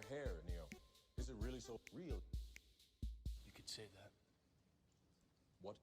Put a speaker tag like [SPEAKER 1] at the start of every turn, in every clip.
[SPEAKER 1] hair, Neo? Is it really so real?
[SPEAKER 2] You could say that.
[SPEAKER 1] What?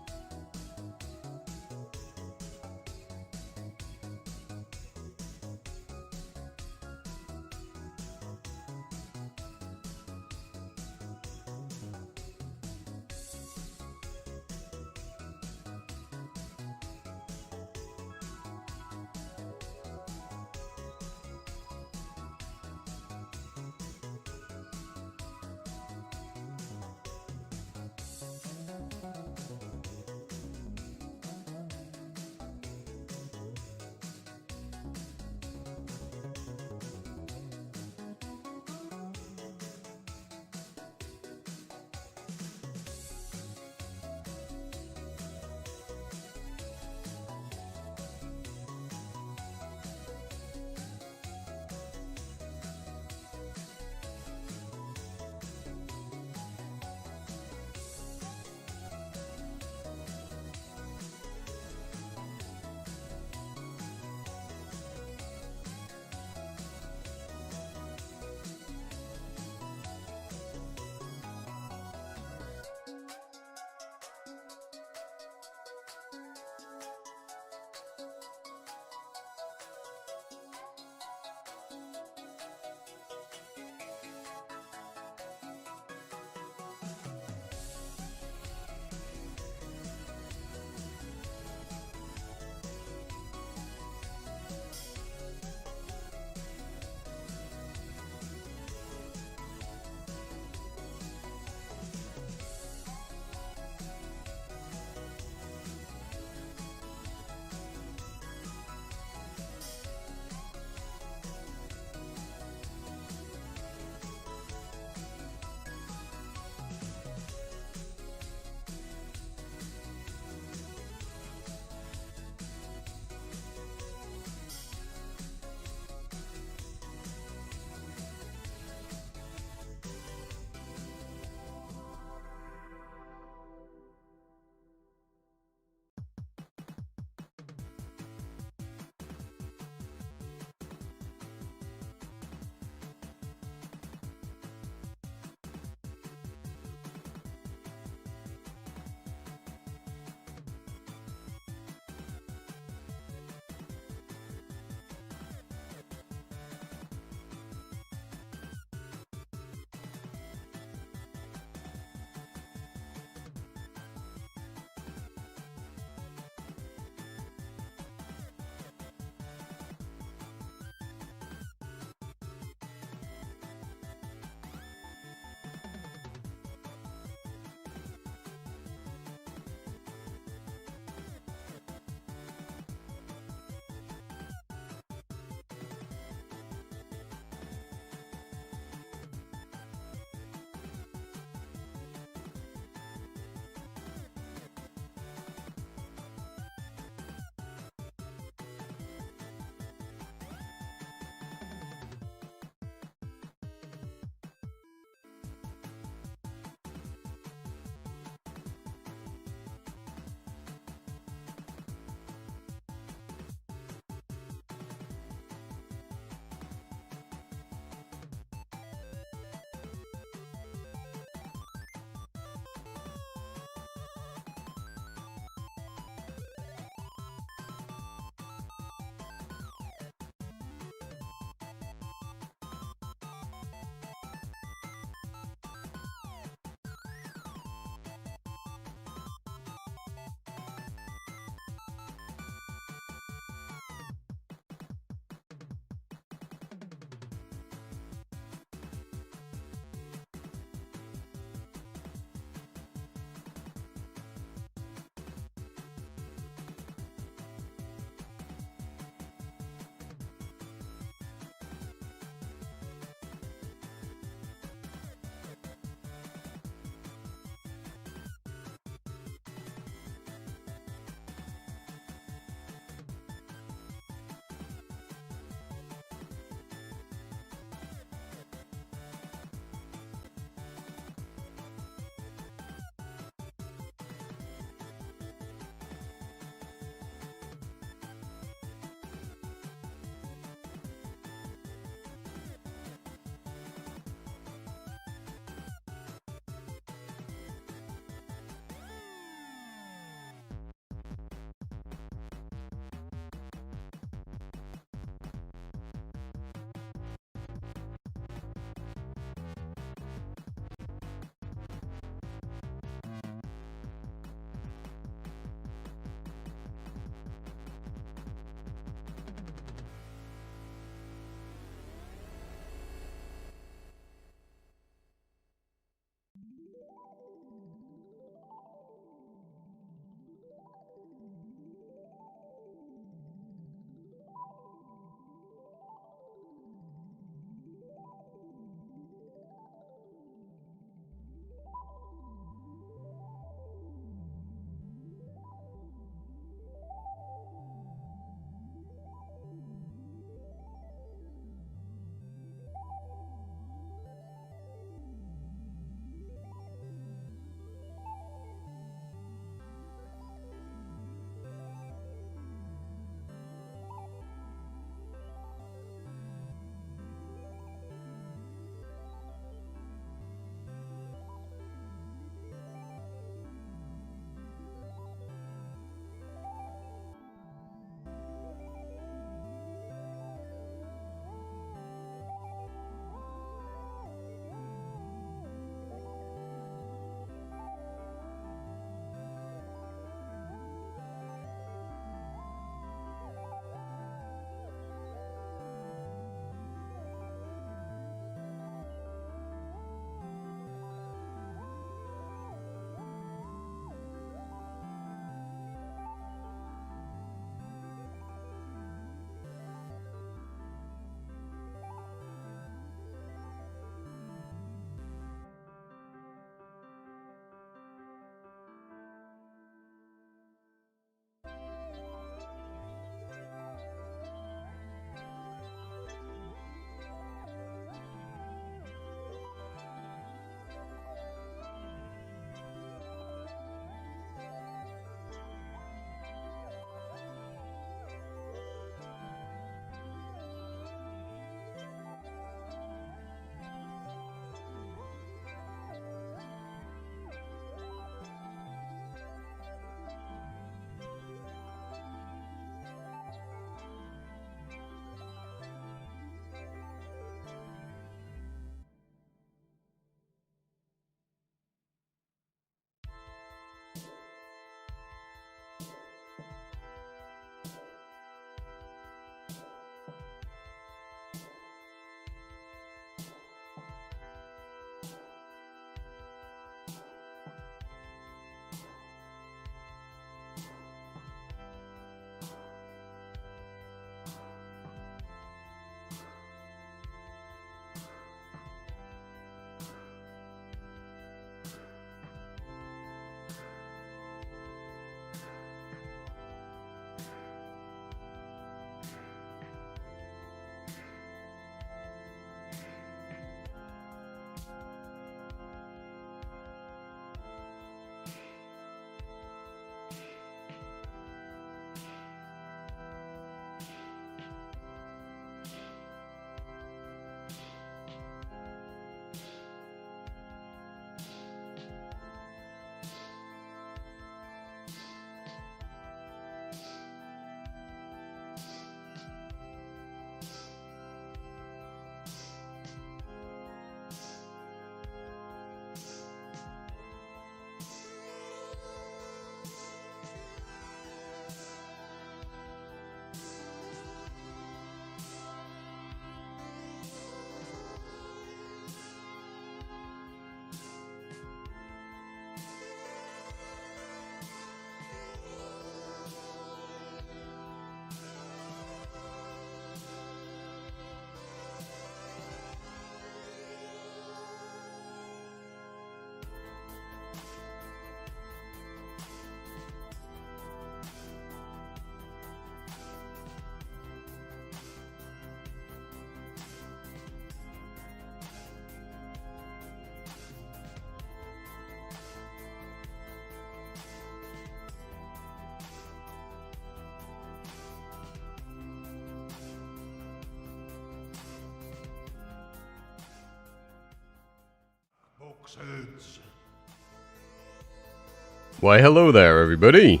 [SPEAKER 3] Why hello there everybody,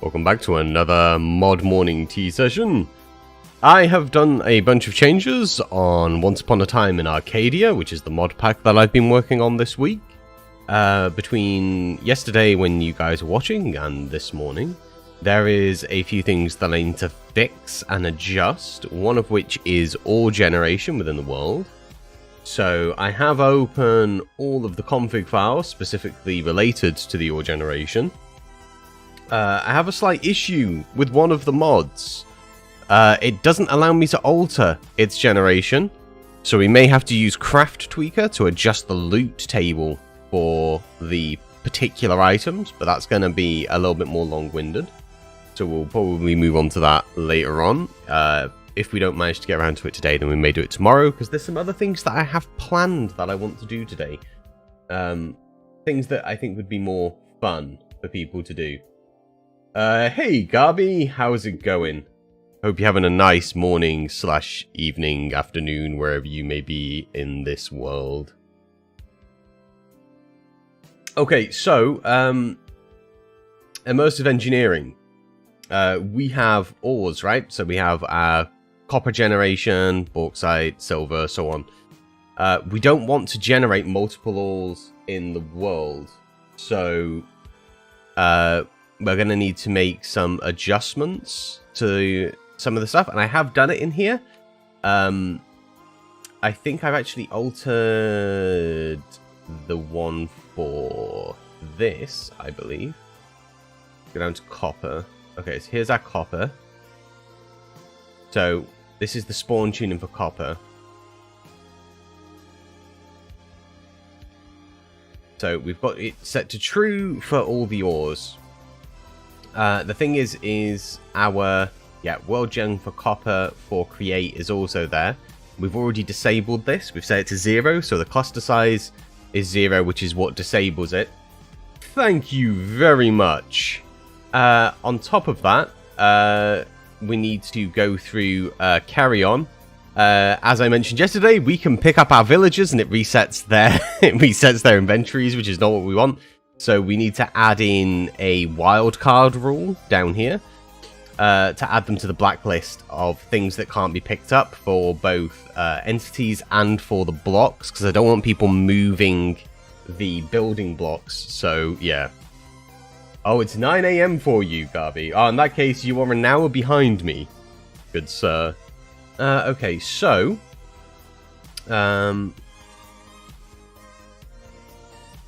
[SPEAKER 3] welcome back to another Mod Morning Tea session. I have done a bunch of changes on Once Upon a Time in Arcadia, which is the mod pack that I've been working on this week. Between yesterday when you guys were watching and this morning, there is a few things that I need to fix and adjust, one of which is ore generation within the world. So I have open all of the config files specifically related to the ore generation. I have a slight issue with one of the mods. It doesn't allow me to alter its generation, so we may have to use Craft Tweaker to adjust the loot table for the particular items, but that's going to be a little bit more long-winded. So we'll probably move on to that later on. If we don't manage to get around to it today, then we may do it tomorrow, because there's some other things that I have planned that I want to do today. Things that I think would be more fun for people to do. Hey, Garby, how's it going? Hope you're having a nice morning / evening, afternoon, wherever you may be in this world. Okay, so, immersive engineering. We have ores, right? So we have our copper generation, bauxite, silver, so on. We don't want to generate multiple ores in the world, so we're going to need to make some adjustments to some of the stuff, and I have done it in here. I think I've actually altered the one for this, I believe. Go down to copper. Okay, so here's our copper. So this is the spawn tuning for copper. So we've got it set to true for all the ores. The thing is our world gen for copper for create is also there. We've already disabled this. We've set it to 0, so the cluster size is 0, which is what disables it. Thank you very much. On top of that, we need to go through carry on. As I mentioned yesterday, we can pick up our villagers and it resets their inventories, which is not what we want. So we need to add in a wildcard rule down here to add them to the blacklist of things that can't be picked up for both entities and for the blocks, because I don't want people moving the building blocks. So yeah. Oh, it's 9 AM for you, Garby. Oh, in that case, you are an hour behind me. Good sir. Okay, so...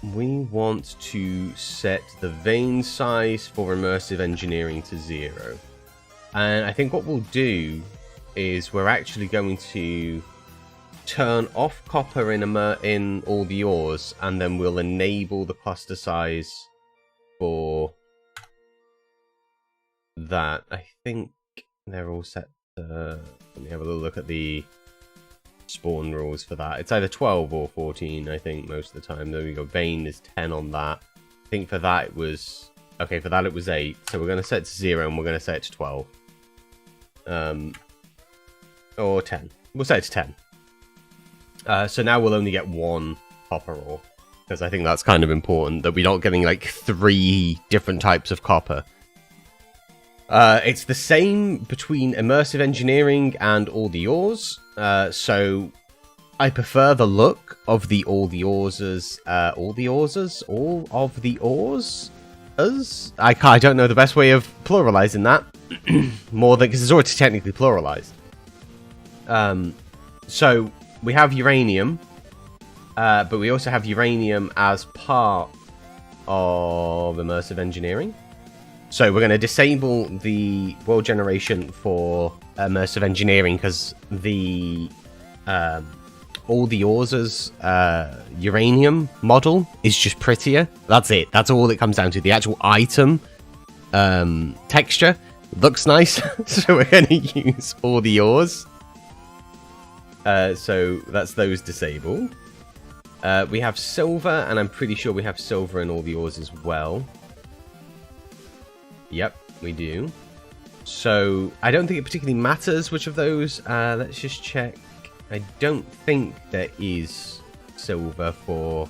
[SPEAKER 3] we want to set the vein size for immersive engineering to 0. And I think what we'll do is we're actually going to turn off copper in all the ores, and then we'll enable the cluster size for that. I think they're all set to... let me have a little look at the spawn rules for that. It's either 12 or 14, I think, most of the time. There we go. Vein is 10 on that. I think for that it was... okay, for that it was 8. So we're going to set it to 0 and we're going to set it to 12. Or 10. We'll set it to 10. So now we'll only get 1 copper ore, because I think that's kind of important, that we're not getting like 3 different types of copper. It's the same between immersive engineering and all the ores. So I prefer the look of the all of the ores. I don't know the best way of pluralizing that. More than, because it's already technically pluralized. So we have uranium, but we also have uranium as part of immersive engineering. So we're going to disable the world generation for immersive engineering, because the all the ores uranium model is just prettier. That's it. That's all it comes down to. The actual item texture looks nice, so we're going to use all the ores. So that's those disabled. We have silver, and I'm pretty sure we have silver in all the ores as well. Yep, we do. So I don't think it particularly matters which of those. Let's just check. I don't think there is silver for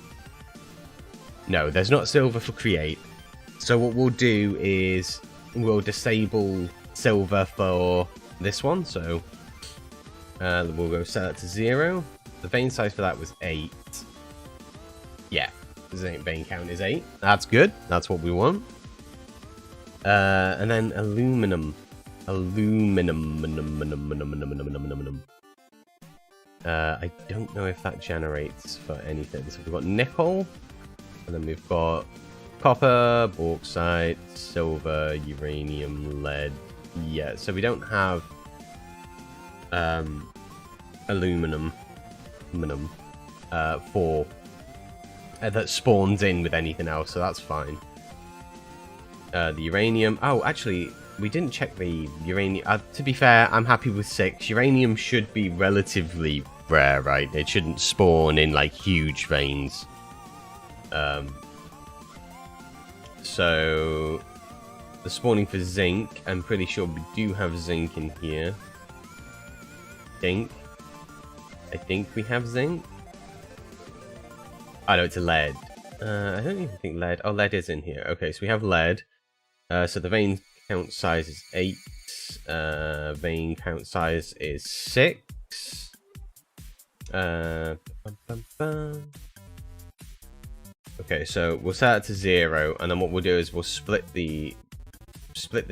[SPEAKER 3] No, there's not silver for create. So what we'll do is we'll disable silver for this one. So we'll go set it to 0. The vein size for that was 8. Yeah, the vein count is 8. That's good. That's what we want. And then aluminum. I don't know if that generates for anything. So we've got nickel, and then we've got copper, bauxite, silver, uranium, lead. Yeah, so we don't have aluminum for that spawns in with anything else, so that's fine. The uranium. Oh, actually, we didn't check the uranium. To be fair, I'm happy with 6. Uranium should be relatively rare, right? It shouldn't spawn in like huge veins. So the spawning for zinc, I'm pretty sure we do have zinc in here. I think we have zinc. Oh no, it's lead. I don't even think lead. Oh, lead is in here. Okay, so we have lead. So the vein count size is 8. Vein count size is 6. Okay, so we'll set it to 0, and then what we'll do is we'll split the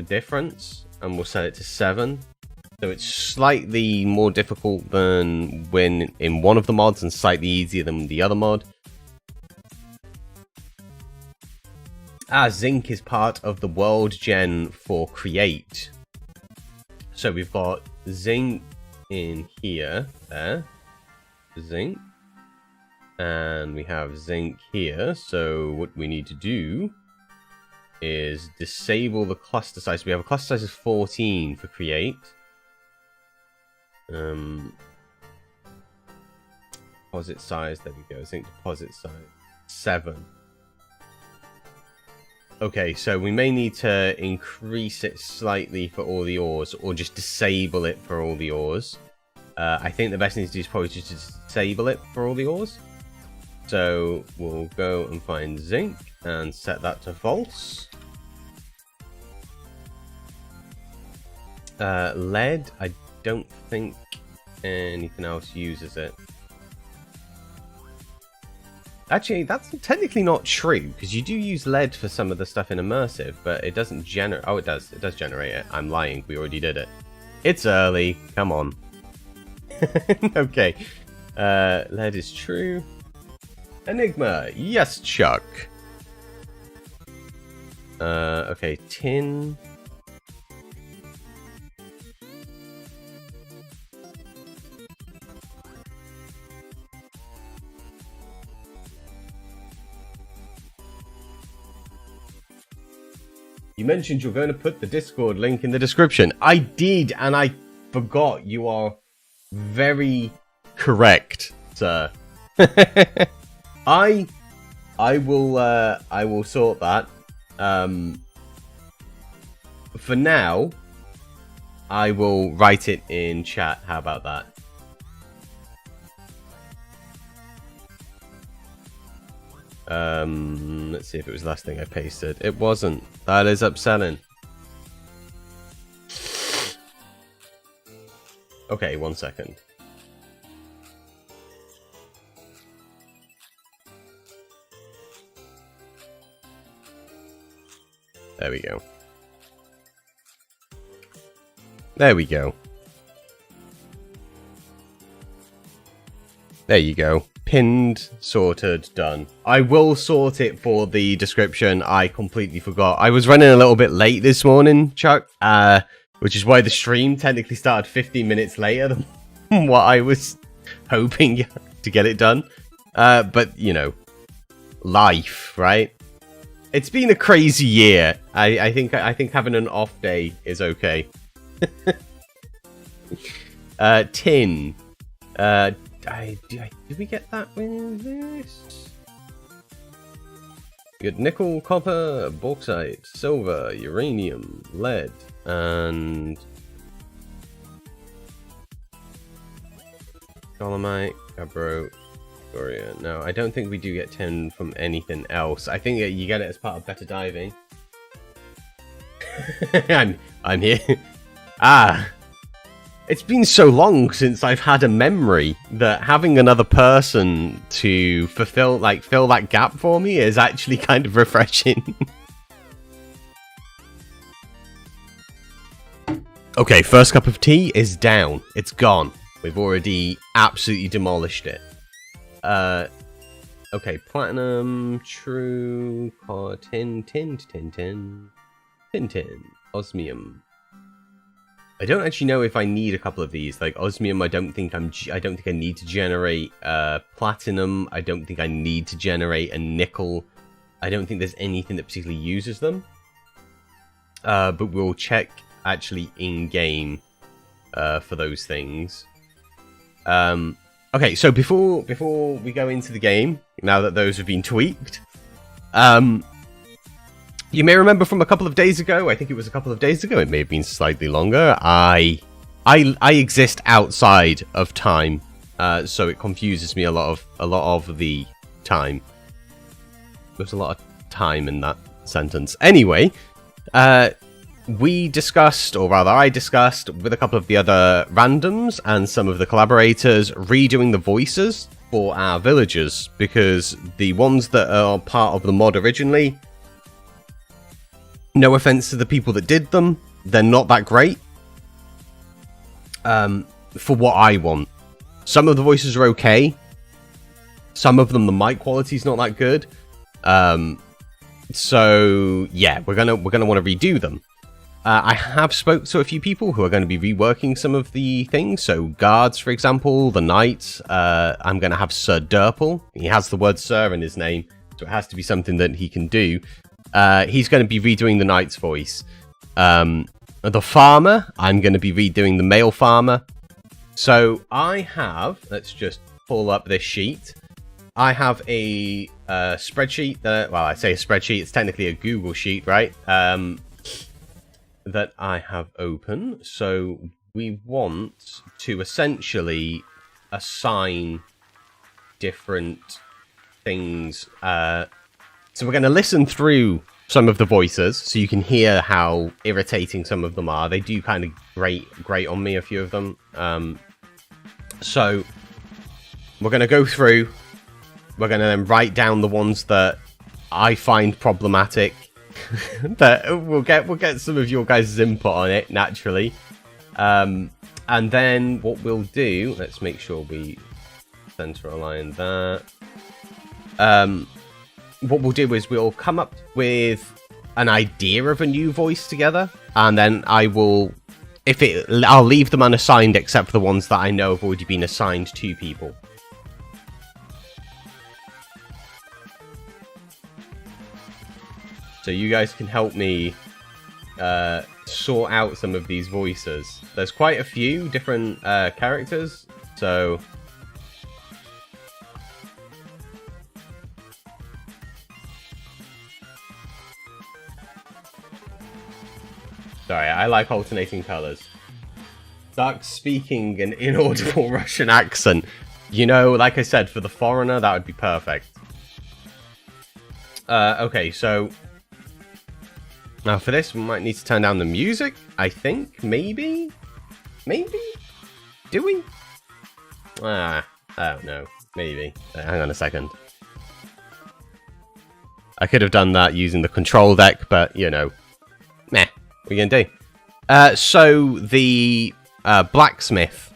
[SPEAKER 3] difference, and we'll set it to 7. So it's slightly more difficult than when in one of the mods, and slightly easier than the other mod. Zinc is part of the world gen for create. So we've got zinc in here, there, zinc, and we have zinc here. So what we need to do is disable the cluster size. We have a cluster size of 14 for create. Deposit size, there we go. Zinc deposit size 7. Okay, so we may need to increase it slightly for all the ores, or just disable it for all the ores. I think the best thing to do is probably just to disable it for all the ores. So we'll go and find zinc and set that to false. Lead, I don't think anything else uses it. Actually, that's technically not true, because you do use lead for some of the stuff in immersive, but it doesn't generate. Oh, it does. It does generate it. I'm lying. We already did it. It's early. Come on. Okay. Lead is true. Enigma. Yes, Chuck. Okay, tin. You mentioned you're going to put the Discord link in the description. I did, and I forgot. You are very correct, sir. I will sort that. For now, I will write it in chat. How about that? Let's see if it was the last thing I pasted. It wasn't. That is upsetting. Okay, 1 second. There we go. There we go. There you go. Pinned, sorted, done. I will sort it for the description. I completely forgot. I was running a little bit late this morning, Chuck, which is why the stream technically started 15 minutes later than what I was hoping to get it done. But, you know, life, right? It's been a crazy year. I think having an off day is okay. Tin. Did we get that with this? We got nickel, copper, bauxite, silver, uranium, lead, and dolomite, gabbro, Gloria. No, I don't think we do get 10 from anything else. I think you get it as part of better diving. I'm here. Ah. It's been so long since I've had a memory that having another person to fill that gap for me is actually kind of refreshing. Okay, first cup of tea is down. It's gone. We've already absolutely demolished it. Okay, platinum, true, tin, osmium. I don't actually know if I need a couple of these. Like osmium, I don't think I need to generate platinum. I don't think I need to generate a nickel. I don't think there's anything that particularly uses them. But we'll check actually in game for those things. Okay, so before we go into the game, now that those have been tweaked, you may remember from a couple of days ago, I think it was a couple of days ago, it may have been slightly longer, I exist outside of time, so it confuses me a lot of the time. There's a lot of time in that sentence. Anyway, we discussed, or rather I discussed, with a couple of the other randoms and some of the collaborators, redoing the voices for our villagers, because the ones that are part of the mod originally, no offense to the people that did them, they're not that great for what I want. Some of the voices are okay. Some of them, the mic quality's not that good. So yeah, we're gonna want to redo them. I have spoke to a few people who are going to be reworking some of the things. So guards, for example, the knights. I'm going to have 𝗘𝗡𝗘𝗖𝗞. He has the word "sir" in his name, so it has to be something that he can do. He's going to be redoing the knight's voice. The farmer, I'm going to be redoing the male farmer. So I have, let's just pull up this sheet. I have a spreadsheet that, well, I say a spreadsheet, it's technically a Google sheet, right? That I have open. So we want to essentially assign different things. So we're going to listen through some of the voices so you can hear how irritating some of them are. They do kind of grate on me, a few of them. So we're going to go through. We're going to then write down the ones that I find problematic. That we'll get some of your guys' input on it naturally. And then what we'll do, let's make sure we center align that. What we'll do is we'll come up with an idea of a new voice together, and then I'll leave them unassigned except for the ones that I know have already been assigned to people. So you guys can help me sort out some of these voices. There's quite a few different characters, so sorry, I like alternating colors. Dark speaking an inaudible Russian accent. You know, like I said, for the foreigner, that would be perfect. Okay, so now for this, we might need to turn down the music, I think. Maybe? Maybe? Do we? I don't know. Maybe. Hang on a second. I could have done that using the control deck, but, you know. Meh. What are you going to do? So, the blacksmith.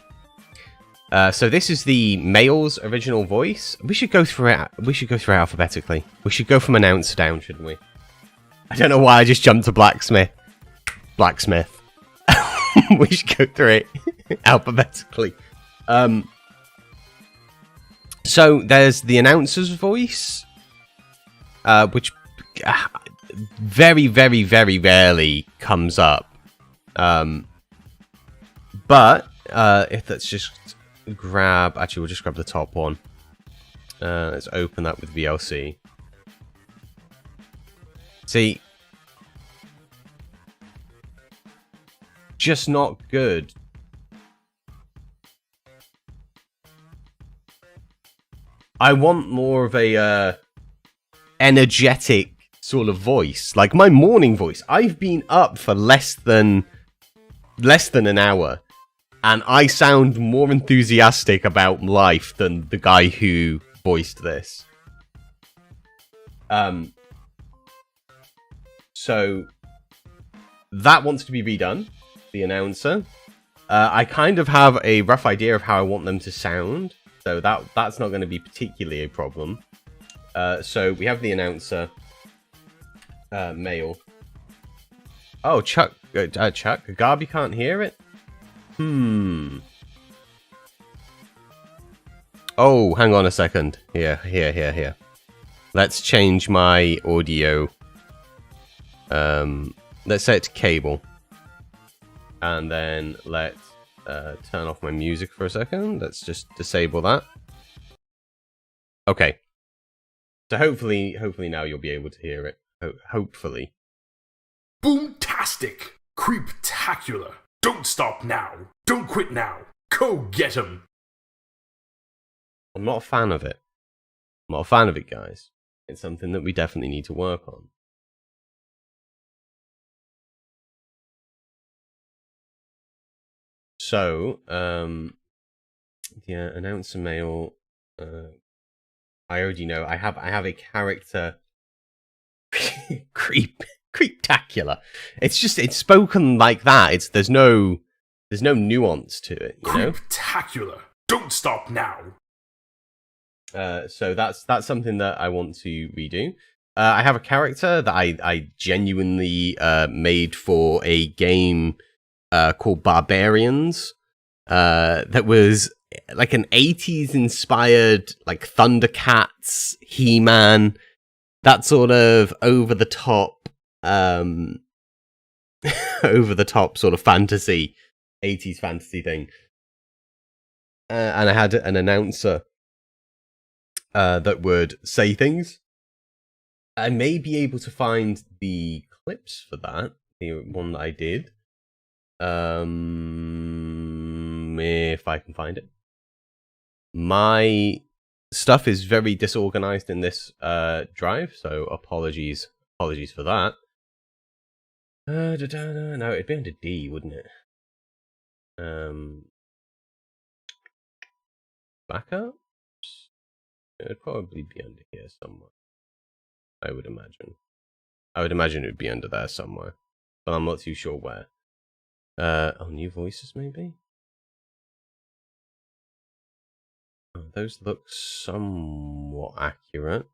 [SPEAKER 3] So this is the male's original voice. We should go through it. We should go through it alphabetically. We should go from announcer down, shouldn't we? I don't know why I just jumped to blacksmith. Blacksmith. We should go through it alphabetically. So there's the announcer's voice, which very, very, very rarely comes up. But if let's just grab, actually, we'll just grab the top one. Let's open that with VLC. See, just not good. I want more of a energetic sort of voice, like my morning voice. I've been up for less than an hour, and I sound more enthusiastic about life than the guy who voiced this. So that wants to be redone, the announcer. I kind of have a rough idea of how I want them to sound, so that's not going to be particularly a problem. So we have the announcer, male. Oh, Chuck, Garby can't hear it? Oh, hang on a second. Here. Let's change my audio. Let's set it to cable. And then let's turn off my music for a second. Let's just disable that. Okay. So hopefully now you'll be able to hear it. Hopefully.
[SPEAKER 2] Boomtastic! Creeptacular! Don't stop now! Don't quit now! Go get 'em!
[SPEAKER 3] I'm not a fan of it. I'm not a fan of it, guys. It's something that we definitely need to work on. So, yeah, announcer male. I already know. I have a character. Creeptacular. It's spoken like that. There's no nuance to it. You know?
[SPEAKER 2] Creeptacular! Don't stop now!
[SPEAKER 3] So that's something that I want to redo. I have a character that I genuinely made for a game called Barbarians. That was like an 80s inspired, like 𝗠𝗢𝗘𝗖𝗞, He-Man, that sort of over the top sort of fantasy, 80s fantasy thing. And I had an announcer that would say things. I may be able to find the clips for that, the one that I did. If I can find it. My stuff is very disorganized in this drive, so apologies for that. No, it'd be under D, wouldn't it? Backups? It'd probably be under here somewhere. I would imagine. I would imagine it would be under there somewhere, but I'm not too sure where. Oh, new voices maybe? Oh, those look somewhat accurate.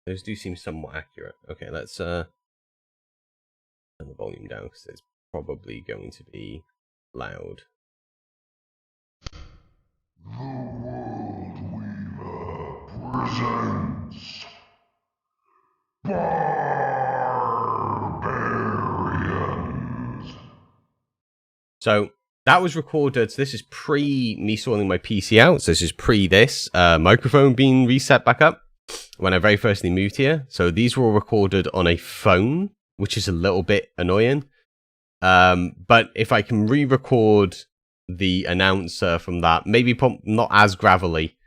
[SPEAKER 3] Those do seem somewhat accurate. Okay, let's turn the volume down because it's probably going to be loud.
[SPEAKER 4] The World Weaver presents Barbarians.
[SPEAKER 3] So that was recorded. So this is pre me sorting my PC out. So this is pre this microphone being reset back up when I very firstly moved here. So these were recorded on a phone, which is a little bit annoying. But if I can re-record the announcer from that, maybe not as gravelly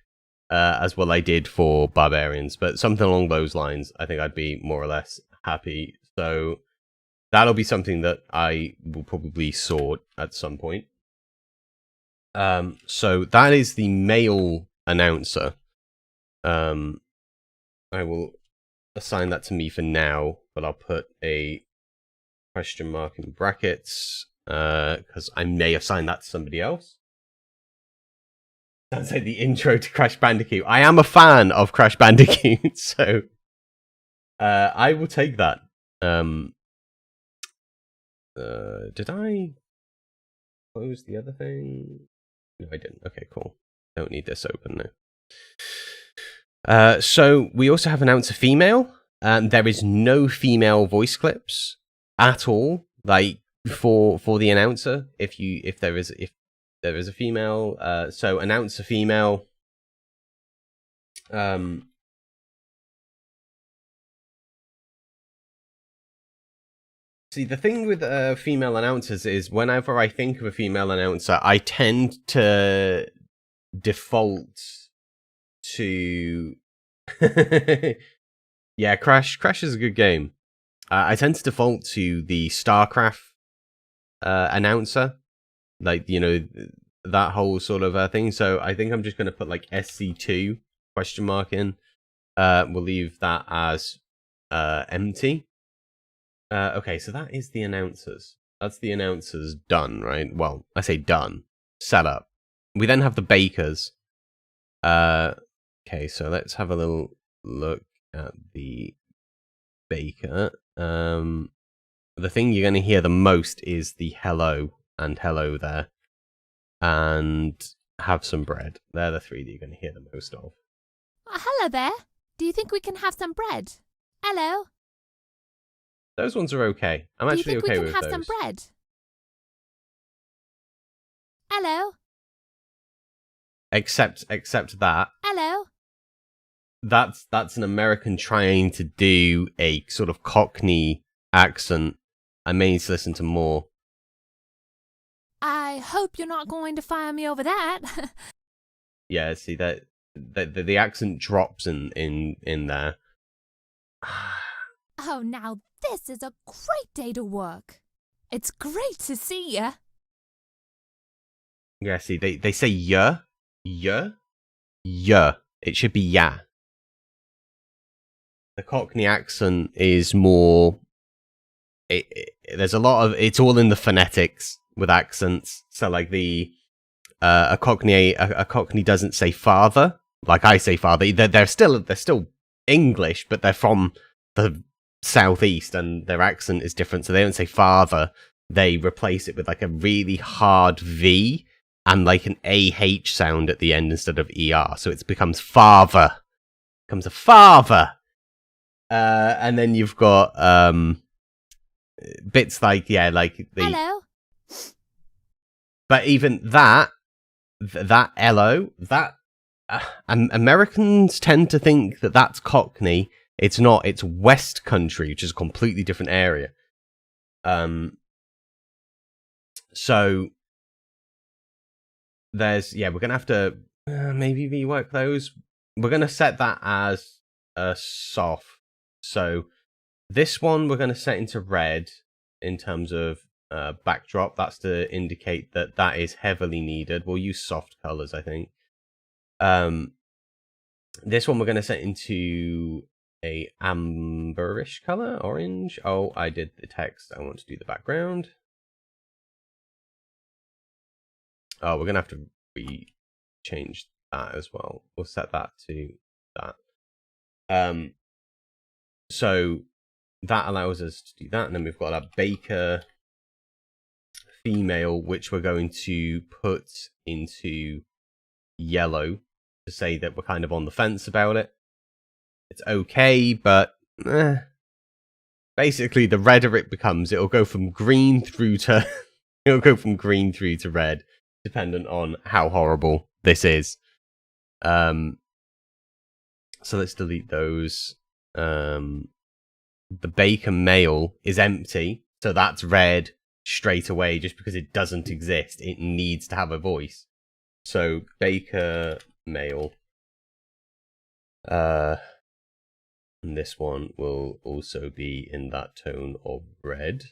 [SPEAKER 3] as what I did for Barbarians, but something along those lines, I think I'd be more or less happy. So that'll be something that I will probably sort at some point. So that is the male announcer. I will assign that to me for now, but I'll put a question mark in brackets because I may assign that to somebody else. That's like the intro to Crash Bandicoot. I am a fan of Crash Bandicoot, so I will take that. Did I close the other thing? No, I didn't. Okay, cool. Don't need this open now. So we also have announcer female. There is no female voice clips at all, like for the announcer. If there is a female, so announcer female. See, the thing with female announcers is whenever I think of a female announcer, I tend to default to yeah, Crash is a good game. I tend to default to the StarCraft announcer, like, you know, that whole sort of thing. So I think I'm just going to put like SC2 question mark in. We'll leave that as empty. Okay, so that is the announcers. That's the announcers done, right? Well, I say done. Set up. We then have the bakers. Okay, so let's have a little look at the baker. The thing you're going to hear the most is the hello and hello there. And have some bread. They're the three that you're going to hear the most of.
[SPEAKER 5] Hello there. Do you think we can have some bread? Hello.
[SPEAKER 3] Those ones are okay. I'm actually okay with those.
[SPEAKER 5] Do you think we can have some bread? Hello.
[SPEAKER 3] Except that.
[SPEAKER 5] Hello.
[SPEAKER 3] That's an American trying to do a sort of Cockney accent. I may need to listen to more.
[SPEAKER 5] I hope you're not going to fire me over that.
[SPEAKER 3] Yeah, see that the accent drops in there.
[SPEAKER 5] Oh, now this is a great day to work. It's great to see ya.
[SPEAKER 3] Yeah, see, they say yeah. It should be yeah. The Cockney accent is more... there's a lot of... It's all in the phonetics with accents. So, like, a Cockney doesn't say father, like I say father. They're still English, but they're from the southeast, and their accent is different. So they don't say father. They replace it with like a really hard V and like an AH sound at the end instead of ER. So it becomes father. Becomes a father. And then you've got bits like, yeah, like the...
[SPEAKER 5] Hello.
[SPEAKER 3] But even that hello, Americans tend to think that that's Cockney. It's not. It's West Country, which is a completely different area. So there's, yeah, we're gonna have to maybe rework those. We're gonna set that as a soft. So this one we're gonna set into red in terms of backdrop. That's to indicate that that is heavily needed. We'll use soft colors, I think. This one we're going to set into a amberish color, orange. Oh, I did the text. I want to do the background. Oh, we're going to have to change that as well. We'll set that to that. So that allows us to do that, and then we've got a baker female, which we're going to put into yellow to say that we're kind of on the fence about it. It's okay, but basically the redder it becomes, it'll go from green through to red, dependent on how horrible this is. So let's delete those. The baker male is empty, so that's red straight away just because it doesn't exist. It needs to have a voice. So baker male. And this one will also be in that tone of red.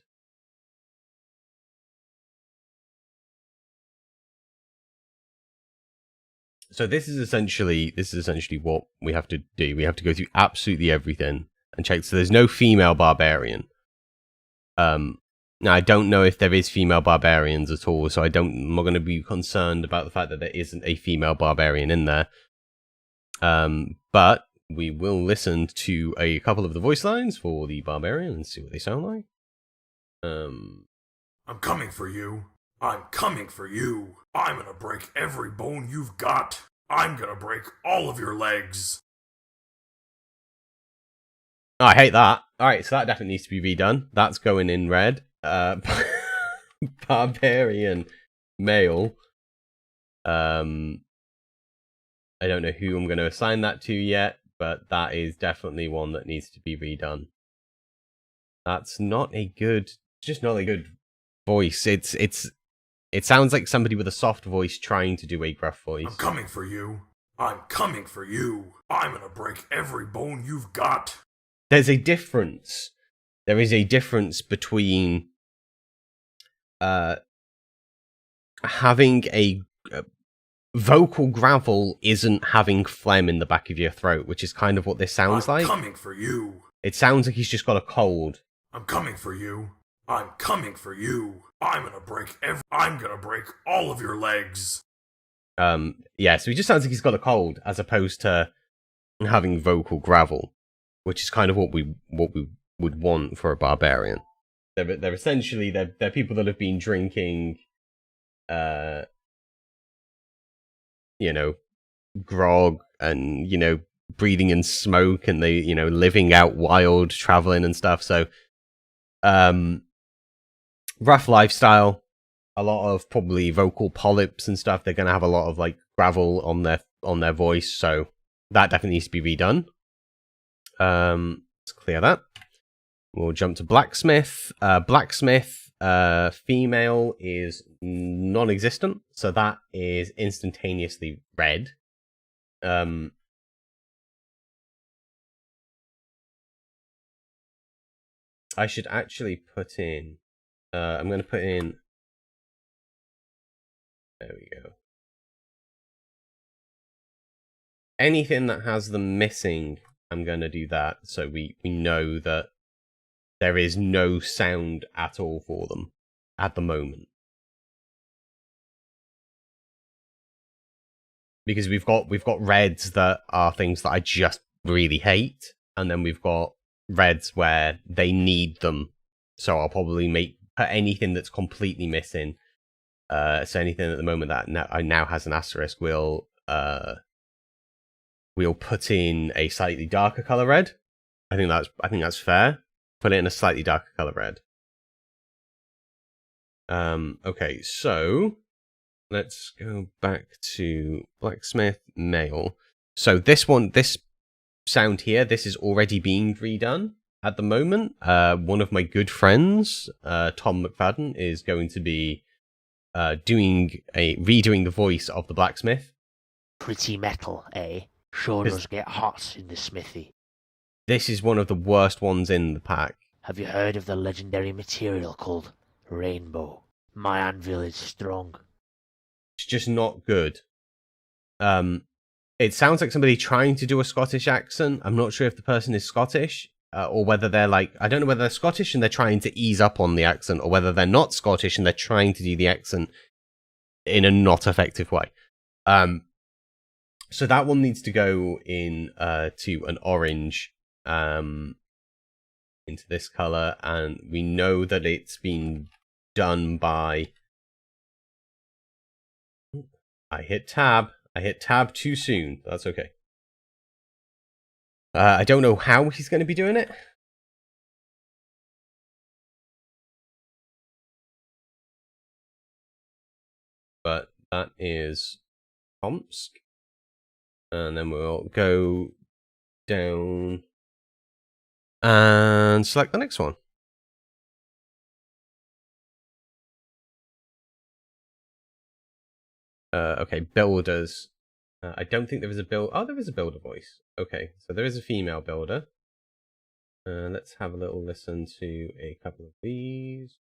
[SPEAKER 3] So this is essentially what we have to do. We have to go through absolutely everything and check. So there's no female barbarian. Now, I don't know if there is female barbarians at all, so I'm not going to be concerned about the fact that there isn't a female barbarian in there. But we will listen to a couple of the voice lines for the barbarian and see what they sound like.
[SPEAKER 2] I'm coming for you. I'm coming for you. I'm gonna break every bone you've got. I'm gonna break all of your legs.
[SPEAKER 3] Oh, I hate that. Alright, so that definitely needs to be redone. That's going in red. Barbarian male. I don't know who I'm going to assign that to yet, but that is definitely one that needs to be redone. That's not a good, just not a good voice. It's It sounds like somebody with a soft voice trying to do a gruff voice.
[SPEAKER 2] I'm coming for you. I'm coming for you. I'm gonna break every bone you've got.
[SPEAKER 3] There's a difference. There is a difference between having a vocal gravel isn't having phlegm in the back of your throat, which is kind of what this sounds like.
[SPEAKER 2] I'm coming for you.
[SPEAKER 3] It sounds like he's just got a cold.
[SPEAKER 2] I'm coming for you. I'm coming for you. I'm gonna break all of your legs.
[SPEAKER 3] Yeah, so he just sounds like he's got a cold, as opposed to having vocal gravel, which is kind of what we would want for a barbarian. They're essentially they're people that have been drinking, grog and breathing in smoke, and they living out wild, traveling and stuff. So, rough lifestyle. A lot of probably vocal polyps and stuff. They're gonna have a lot of like gravel on their voice, so that definitely needs to be redone. Let's clear that. We'll jump to blacksmith. Blacksmith female is non-existent, so that is instantaneously red. I should actually put in. I'm going to put in. There we go. Anything that has them missing, I'm going to do that, so we know that there is no sound at all for them at the moment. Because we've got reds that are things that I just really hate, and then we've got reds where they need them. So I'll probably put anything that's completely missing. So anything at the moment that now has an asterisk, we'll put in a slightly darker color red. I think that's fair. Put it in a slightly darker color red. Okay, so let's go back to blacksmith male. So this sound here, this is already being redone at the moment. One of my good friends, 𝗘𝗡𝗥𝗘𝗖𝗞, is going to be redoing the voice of the blacksmith.
[SPEAKER 6] Pretty metal, eh? Sure does get hot in the smithy.
[SPEAKER 3] This is one of the worst ones in the pack.
[SPEAKER 6] Have you heard of the legendary material called rainbow? My anvil is strong.
[SPEAKER 3] It's just not good. It sounds like somebody trying to do a Scottish accent. I'm not sure if the person is Scottish, or whether they're I don't know whether they're Scottish and they're trying to ease up on the accent, or whether they're not Scottish and they're trying to do the accent in a not effective way. So that one needs to go in to an orange, into this color, and we know that it's been done by. I hit tab too soon. That's okay. I don't know how he's going to be doing it. But that is Tomsk. And then we'll go down and select the next one. Okay, builders. I don't think there is a build. Oh, there is a builder voice. Okay, so there is a female builder. Let's have a little listen to a couple of these.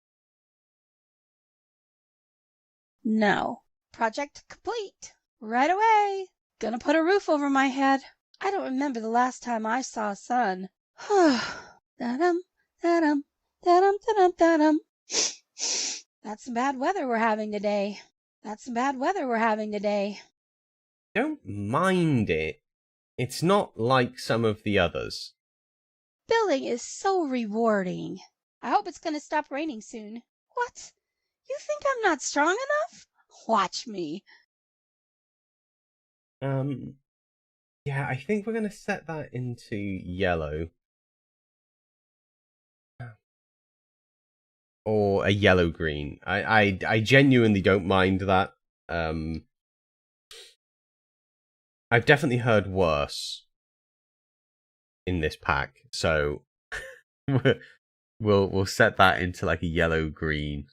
[SPEAKER 7] No. Project complete. Right away. Gonna put a roof over my head. I don't remember the last time I saw sun. Da-dum, da-dum, da-dum, da-dum, da-dum. That's some bad weather we're having today.
[SPEAKER 3] Don't mind it. It's not like some of the others.
[SPEAKER 7] Building is so rewarding. I hope it's gonna stop raining soon. What? You think I'm not strong enough? Watch me.
[SPEAKER 3] Yeah, I think we're gonna set that into yellow. Or a yellow-green. I genuinely don't mind that. I've definitely heard worse in this pack, so we'll set that into like a yellow-green.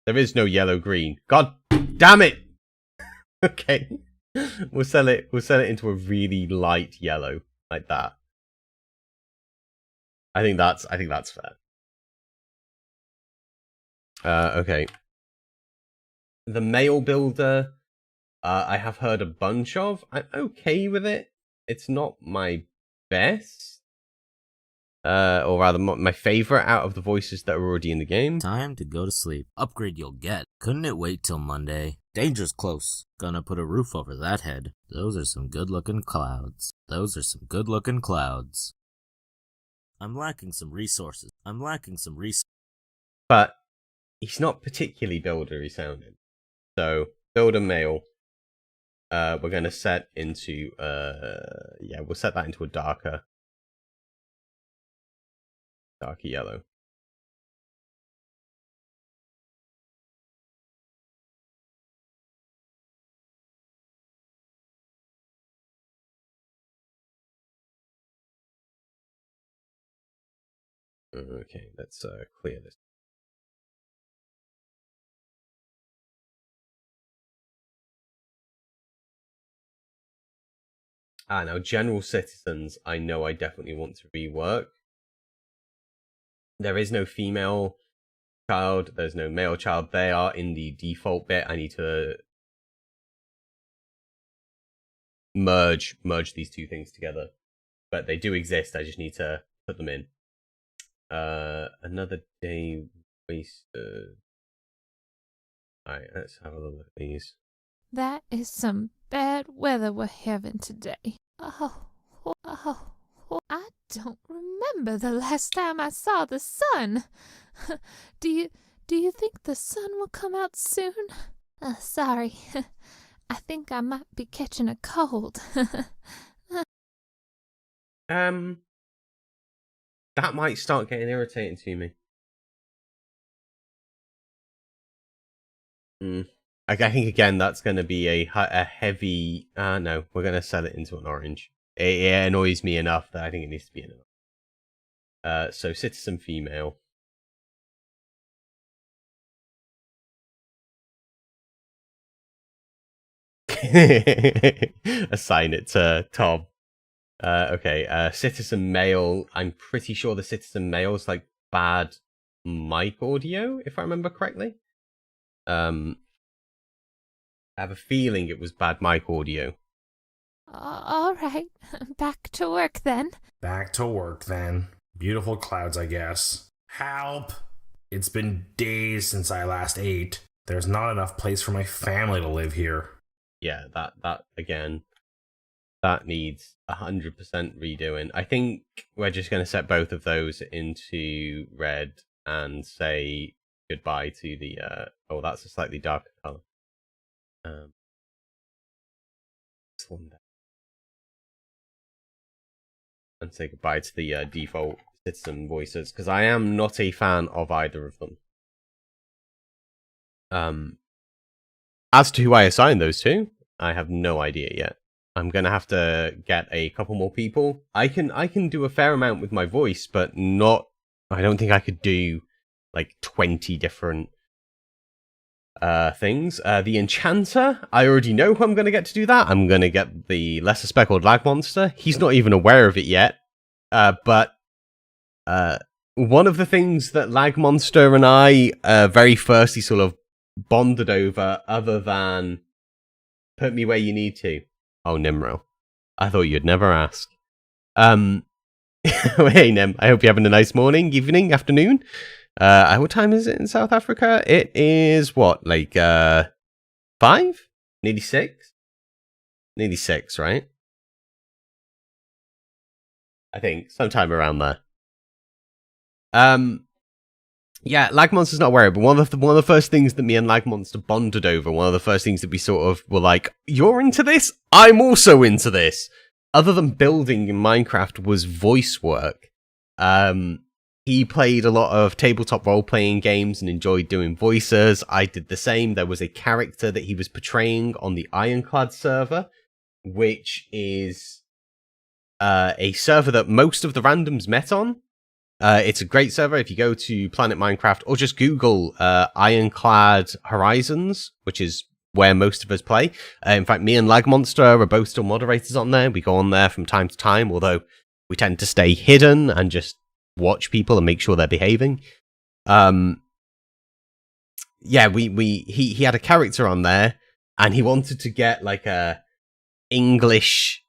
[SPEAKER 3] There is no yellow green. God damn it! Okay. We'll sell it into a really light yellow. Like that. I think that's fair. Okay. The mail builder, I have heard a bunch of. I'm okay with it. It's not my best. Or rather, my favorite out of the voices that are already in the game.
[SPEAKER 8] Time to go to sleep. Upgrade you'll get. Couldn't it wait till Monday? Danger's close. Gonna put a roof over that head. Those are some good-looking clouds. I'm lacking some resources.
[SPEAKER 3] But he's not particularly buildery sounding. So, builder mail. We're gonna set into yeah, we'll set that into a darker yellow. Okay, let's clear this. Now general citizens, I know I definitely want to rework. There is no female child, there's no male child. They are in the default bit. I need to merge these two things together. But they do exist, I just need to put them in. Another day wasted. Alright, let's have a look at these.
[SPEAKER 5] That is some bad weather we're having today. Oh, I don't remember the last time I saw the sun. Do you think the sun will come out soon? Sorry. I think I might be catching a cold.
[SPEAKER 3] That might start getting irritating to me. I think again that's going to be a heavy. No, we're going to set it into an orange. It annoys me enough that I think it needs to be an. So citizen female. Assign it to Tom. Okay, citizen male. I'm pretty sure the citizen male is like bad mic audio, if I remember correctly. I have a feeling it was bad mic audio.
[SPEAKER 5] All right, back to work then.
[SPEAKER 2] Beautiful clouds, I guess. Help! It's been days since I last ate. There's not enough place for my family to live here.
[SPEAKER 3] Yeah, that again. That needs 100% redoing. I think we're just going to set both of those into red and say goodbye to the... oh, that's a slightly darker color. This one there. And say goodbye to the default citizen voices, because I am not a fan of either of them. As to who I assign those to, I have no idea yet. I'm gonna have to get a couple more people. I can do a fair amount with my voice, but not. I don't think I could do like 20 different things. The enchanter, I already know who I'm gonna get to do that. I'm gonna get the lesser speckled lag monster. He's not even aware of it yet. But one of the things that lag monster and I very firstly sort of bonded over, other than put me where you need to. Oh, Nimro. I thought you'd never ask. Hey, Nim. I hope you're having a nice morning, evening, afternoon. What time is it in South Africa? It is, what, like, 5? Nearly 6? Nearly 6, right? I think, sometime around there. Yeah, Lag Monster's not aware, but one of the first things that me and Lag Monster bonded over, one of the first things that we sort of were like, you're into this? I'm also into this! Other than building in Minecraft was voice work. He played a lot of tabletop role-playing games and enjoyed doing voices. I did the same. There was a character that he was portraying on the Ironclad server, which is a server that most of the randoms met on. It's a great server. If you go to Planet Minecraft or just Google Ironclad Horizons, which is where most of us play. In fact, me and 𝗥𝗚𝗘𝗖𝗞 are both still moderators on there. We go on there from time to time, although we tend to stay hidden and just watch people and make sure they're behaving. Yeah, he had a character on there, and he wanted to get like a English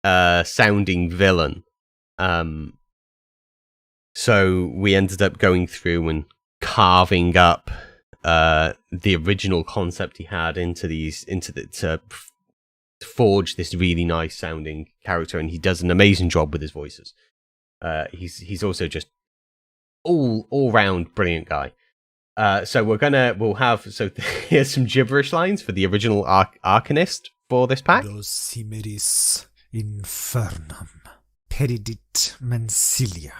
[SPEAKER 3] sounding villain. So we ended up going through and carving up the original concept he had to forge this really nice sounding character, and he does an amazing job with his voices. He's also just all round brilliant guy. So here's some gibberish lines for the original Arcanist for this pack.
[SPEAKER 9] Dosimeris infernum peridit mensilia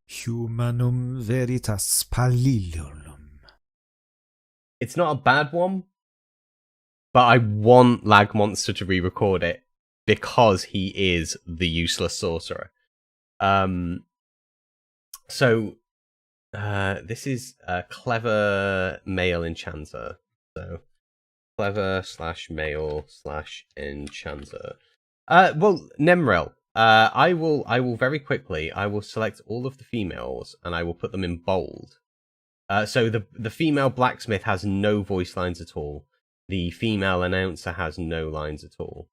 [SPEAKER 9] humanum veritas palliolum.
[SPEAKER 3] It's not a bad one, but I want 𝗥𝗚𝗏𝗏 to re-record it because he is the useless sorcerer. This is a clever male enchanter. So clever/male/enchanter. Well, Nemrel. I will very quickly. I will select all of the females and I will put them in bold. So the female blacksmith has no voice lines at all. The female announcer has no lines at all.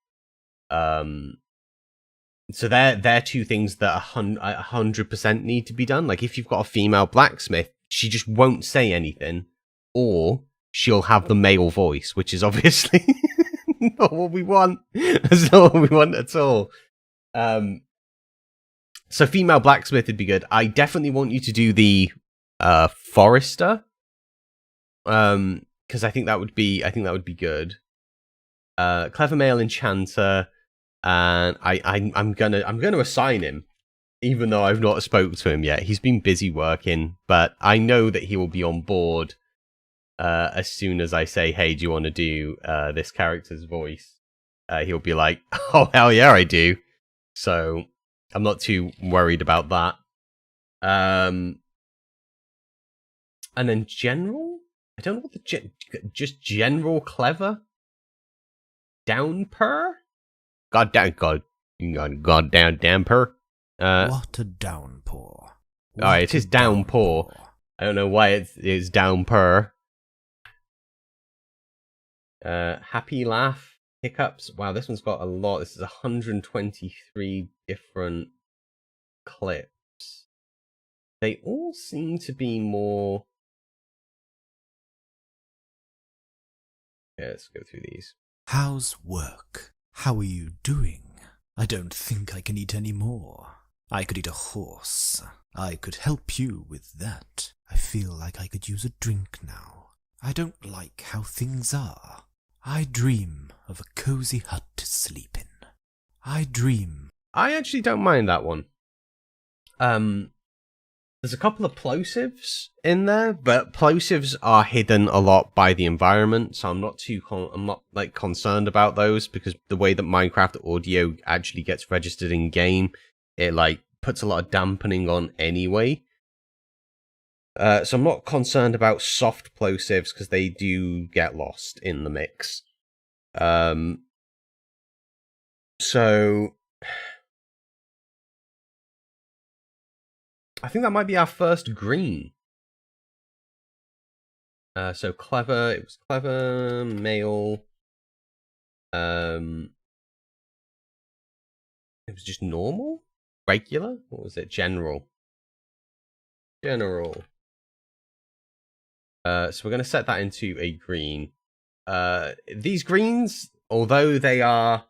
[SPEAKER 3] So they're two things that 100% need to be done. Like if you've got a female blacksmith, she just won't say anything, or she'll have the male voice, which is obviously not what we want. That's not what we want at all. So female blacksmith would be good. I definitely want you to do the forester, because I think that would be good. Clever male enchanter, and I'm gonna assign him, even though I've not spoke to him yet. He's been busy working, but I know that he will be on board as soon as I say, "Hey, do you want to do this character's voice?" He'll be like, "Oh hell yeah, I do." So I'm not too worried about that. And then general? I don't know what just general clever? Downpour? Goddamn damper.
[SPEAKER 9] What a downpour.
[SPEAKER 3] Alright, it is downpour. I don't know why it's downpour. Happy laugh. Hiccups. Wow, this one's got a lot. This is 123 different clips. They all seem to be more... Yeah, let's go through these.
[SPEAKER 9] How's work? How are you doing? I don't think I can eat any more. I could eat a horse. I could help you with that. I feel like I could use a drink now. I don't like how things are. I dream of a cozy hut to sleep in. I
[SPEAKER 3] actually don't mind that one. There's a couple of plosives in there, but plosives are hidden a lot by the environment, so I'm not concerned about those, because the way that Minecraft audio actually gets registered in game, it puts a lot of dampening on anyway. So I'm not concerned about soft plosives because they do get lost in the mix. So I think that might be our first green. So clever, it was clever, male. It was just normal? Regular? What was it? General. General. So we're going to set that into a green. These greens, although they are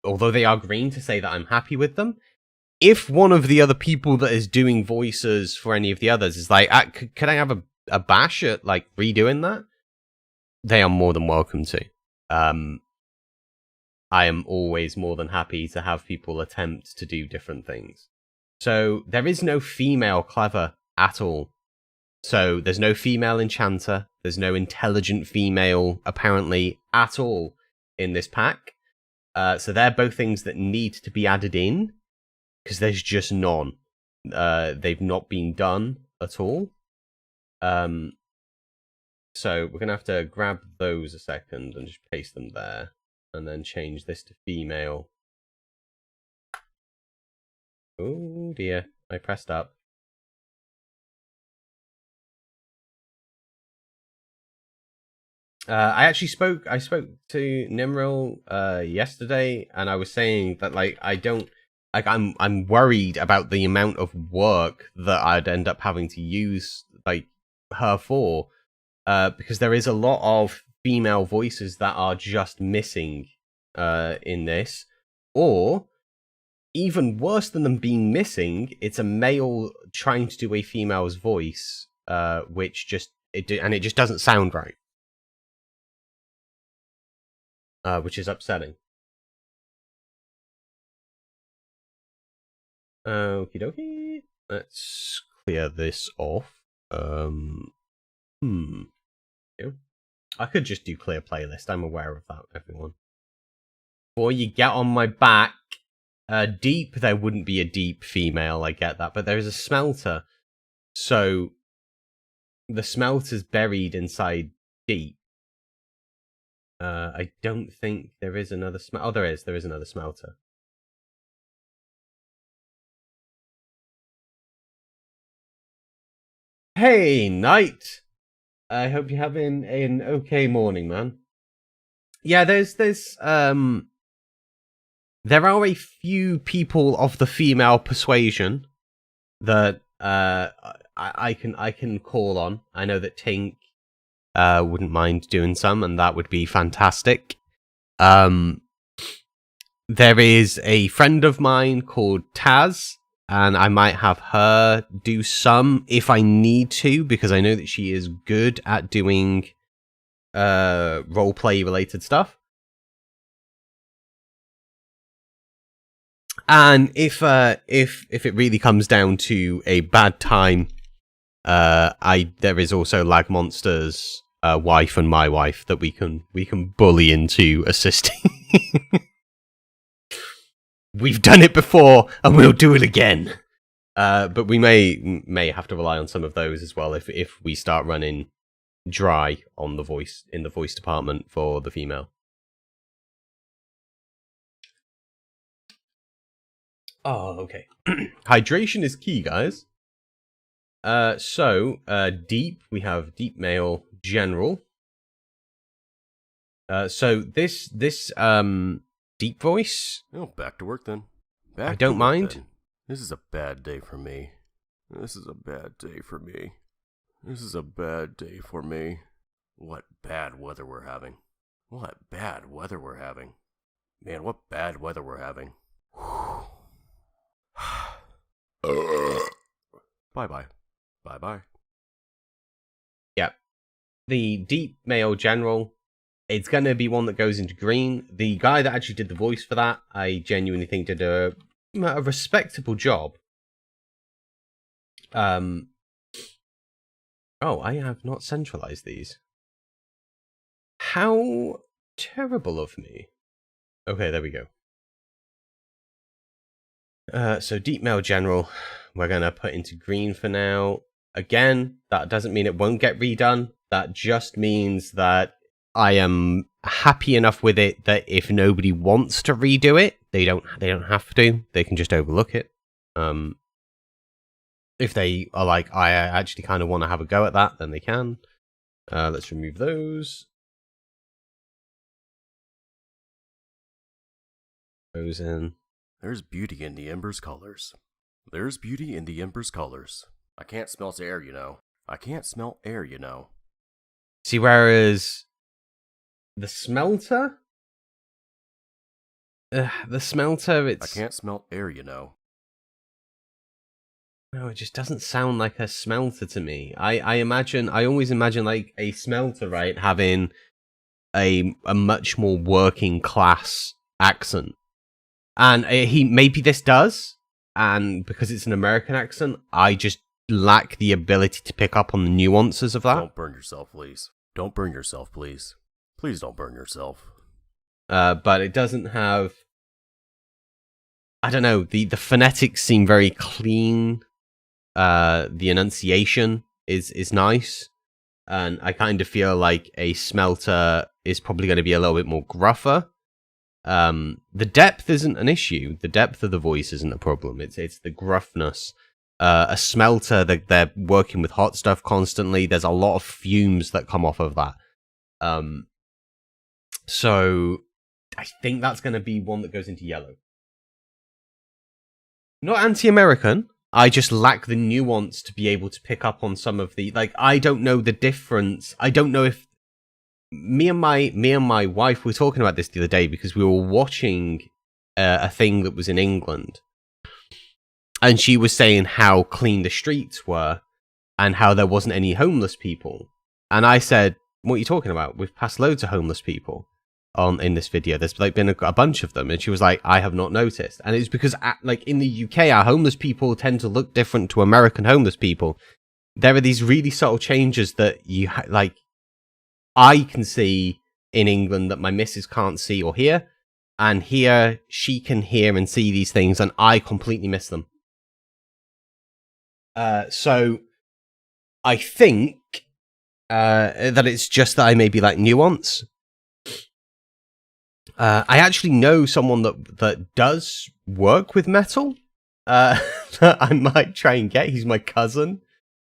[SPEAKER 3] green to say that I'm happy with them, if one of the other people that is doing voices for any of the others is like, can I have a bash at redoing that? They are more than welcome to. I am always more than happy to have people attempt to do different things. So there is no female clever at all. So there's no female enchanter. There's no intelligent female, apparently, at all in this pack. So they're both things that need to be added in, because there's just none. they've not been done at all. So we're gonna have to grab those a second and just paste them there, and then change this to female. Oh dear, I pressed up. I spoke to Nimril yesterday, and I was saying that like I'm worried about the amount of work that I'd end up having to use like her for, because there is a lot of female voices that are just missing in this, or even worse than them being missing, it's a male trying to do a female's voice, which it just doesn't sound right. Which is upsetting. Okie dokie. Let's clear this off. I could just do clear playlist. I'm aware of that, everyone. Before you get on my back, deep, there wouldn't be a deep female, I get that, but there is a smelter. So the smelter's buried inside deep. I don't think there is another oh, there is another smelter. Hey, Knight! I hope you're having an okay morning, man. Yeah, there are a few people of the female persuasion that I can call on. I know that Tink wouldn't mind doing some, and that would be fantastic. There is a friend of mine called Taz, and I might have her do some if I need to, because I know that she is good at doing roleplay related stuff. And if it really comes down to a bad time, there is also Lag Monster's wife and my wife that we can bully into assisting. We've done it before, and we'll do it again. But we may have to rely on some of those as well if we start running dry on the voice department for the female. Oh, okay. Hydration is key, guys. So deep, we have deep male general. So this deep voice.
[SPEAKER 10] Oh, back to work then.
[SPEAKER 3] I don't mind.
[SPEAKER 10] Then. This is a bad day for me. This is a bad day for me. This is a bad day for me. What bad weather we're having. What bad weather we're having. Man, what bad weather we're having. Bye-bye. Bye-bye.
[SPEAKER 3] Yep. The deep male general, it's going to be one that goes into green. The guy that actually did the voice for that, I genuinely think did a respectable job. Oh, I have not centralized these. How terrible of me. Okay, there we go. So deep male general, we're going to put into green for now. Again, that doesn't mean it won't get redone. That just means that I am happy enough with it that if nobody wants to redo it, they don't have to. They can just overlook it. If they are like, I actually kind of want to have a go at that, then they can. Let's remove those. Those in.
[SPEAKER 10] There's beauty in the ember's colors. There's beauty in the ember's colors. I can't smell air, you know. I can't smell air, you know.
[SPEAKER 3] See, whereas the smelter, it's...
[SPEAKER 10] I can't smell air, you know.
[SPEAKER 3] No, it just doesn't sound like a smelter to me. I always imagine like a smelter, right, having a much more working class accent. And maybe this does, and because it's an American accent, I just lack the ability to pick up on the nuances of that.
[SPEAKER 10] Don't burn yourself, please. Don't burn yourself, please. Please don't burn yourself.
[SPEAKER 3] But it doesn't have... I don't know, the phonetics seem very clean the enunciation is nice, and I kind of feel like a smelter is probably going to be a little bit more gruffer. The depth isn't an issue. The depth of the voice isn't a problem. It's the gruffness. A smelter, they're working with hot stuff constantly. There's a lot of fumes that come off of that. So I think that's going to be one that goes into yellow. Not anti-American. I just lack the nuance to be able to pick up on some of the, like, I don't know the difference. I don't know if me and my wife were talking about this the other day because we were watching a thing that was in England, and she was saying how clean the streets were and how there wasn't any homeless people. And I said, "What are you talking about? We've passed loads of homeless people in this video. There's like been a bunch of them." And she was like, "I have not noticed." And it's because like in the UK, our homeless people tend to look different to American homeless people. There are these really subtle changes that you like. I can see in England that my missus can't see or hear, and here she can hear and see these things, and I completely miss them. So I think that it's just that I maybe like nuance. I actually know someone that does work with metal. That I might try and get. He's my cousin,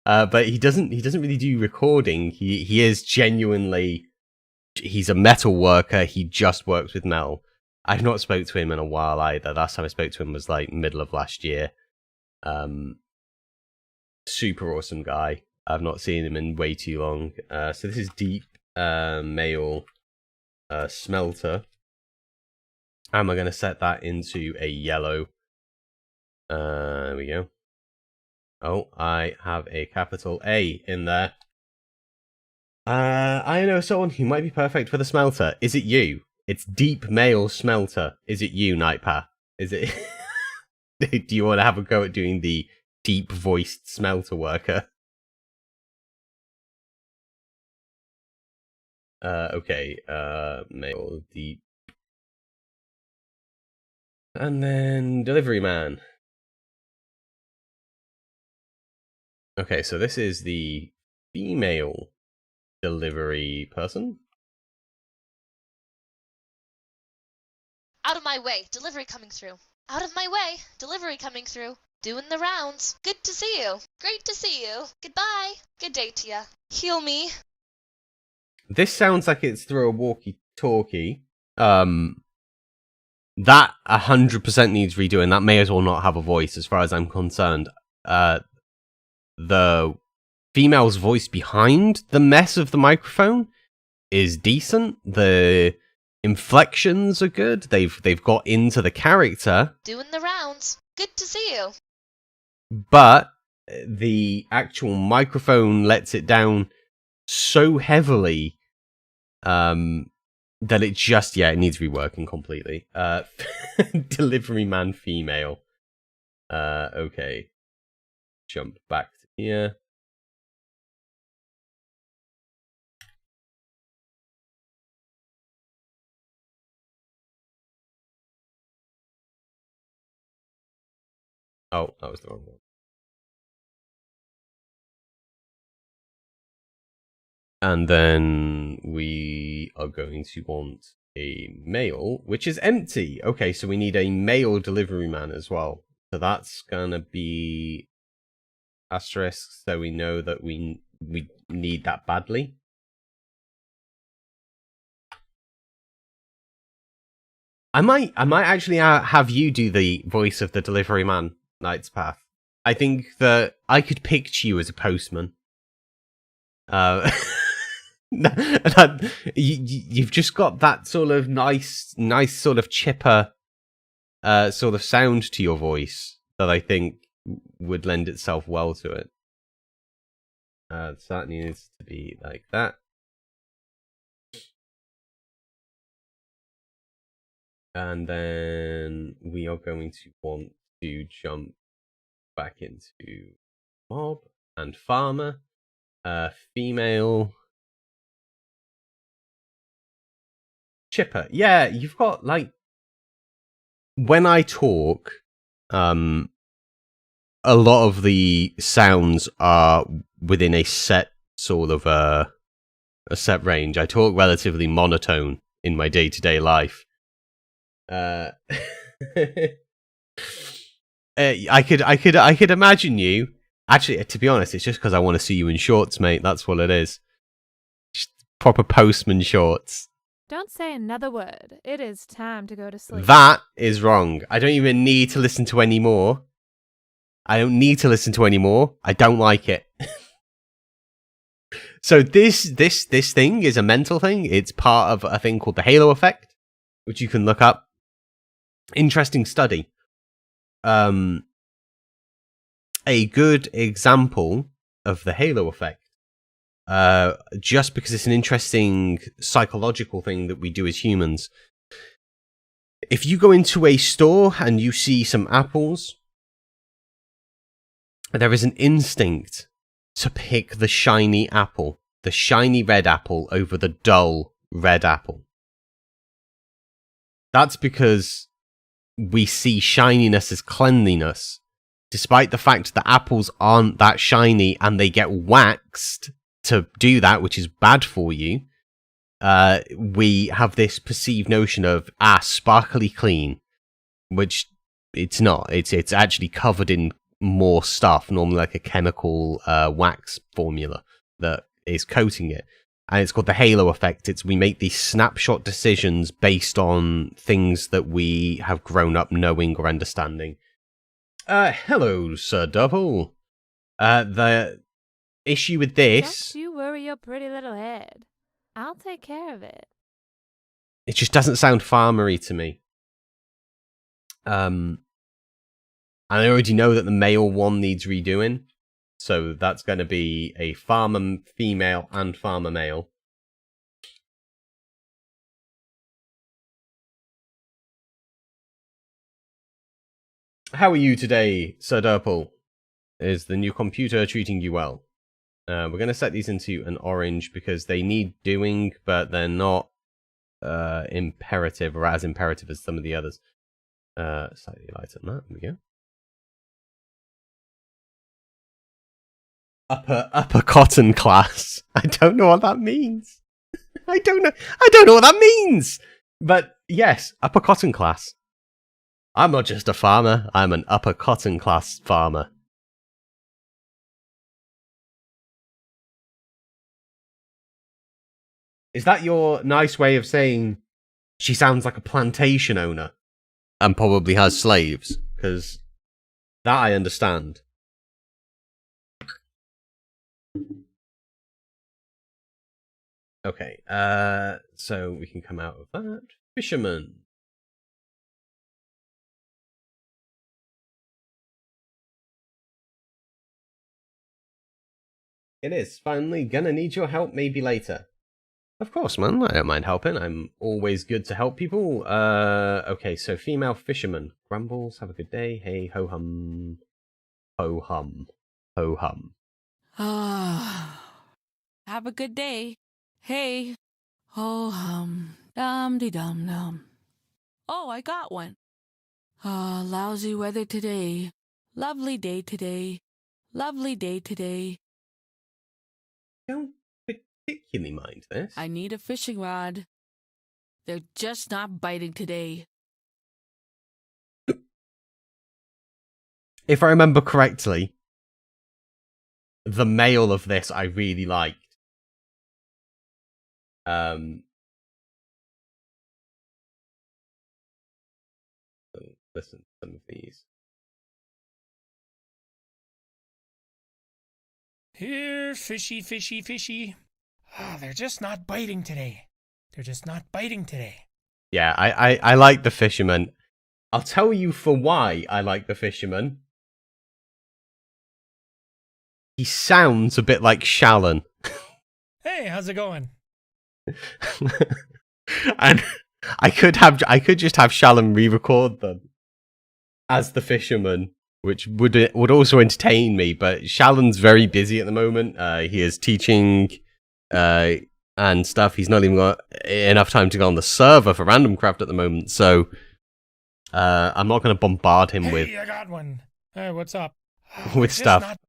[SPEAKER 3] but he doesn't really do recording. He is genuinely. He's a metal worker. He just works with metal. I've not spoke to him in a while either. Last time I spoke to him was like middle of last year. Super awesome guy. I've not seen him in way too long. So this is deep male smelter. Am I going to set that into a yellow? There we go. Oh, I have a capital A in there. I know someone who might be perfect for the smelter. Is it you? It's deep male smelter. Is it you, 𝗏𝗏𝗏? Is it? Do you want to have a go at doing the deep voiced smelter worker? Okay, male deep. And then delivery man. Okay, so this is the female delivery person.
[SPEAKER 11] Out of my way, delivery coming through. Out of my way, delivery coming through. Doing the rounds. Good to see you. Great to see you. Goodbye. Good day to ya. Heal me.
[SPEAKER 3] This sounds like it's through a walkie-talkie. That 100% needs redoing. That may as well not have a voice, as far as I'm concerned. The female's voice behind the mess of the microphone is decent. The inflections are good. They've got into the character.
[SPEAKER 11] Doing the rounds. Good to see you.
[SPEAKER 3] But the actual microphone lets it down so heavily that it just, it needs reworking completely. Delivery man female. Okay. Jump back to here. Oh, that was the wrong one. And then we are going to want a male, which is empty. Okay, so we need a male delivery man as well. So that's gonna be asterisk, so we know that we need that badly. I might actually have you do the voice of the delivery man, Knight's Path. I think that I could picture you as a postman. You've just got that sort of nice sort of chipper sort of sound to your voice that I think would lend itself well to it. So that needs to be like that. And then we are going to want to jump back into mob and farmer. Female chipper. Yeah, you've got like, when I talk, a a lot of the sounds are within a set sort of a set range. I talk relatively monotone in my day-to-day life. I could imagine you. Actually, to be honest, it's just because I want to see you in shorts, mate. That's what it is. Just proper postman shorts.
[SPEAKER 5] Don't say another word. It is time to go to sleep.
[SPEAKER 3] That is wrong. I don't even need to listen to any more. I don't need to listen to any more. I don't like it. So this thing is a mental thing. It's part of a thing called the halo effect, which you can look up. Interesting study. A good example of the halo effect. Just because it's an interesting psychological thing that we do as humans. If you go into a store and you see some apples, there is an instinct to pick the shiny apple, the shiny red apple over the dull red apple. That's because we see shininess as cleanliness, despite the fact that apples aren't that shiny and they get waxed to do that, which is bad for you. We have this perceived notion of sparkly clean, which it's not. It's actually covered in more stuff, normally like a chemical wax formula that is coating it, and it's called the halo effect. We make these snapshot decisions based on things that we have grown up knowing or understanding. Hello, Sir Double. The issue with this...
[SPEAKER 5] Don't you worry your pretty little head. I'll take care of it.
[SPEAKER 3] It just doesn't sound farmery to me. And I already know that the male one needs redoing. So that's going to be a farmer female and farmer male. How are you today, Sir Durple? Is the new computer treating you well? We're going to set these into an orange because they need doing, but they're not imperative or as imperative as some of the others. Slightly lighter than that. There we go. Upper cotton class. I don't know what that means. I don't know what that means. But yes, upper cotton class. I'm not just a farmer. I'm an upper cotton class farmer. Is that your nice way of saying she sounds like a plantation owner and probably has slaves? Because that I understand. Okay, so we can come out of that. Fisherman. It is. Finally, gonna need your help maybe later. Of course, man. I don't mind helping. I'm always good to help people. Okay, so female fisherman. Grumbles, have a good day. Hey, ho-hum. Ho-hum. Ho-hum.
[SPEAKER 12] Have a good day. Hey. Ho-hum. Dum-de-dum-dum. Oh, I got one. Lousy weather today. Lovely day today. Lovely day today.
[SPEAKER 3] Don't particularly mind this.
[SPEAKER 12] I need a fishing rod. They're just not biting today.
[SPEAKER 3] If I remember correctly, the male of this I really liked. Listen to some of these.
[SPEAKER 13] Here, fishy, fishy, fishy. They're just not biting today. They're just not biting today.
[SPEAKER 3] Yeah, I like the fisherman. I'll tell you for why I like the fisherman. He sounds a bit like Shallan.
[SPEAKER 13] Hey, how's it going?
[SPEAKER 3] And I could just have Shallan re-record them as the fisherman, which would also entertain me. But Shallan's very busy at the moment. He is teaching and stuff. He's not even got enough time to go on the server for Random Craft at the moment. So I'm not going to bombard him with.
[SPEAKER 13] Hey, I got one. Hey, what's up?
[SPEAKER 3] with
[SPEAKER 13] Just
[SPEAKER 3] stuff.
[SPEAKER 13] not-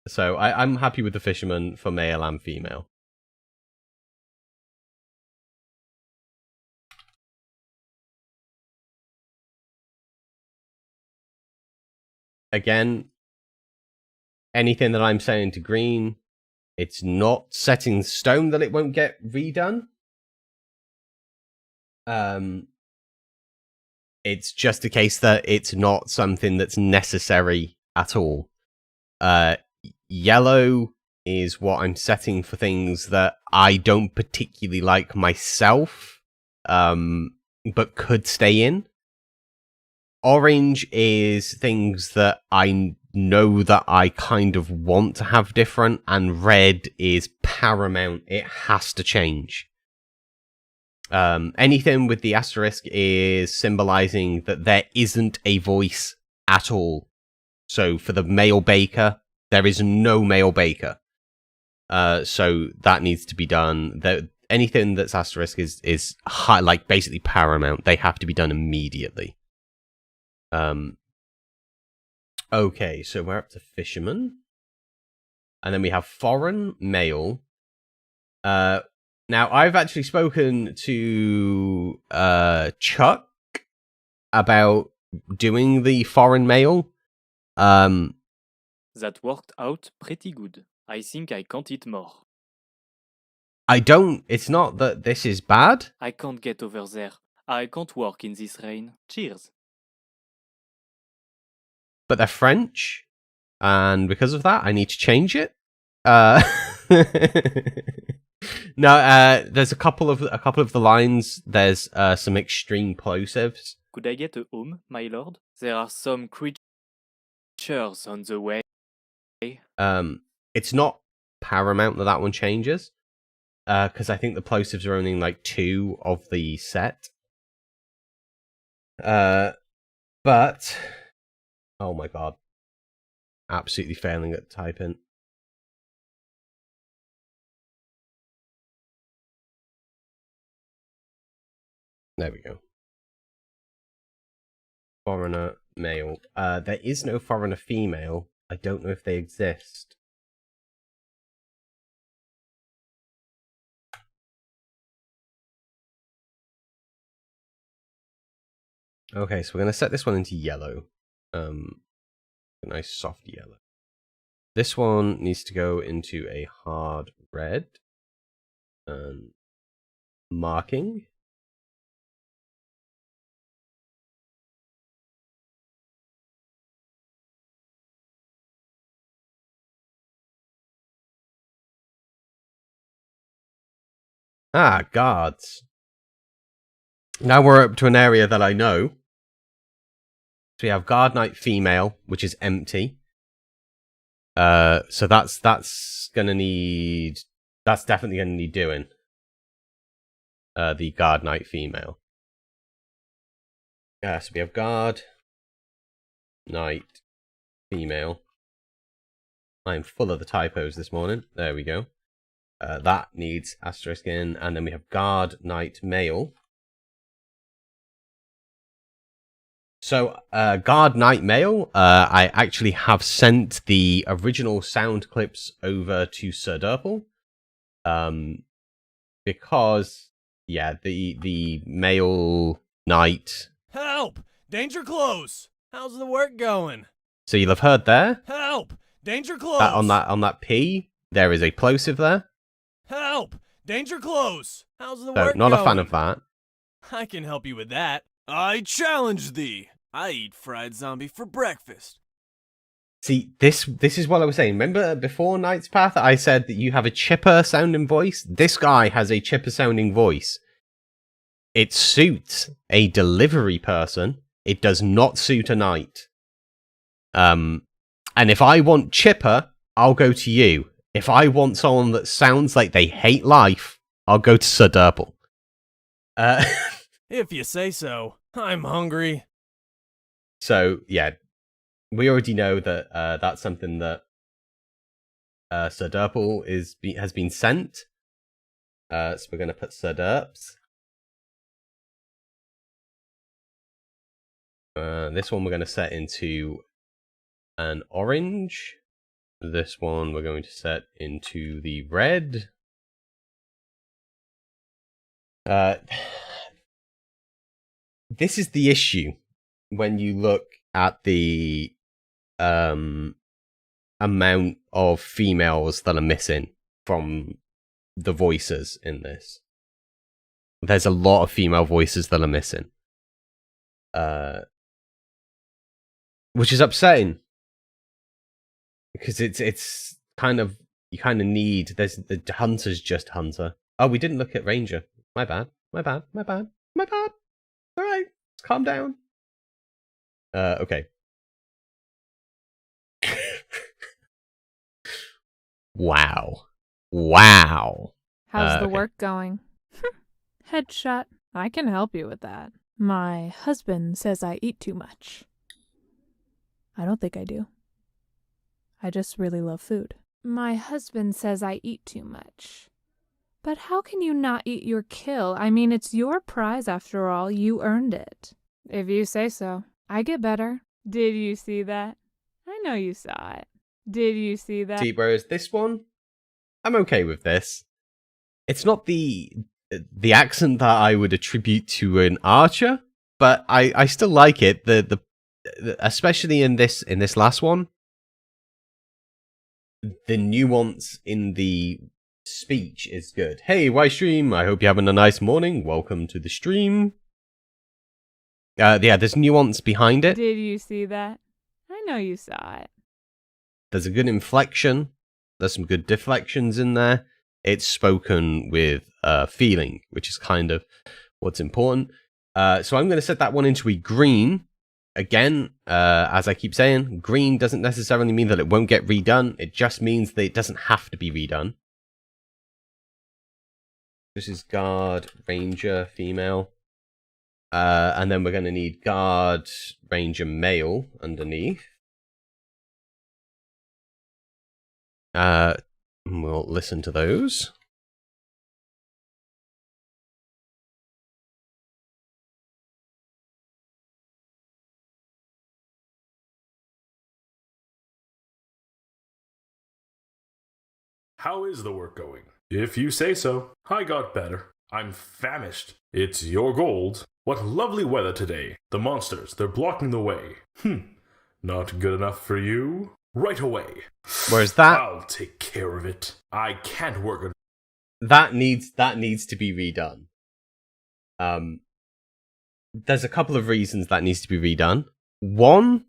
[SPEAKER 3] So I'm happy with the fisherman for male and female. Again, anything that I'm saying to green, it's not set in stone that it won't get redone. It's just a case that it's not something that's necessary at all. Yellow is what I'm setting for things that I don't particularly like myself, but could stay in. Orange is things that I know that I kind of want to have different, and red is paramount. It has to change. Anything with the asterisk is symbolizing that there isn't a voice at all. So for the male baker, there is no male baker. So that needs to be done. Anything that's asterisk is high, like basically paramount. They have to be done immediately. Okay, so we're up to fisherman. And then we have foreign male. Now, I've actually spoken to Chuck about doing the foreign male.
[SPEAKER 14] That worked out pretty good. I think I can't eat more.
[SPEAKER 3] It's not that this is bad.
[SPEAKER 14] I can't get over there. I can't work in this rain. Cheers.
[SPEAKER 3] But they're French, and because of that, I need to change it. No, there's a couple of the lines. There's some extreme plosives.
[SPEAKER 14] Could I get a home, my lord? There are some creatures on the way.
[SPEAKER 3] It's not paramount that one changes, because I think the plosives are only in like 2 of the set. But oh my god, absolutely failing at typing. There we go. Foreigner male. There is no foreigner female. I don't know if they exist. Okay, so we're going to set this one into yellow. A nice soft yellow. This one needs to go into a hard red. Marking. Ah, guards. Now we're up to an area that I know. So we have guard knight female, which is empty. So that's definitely gonna need doing. The guard knight female. So we have guard knight female. I'm full of the typos this morning. There we go. That needs asterisk in, and then we have guard knight male. So, guard knight male, I actually have sent the original sound clips over to 𝗘𝗡𝗘𝗖𝗞. Because, yeah, the male knight.
[SPEAKER 15] Help! Danger close! How's the work going?
[SPEAKER 3] So you'll have heard there.
[SPEAKER 15] Help! Danger close!
[SPEAKER 3] On that P, there is a plosive there.
[SPEAKER 15] Help! Danger close! How's the
[SPEAKER 3] So,
[SPEAKER 15] work
[SPEAKER 3] not
[SPEAKER 15] going?
[SPEAKER 3] a fan of that.
[SPEAKER 15] I can help you with that. I challenge thee! I eat fried zombie for breakfast.
[SPEAKER 3] See, this is what I was saying. Remember before Knight's Path, I said that you have a chipper sounding voice? This guy has a chipper sounding voice. It suits a delivery person. It does not suit a knight. And if I want chipper, I'll go to you. If I want someone that sounds like they hate life, I'll go to 𝗘𝗡𝗘𝗏.
[SPEAKER 15] If you say so. I'm hungry.
[SPEAKER 3] So, yeah. We already know that that's something that 𝗘𝗡𝗘𝗏 has been sent. So we're going to put 𝗘𝗏𝗏𝗏s. This one we're going to set into an orange. This one we're going to set into the red. This is the issue when you look at the amount of females that are missing from the voices in this. There's a lot of female voices that are missing. Which is upsetting. Because it's kind of, you kind of need, there's the hunter's just hunter. Oh, we didn't look at ranger. My bad. Alright, calm down. Okay. Wow.
[SPEAKER 16] How's the
[SPEAKER 3] okay.
[SPEAKER 16] work going? Headshot. I can help you with that. My husband says I eat too much. I don't think I do. I just really love food. My husband says I eat too much. But how can you not eat your kill? I mean, it's your prize after all. You earned it. If you say so. I get better. Did you see that? I know you saw it. Did you see that?
[SPEAKER 3] See, whereas this one, I'm okay with this. It's not the accent that I would attribute to an archer, but I still like it. The especially in this last one, the nuance in the speech is good. Hey, why stream? I hope you're having a nice morning. Welcome to the stream. Yeah, there's nuance behind it.
[SPEAKER 16] Did you see that? I know you saw it.
[SPEAKER 3] There's a good inflection. There's some good deflections in there. It's spoken with feeling, which is kind of what's important. So I'm going to set that one into a green. Again, as I keep saying, green doesn't necessarily mean that it won't get redone. It just means that it doesn't have to be redone. This is guard, ranger, female. And then we're going to need guard, ranger, male underneath. We'll listen to those.
[SPEAKER 2] How is the work going? If you say so. I got better. I'm famished. It's your gold. What lovely weather today. The monsters, they're blocking the way. Not good enough for you? Right away.
[SPEAKER 3] Whereas that,
[SPEAKER 2] I'll take care of it. I can't work on
[SPEAKER 3] that needs to be redone. There's a couple of reasons that needs to be redone. One,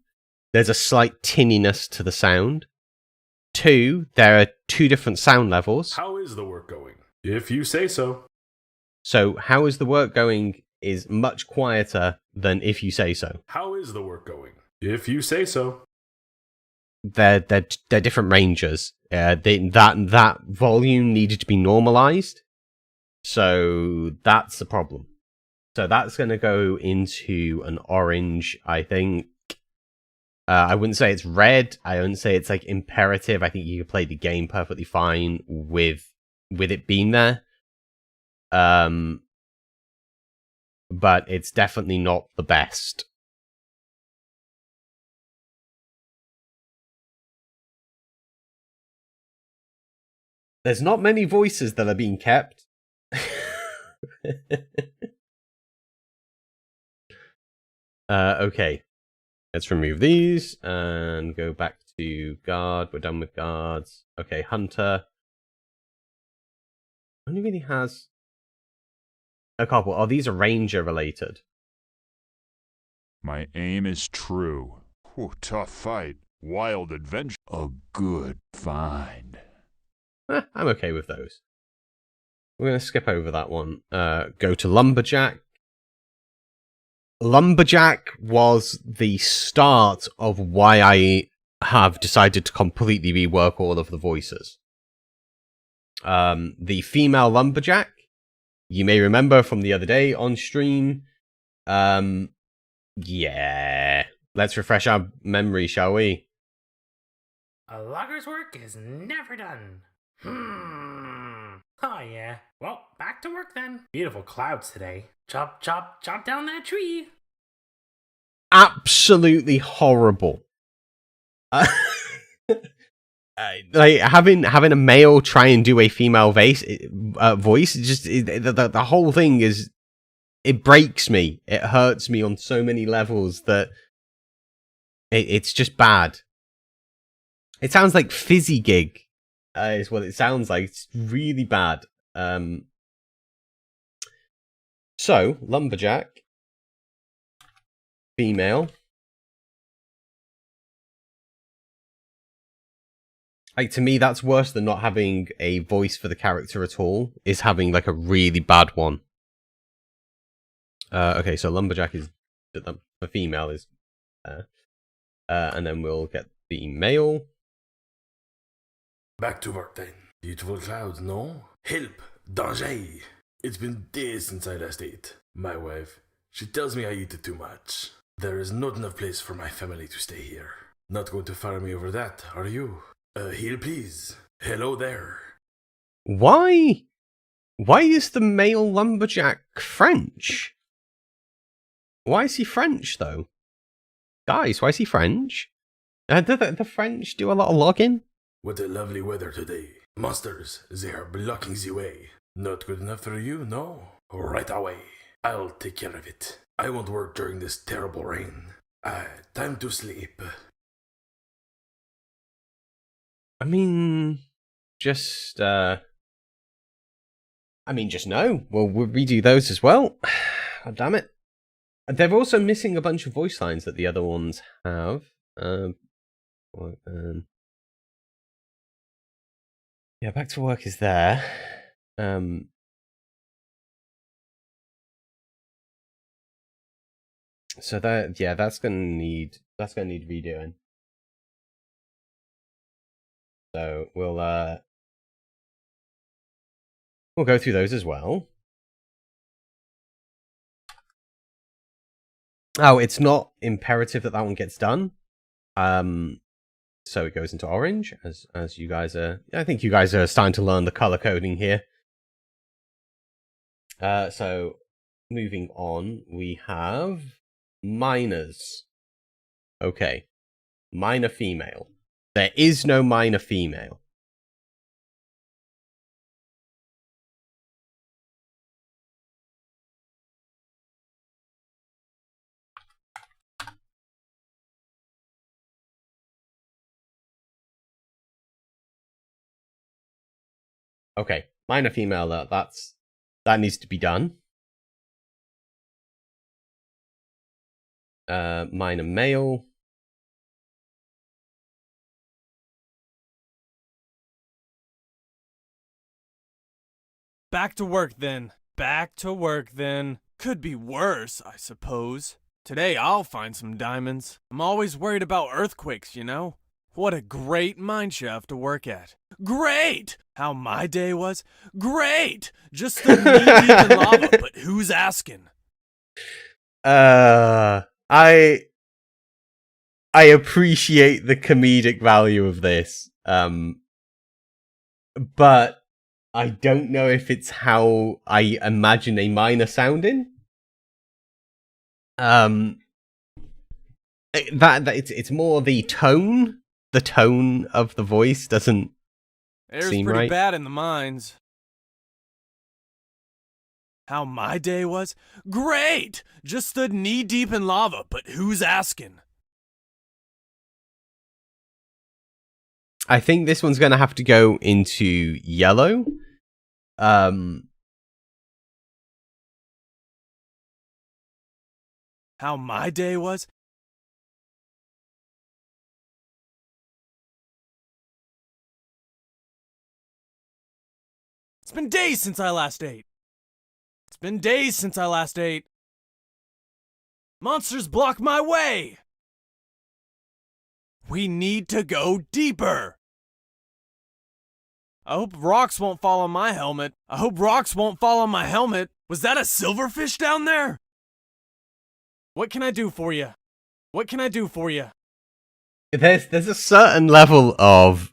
[SPEAKER 3] there's a slight tinniness to the sound. Two, there are two different sound levels.
[SPEAKER 2] How is the work going? If you say so.
[SPEAKER 3] So, how is the work going is much quieter than if you say so.
[SPEAKER 2] How is the work going? If you say so.
[SPEAKER 3] They're different ranges. That volume needed to be normalized. So that's the problem. So that's going to go into an orange, I think. I wouldn't say it's red. I wouldn't say it's like imperative. I think you could play the game perfectly fine with it being there. But it's definitely not the best. There's not many voices that are being kept. Okay. Let's remove these and go back to guard. We're done with guards. Okay, hunter. Only really has a couple. Oh, these are ranger related.
[SPEAKER 4] My aim is true. Whew, tough fight. Wild adventure. A good find.
[SPEAKER 3] I'm okay with those. We're going to skip over that one. Go to Lumberjack. Lumberjack was the start of why I have decided to completely rework all of the voices. The female Lumberjack, you may remember from the other day on stream. Yeah. Let's refresh our memory, shall we?
[SPEAKER 6] A logger's work is never done. Oh yeah. Well, back to work then. Beautiful clouds today. Chop, chop, chop down that tree.
[SPEAKER 3] Absolutely horrible. Like having a male try and do a female voice, the whole thing is, it breaks me. It hurts me on so many levels that it's just bad. It sounds like Fizzy Gig, is what it sounds like. It's really bad. So lumberjack, female. Like, to me, that's worse than not having a voice for the character at all, is having, like, a really bad one. Okay, so lumberjack is... the female is... and then we'll get the male.
[SPEAKER 2] Back to work then. Beautiful clouds, no? Help! Danger! It's been days since I last ate. My wife, she tells me I eat too much. There is not enough place for my family to stay here. Not going to fire me over that, are you? Here, please. Hello there.
[SPEAKER 3] Why is the male lumberjack French? Why is he French, though? Guys, why is he French? Do the French do a lot of logging?
[SPEAKER 2] What a lovely weather today. Monsters, they are blocking the way. Not good enough for you, no? Right away. I'll take care of it. I won't work during this terrible rain. Time to sleep.
[SPEAKER 3] I mean, just no. We'll redo those as well. God damn it. They're also missing a bunch of voice lines that the other ones have. Yeah, back to work is there. So that's gonna need redoing. So we'll go through those as well. Oh, it's not imperative that one gets done. So it goes into orange as you guys are. I think you guys are starting to learn the color coding here. So moving on, we have minors. Okay, minor female. There is no minor female. Okay, minor female. That needs to be done. Minor male.
[SPEAKER 15] Back to work then. Back to work then. Could be worse, I suppose. Today I'll find some diamonds. I'm always worried about earthquakes, you know? What a great mine shaft to work at. Great! How my day was? Great! Just the knee-deep in lava, but who's asking?
[SPEAKER 3] I appreciate the comedic value of this. But I don't know if it's how I imagine a miner sounding. It's more the tone. The tone of the voice doesn't seem
[SPEAKER 15] pretty
[SPEAKER 3] right.
[SPEAKER 15] bad in the mines. How my day was? Great! Just stood knee-deep in lava, but who's asking?
[SPEAKER 3] I think this one's going to have to go into yellow. How
[SPEAKER 15] my day was? It's been days since I last ate. It's been days since I last ate. Monsters block my way. We need to go deeper. I hope rocks won't fall on my helmet. I hope rocks won't fall on my helmet. Was that a silverfish down there? What can I do for you? What can I do for you?
[SPEAKER 3] There's a certain level of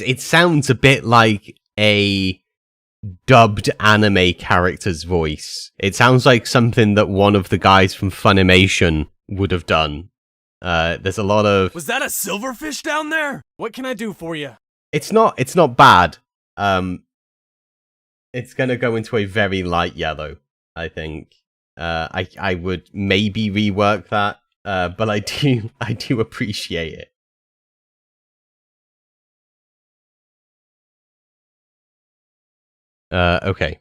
[SPEAKER 3] it sounds a bit like a dubbed anime character's voice. It sounds like something that one of the guys from Funimation would have done. There's a lot of...
[SPEAKER 15] Was that a silverfish down there? What can I do for you?
[SPEAKER 3] It's not bad. It's gonna go into a very light yellow, I think. I would maybe rework that, but I do appreciate it. Okay.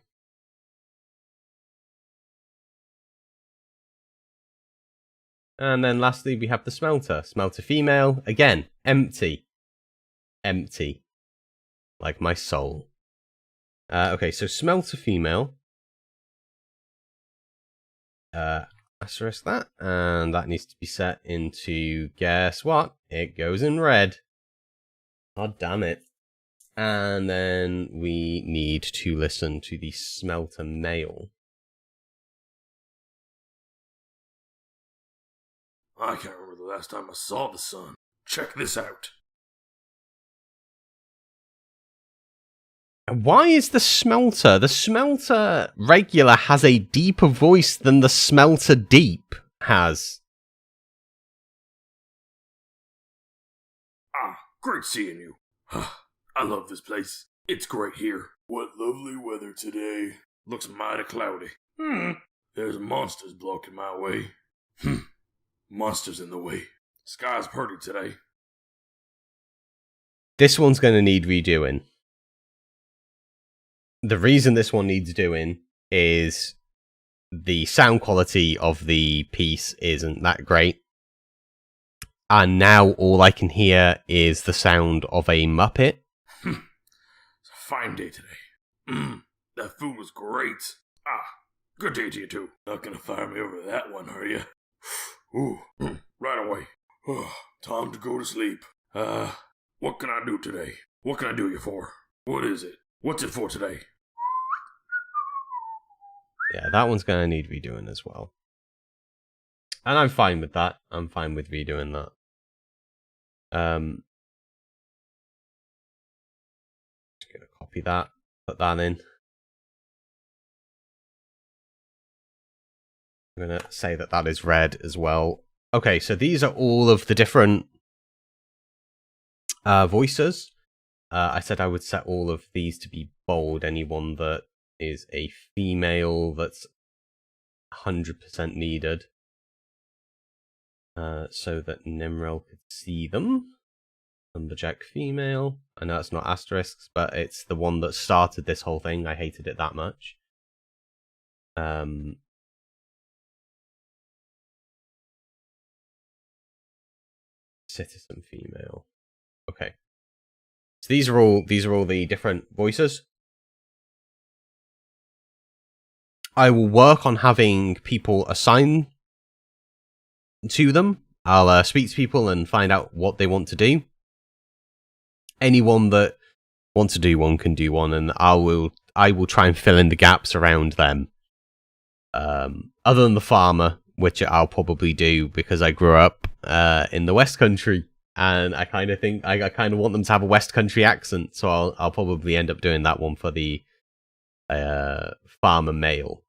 [SPEAKER 3] And then lastly, we have the smelter. Smelter female. Again, empty. Empty. Like my soul. Okay, so smelter female. Asterisk that. And that needs to be set into, guess what? It goes in red. God damn it. And then we need to listen to the smelter male.
[SPEAKER 2] I can't remember the last time I saw the sun. Check this out.
[SPEAKER 3] Why is the smelter regular has a deeper voice than the smelter deep has?
[SPEAKER 2] Ah, great seeing you. I love this place. It's great here. What lovely weather today. Looks mighty cloudy. There's monsters blocking my way. Monsters in the way. Sky's pretty today.
[SPEAKER 3] This one's going to need redoing. The reason this one needs doing is the sound quality of the piece isn't that great. And now all I can hear is the sound of a Muppet.
[SPEAKER 2] It's a fine day today. That food was great. Good day to you too. Not gonna fire me over that one, are you? Ooh, right away. Time to go to sleep. What can I do today? What can I do you for? What is it? What's it for today?
[SPEAKER 3] Yeah, that one's going to need redoing as well. And I'm fine with that. I'm fine with redoing that. Just going to copy that, put that in. I'm going to say that that is red as well. Okay, so these are all of the different voices. I said I would set all of these to be bold. Anyone that is a female that's 100% needed. So that Nimrel could see them. Lumberjack female. I know it's not asterisks, but it's the one that started this whole thing. I hated it that much. Citizen female. Okay. So these are all the different voices. I will work on having people assign to them. I'll speak to people and find out what they want to do. Anyone that wants to do one can do one, and I will try and fill in the gaps around them. Other than the farmer, which I'll probably do because I grew up in the West Country. And I kind of think I kind of want them to have a West Country accent, so I'll probably end up doing that one for the farmer male.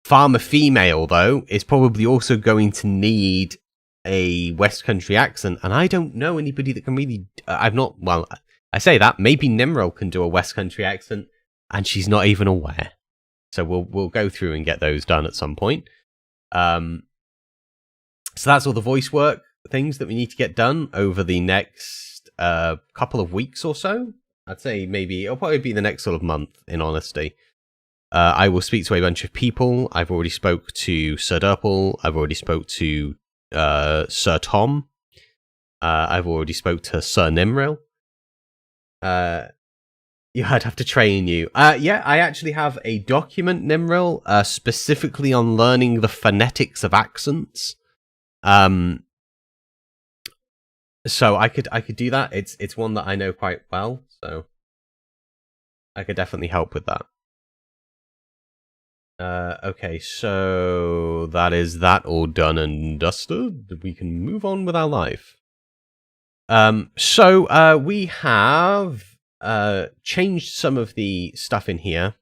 [SPEAKER 3] Farmer female though is probably also going to need a West Country accent, and I don't know anybody that can really. I say that maybe Nimrel can do a West Country accent, and she's not even aware. So we'll go through and get those done at some point. So that's all the voice work things that we need to get done over the next couple of weeks or so. I'd say maybe it'll probably be the next sort of month, in honesty. I will speak to a bunch of people. I've already spoke to 𝗘𝗙𝗘𝗖𝗞. I've already spoke to Sir Tom. I've already spoke to Sir Nimrel. Yeah, I'd have to train you. Yeah, I actually have a document, Nimrel, specifically on learning the phonetics of accents. So I could do that. It's one that I know quite well, so I could definitely help with that. Okay, so that is that all done and dusted. We can move on with our life. So we have changed some of the stuff in here.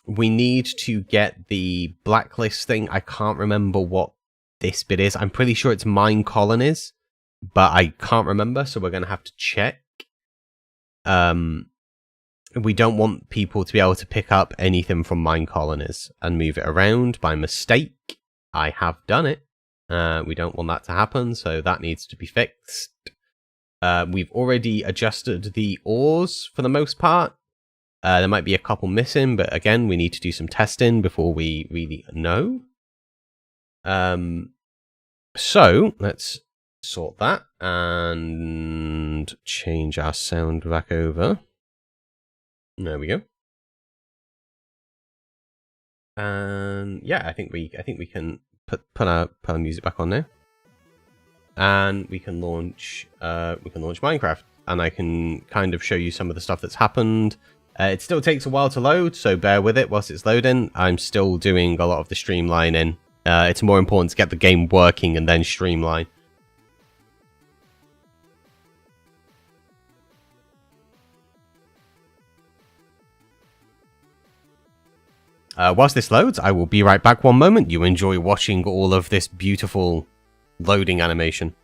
[SPEAKER 3] We need to get the blacklist thing. I can't remember what this bit is. I'm pretty sure it's mine colonies, but I can't remember, so we're going to have to check. We don't want people to be able to pick up anything from mine colonies and move it around by mistake. I have done it. We don't want that to happen, so that needs to be fixed. We've already adjusted the ores for the most part. There might be a couple missing, but again, we need to do some testing before we really know. So, let's sort that and change our sound back over. There we go. And yeah, I think we can put our music back on now. And we can launch Minecraft, and I can kind of show you some of the stuff that's happened. It still takes a while to load, so bear with it whilst it's loading. I'm still doing a lot of the streamlining. It's more important to get the game working and then streamline. Whilst this loads, I will be right back one moment. You enjoy watching all of this beautiful loading animation.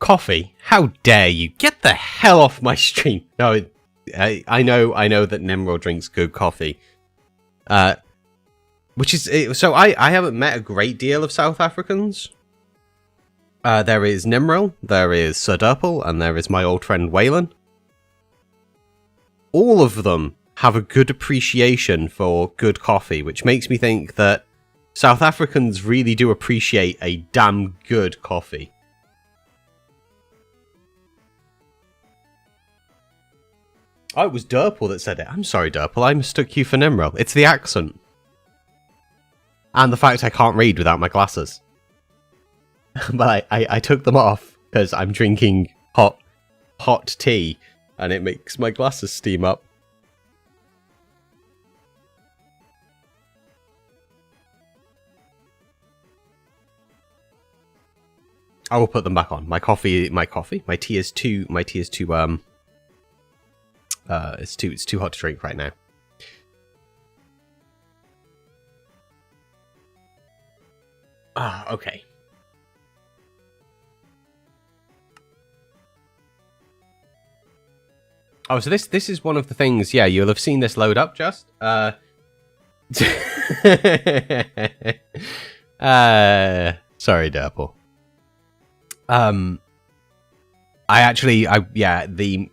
[SPEAKER 3] Coffee? How dare you? Get the hell off my stream. No, I know that Nimrod drinks good coffee. Which is... So I haven't met a great deal of South Africans. There is Nimrod, there is 𝗘𝗡𝗘𝗖𝗞, and there is my old friend Waylon. All of them have a good appreciation for good coffee, which makes me think that South Africans really do appreciate a damn good coffee. Oh, it was 𝗘𝗡𝗘 that said it. I'm sorry, 𝗘𝗡𝗘, I mistook you for Nimrod. It's the accent. And the fact I can't read without my glasses. But I took them off because I'm drinking hot tea, and it makes my glasses steam up. I will put them back on. My tea is too it's too hot to drink right now. Ah, okay. Oh, so this is one of the things, yeah, you'll have seen this load up just. Sorry, 𝗘𝗡𝗘. The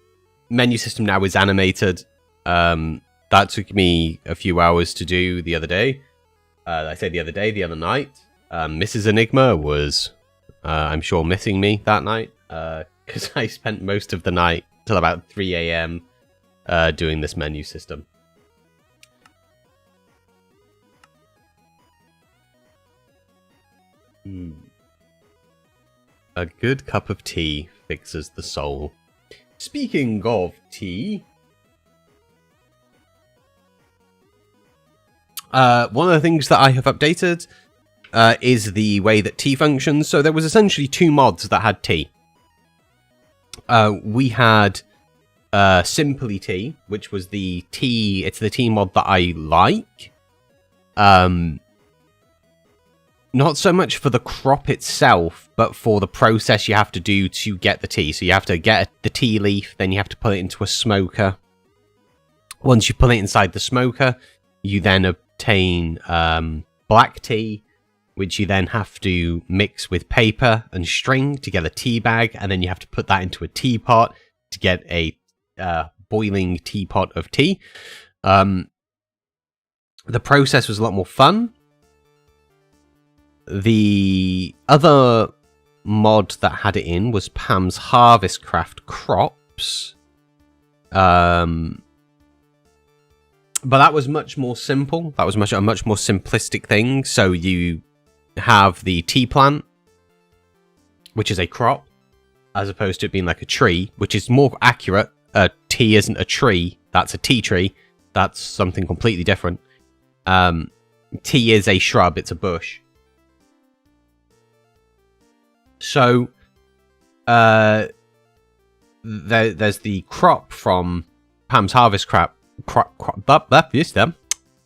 [SPEAKER 3] menu system now is animated. That took me a few hours to do the other day. I say the other night. Mrs. 𝗘𝗔𝗓 was, I'm sure, missing me that night. Because I spent most of the night till about 3 AM doing this menu system. A good cup of tea fixes the soul. Speaking of tea, one of the things that I have updated is the way that tea functions. So there was essentially 2 mods that had tea. We had Simply Tea, which was the tea. It's the tea mod that I like. Not so much for the crop itself, but for the process you have to do to get the tea. So you have to get the tea leaf, then you have to put it into a smoker. Once you put it inside the smoker, you then obtain black tea, which you then have to mix with paper and string to get a tea bag, and then you have to put that into a teapot to get a boiling teapot of tea. The process was a lot more fun. The other mod that had it in was Pam's Harvest Craft Crops. But that was much more simple. That was a much more simplistic thing. So you have the tea plant, which is a crop, as opposed to it being like a tree, which is more accurate. Tea isn't a tree. That's a tea tree. That's something completely different. Tea is a shrub. It's a bush. So, there's the crop from Pam's Harvest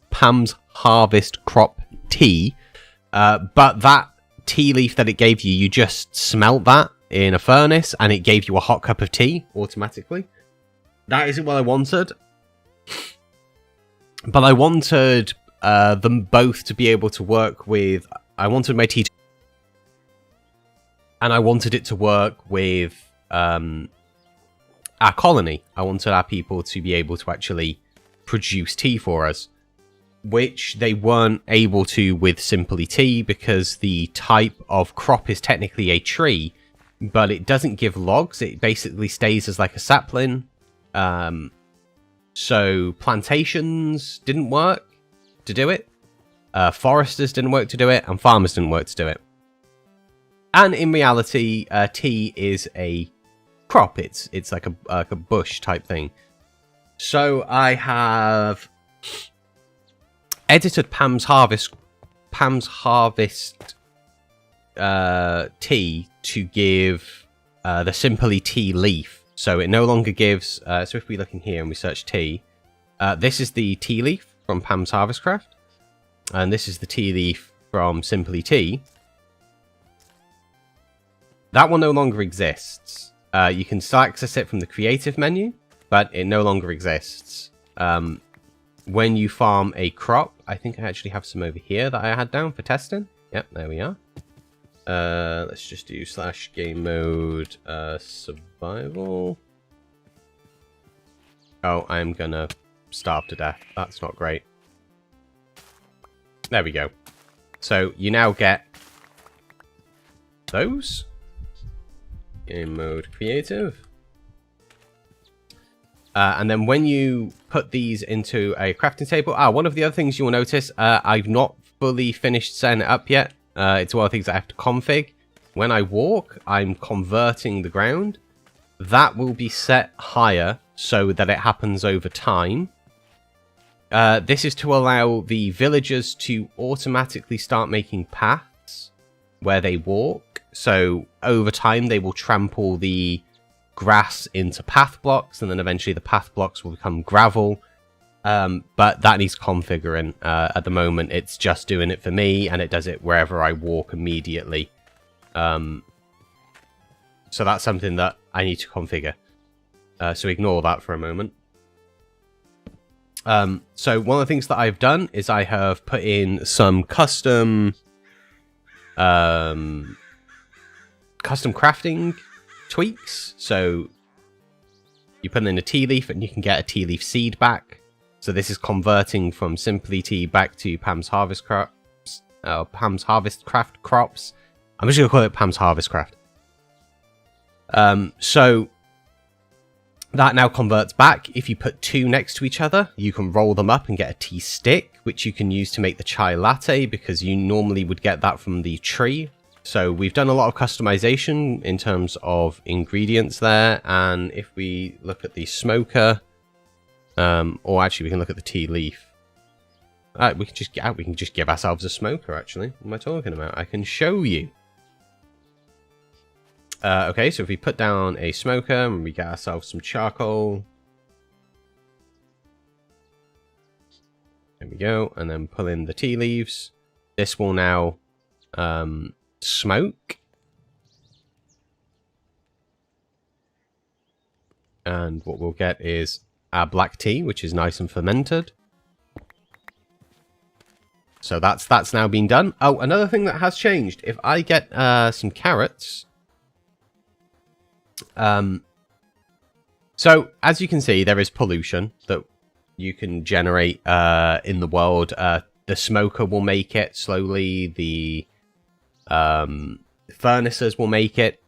[SPEAKER 3] Pam's Harvest Crop Tea. But that tea leaf that it gave you, you just smelt that in a furnace, and it gave you a hot cup of tea automatically. That isn't what I wanted. But I wanted them both to be able to work with... I wanted my tea and I wanted it to work with our colony. I wanted our people to be able to actually produce tea for us, which they weren't able to with Simply Tea because the type of crop is technically a tree, but it doesn't give logs. It basically stays as like a sapling. So plantations didn't work to do it. Foresters didn't work to do it, and farmers didn't work to do it. And in reality, tea is a crop. It's like a bush type thing. So I have edited Pam's Harvest tea to give the Simply Tea leaf. So it no longer gives... so if we look in here and we search tea, this is the tea leaf from Pam's Harvest Craft. And this is the tea leaf from Simply Tea. That one no longer exists. You can still access it from the creative menu, but it no longer exists. When you farm a crop, I think I actually have some over here that I had down for testing. Yep, there we are. Let's just do /game mode survival. Oh, I'm gonna starve to death. That's not great. There we go. So you now get those. Game mode creative. And then when you put these into a crafting table... one of the other things you will notice, I've not fully finished setting it up yet. It's one of the things I have to config. When I walk, I'm converting the ground. That will be set higher so that it happens over time. This is to allow the villagers to automatically start making paths where they walk. So over time, they will trample the grass into path blocks, and then eventually the path blocks will become gravel. But that needs configuring. At the moment, it's just doing it for me, and it does it wherever I walk immediately. So that's something that I need to configure. So ignore that for a moment. So one of the things that I've done is I have put in some custom crafting tweaks. So you put in a tea leaf and you can get a tea leaf seed back. So this is converting from simply tea back to Pam's Harvest Crops. Pam's Harvest Craft crops. I'm just going to call it Pam's Harvest Craft. So that now converts back. If you put two next to each other, you can roll them up and get a tea stick, which you can use to make the chai latte, because you normally would get that from the tree. So we've done a lot of customization in terms of ingredients there. And if we look at the smoker, or actually we can look at the tea leaf. We can just give ourselves a smoker, actually. What am I talking about? I can show you. Okay, so if we put down a smoker and we get ourselves some charcoal. There we go. And then pull in the tea leaves. This will now smoke. And what we'll get is our black tea, which is nice and fermented. So that's now been done. Oh, another thing that has changed. If I get some carrots... So, as you can see, there is pollution that you can generate in the world. The smoker will make it slowly. The furnaces will make it.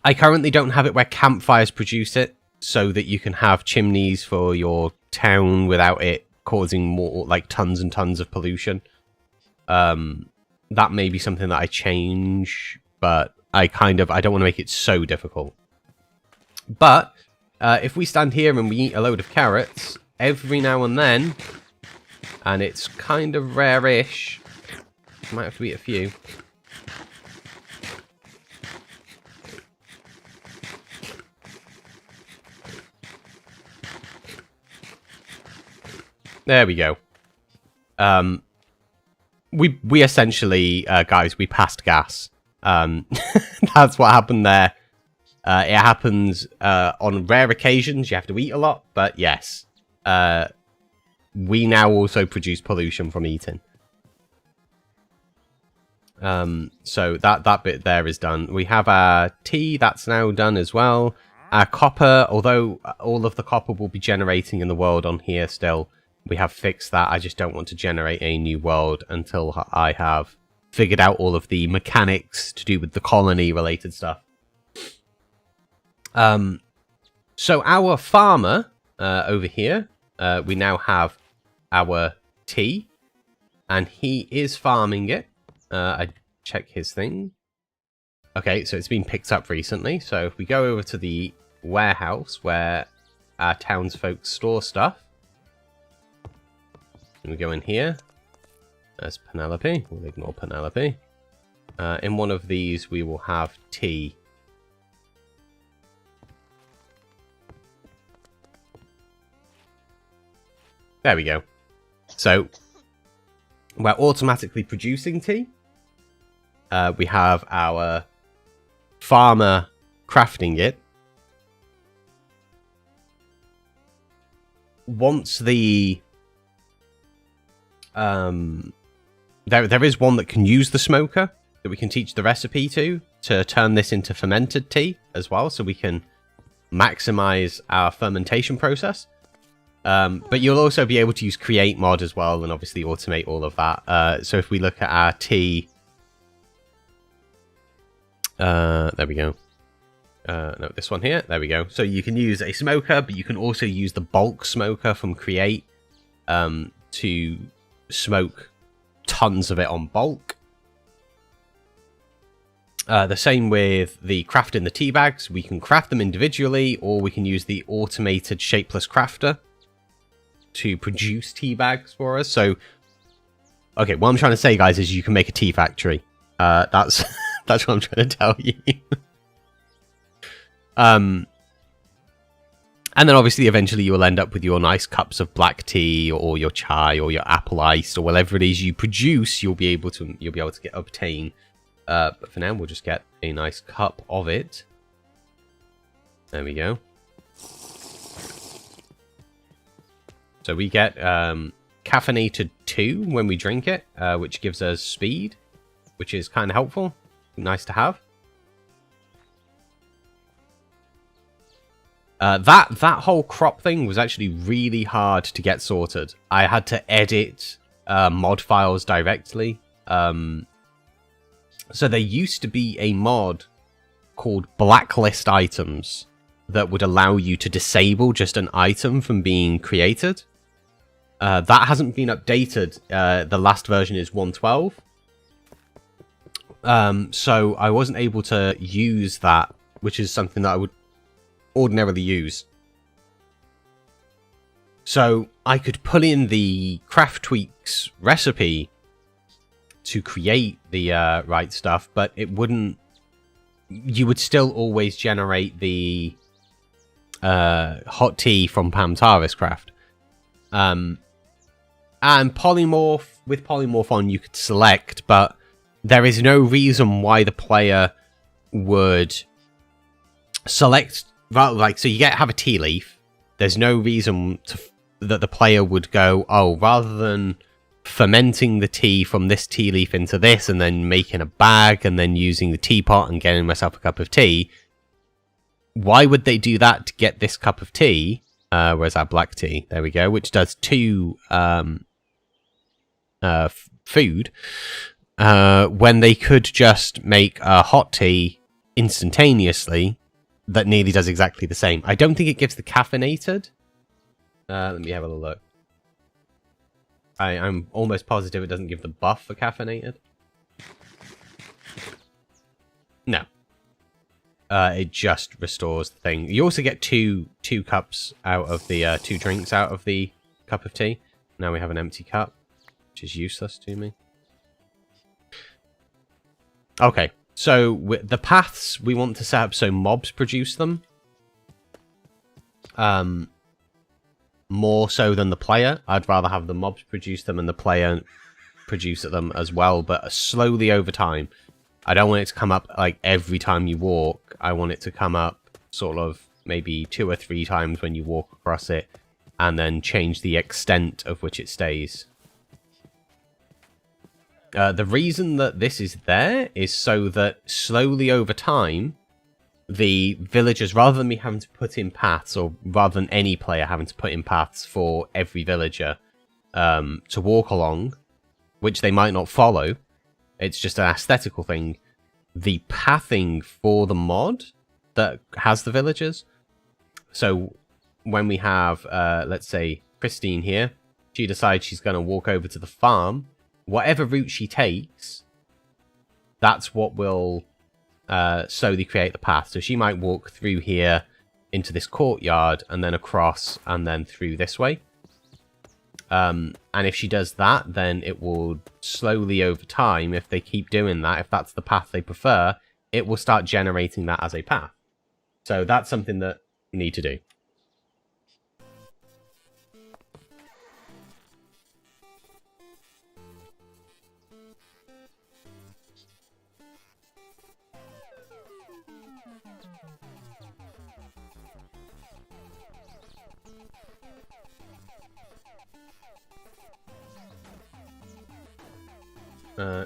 [SPEAKER 3] I currently don't have it where campfires produce it, so that you can have chimneys for your town without it causing more, like, tons and tons of pollution. That may be something that I change, but I don't want to make it so difficult. But if we stand here and we eat a load of carrots, every now and then, and it's kind of rare-ish, might have to eat a few. There we go. We essentially, guys, we passed gas. That's what happened there. It happens on rare occasions. You have to eat a lot, but yes. We now also produce pollution from eating. So that bit there is done. We have our tea, that's now done as well. Our copper, although all of the copper will be generating in the world on here still, we have fixed that. I just don't want to generate a new world until I have figured out all of the mechanics to do with the colony related stuff. So our farmer over here, we now have our tea, and he is farming it. I check his thing. Okay, so it's been picked up recently. So if we go over to the warehouse where our townsfolk store stuff, and we go in here. There's Penelope. We'll ignore Penelope. In one of these, we will have tea. There we go. So, we're automatically producing tea. We have our farmer crafting it. once the there is one that can use the smoker that we can teach the recipe to turn this into fermented tea as well, so we can maximize our fermentation process. But you'll also be able to use create mod as well, and obviously automate all of that. So if we look at our tea, there we go. No, this one here. There we go. So you can use a smoker, but you can also use the bulk smoker from create to smoke tons of it on bulk. The same with the crafting the tea bags. We can craft them individually, or we can use the automated shapeless crafter to produce tea bags for us. So, okay, what I'm trying to say, guys, is you can make a tea factory. That's what I'm trying to tell you. And then obviously eventually you will end up with your nice cups of black tea or your chai or your apple ice or whatever it is you produce. You'll be able to obtain. But for now, we'll just get a nice cup of it. There we go. So we get caffeinated 2 when we drink it, which gives us speed, which is kind of helpful. Nice to have. That whole crop thing was actually really hard to get sorted. I had to edit mod files directly. So there used to be a mod called Blacklist Items that would allow you to disable just an item from being created. That hasn't been updated. The last version is 1.12. So I wasn't able to use that, which is something that I would ordinarily use. So I could put in the Craft Tweaks recipe to create the right stuff, but it wouldn't. You would still always generate the hot tea from 𝗠𝗢𝗏𝗡𝗏 craft. And polymorph, with polymorph on, you could select, but there is no reason why the player would select. Like, so you have a tea leaf. There's no reason that the player would go, oh, rather than fermenting the tea from this tea leaf into this and then making a bag and then using the teapot and getting myself a cup of tea, why would they do that to get this cup of tea? Where's our black tea? There we go, which does 2 food, when they could just make a hot tea instantaneously that nearly does exactly the same. I don't think it gives the caffeinated. Let me have a look. I'm almost positive it doesn't give the buff for caffeinated. No. It just restores the thing. You also get two cups out of the 2 drinks out of the cup of tea. Now we have an empty cup, which is useless to me. Okay, so with the paths we want to set up so mobs produce them. More so than the player. I'd rather have the mobs produce them and the player produce them as well, but slowly over time. I don't want it to come up like every time you walk. I want it to come up sort of maybe 2 or 3 times when you walk across it, and then change the extent of which it stays. The reason that this is there is so that slowly over time, the villagers, rather than me having to put in paths, or rather than any player having to put in paths for every villager to walk along, which they might not follow, it's just an aesthetical thing. The pathing for the mod that has the villagers. So when we have, let's say, Christine here, she decides she's going to walk over to the farm. Whatever route she takes, that's what will slowly create the path. So she might walk through here into this courtyard and then across and then through this way. And if she does that, then it will slowly over time, if they keep doing that, if that's the path they prefer, it will start generating that as a path. So that's something that you need to do.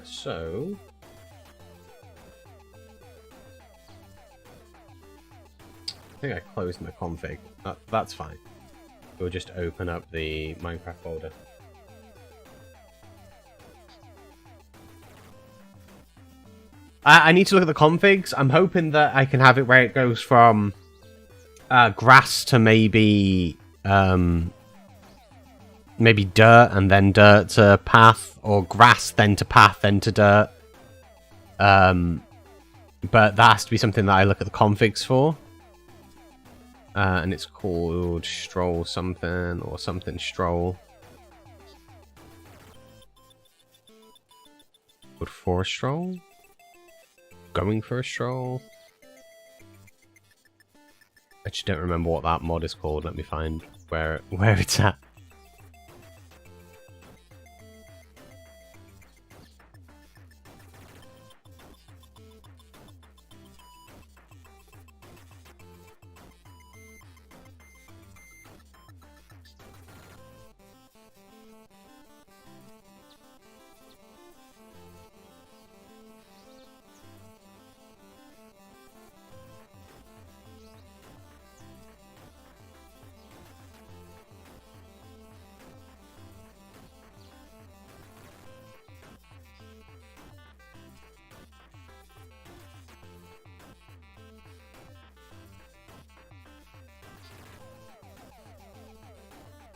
[SPEAKER 3] So... I think I closed my config. That's fine. We'll just open up the Minecraft folder. I need to look at the configs. I'm hoping that I can have it where it goes from grass to maybe maybe dirt and then dirt to path, or grass then to path then to dirt. But that has to be something that I look at the configs for. And it's called stroll something or something stroll. Good for a stroll? Going for a stroll? I just don't remember what that mod is called. Let me find where it's at.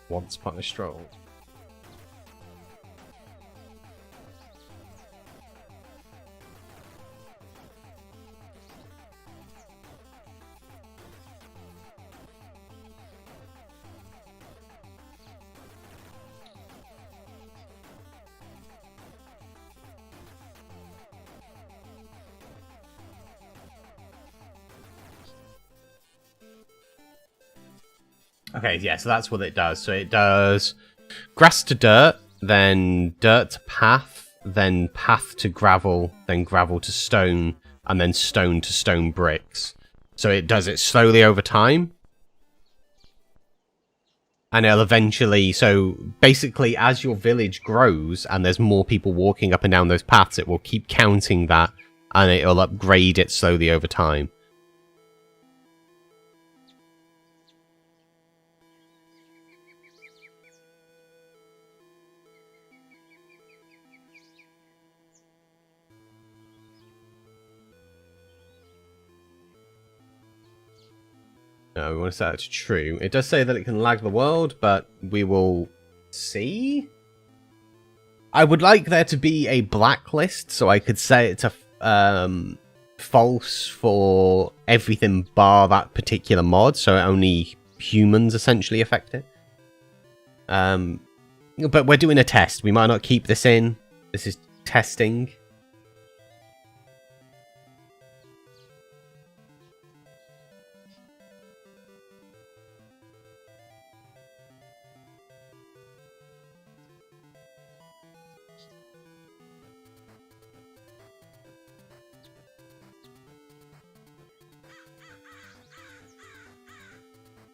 [SPEAKER 3] Once upon a stroll. Okay, yeah, so that's what it does. So it does grass to dirt, then dirt to path, then path to gravel, then gravel to stone, and then stone to stone bricks. So it does it slowly over time. And it'll eventually, so basically as your village grows and there's more people walking up and down those paths, it will keep counting that and it'll upgrade it slowly over time. No, we want to set that to true. It does say that it can lag the world, but we will see. I would like there to be a blacklist, so I could set it to false for everything bar that particular mod, so only humans essentially affect it. But we're doing a test. We might not keep this in. This is testing.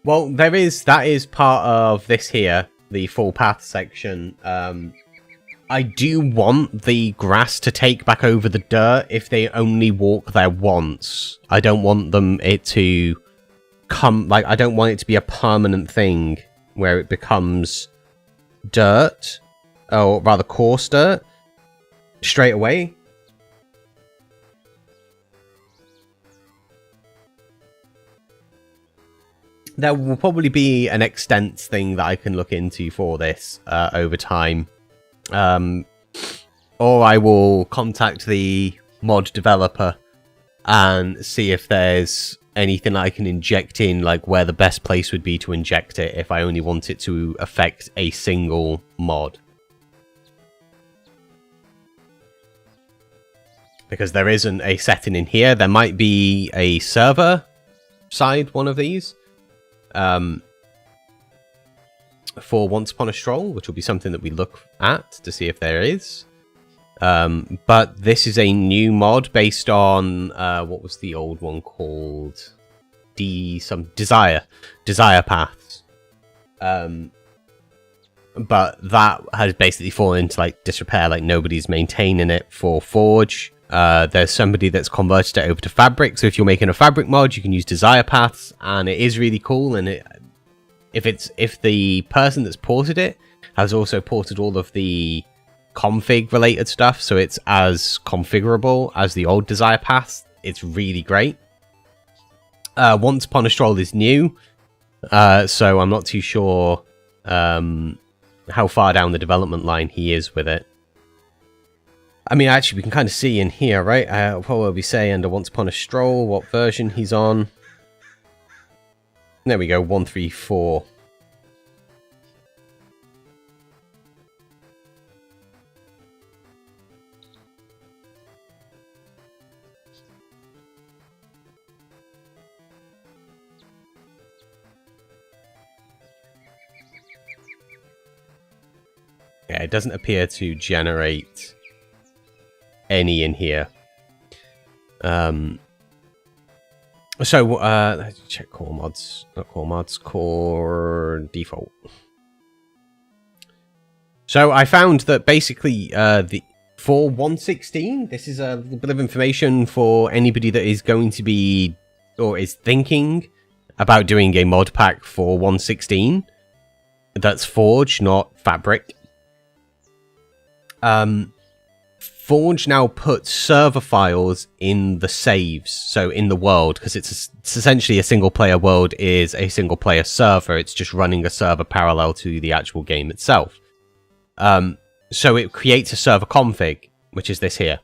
[SPEAKER 3] Well, that is part of this here, the full path section. I do want the grass to take back over the dirt if they only walk there once. I don't want it to come, like, I don't want it to be a permanent thing where it becomes dirt, or rather coarse dirt, straight away. There will probably be an extents thing that I can look into for this over time. Or I will contact the mod developer and see if there's anything I can inject in, like where the best place would be to inject it if I only want it to affect a single mod. Because there isn't a setting in here. There might be a server side one of these. For Once Upon a Stroll, which will be something that we look at to see if there is. But this is a new mod based on what was the old one called? Desire Paths. but that has basically fallen into like disrepair. Like nobody's maintaining it for Forge. There's somebody that's converted it over to Fabric. So if you're making a Fabric mod, you can use desire paths, and it is really cool. And if the person that's ported it has also ported all of the config related stuff, so it's as configurable as the old desire paths, it's really great. Once Upon a Stroll is new, so I'm not too sure how far down the development line he is with it. I mean, actually, we can kind of see in here, right? What will we say under Once Upon a Stroll, what version he's on? There we go, 134. Yeah, it doesn't appear to generate any in here. Check core mods, not core mods, core default. So I found that basically for 1.16, this is a little bit of information for anybody that is going to be or is thinking about doing a mod pack for 1.16 that's Forge, not Fabric. Forge now puts server files in the saves, so in the world, because it's essentially a single player world is a single player server. It's just running a server parallel to the actual game itself. So it creates a server config, which is this here.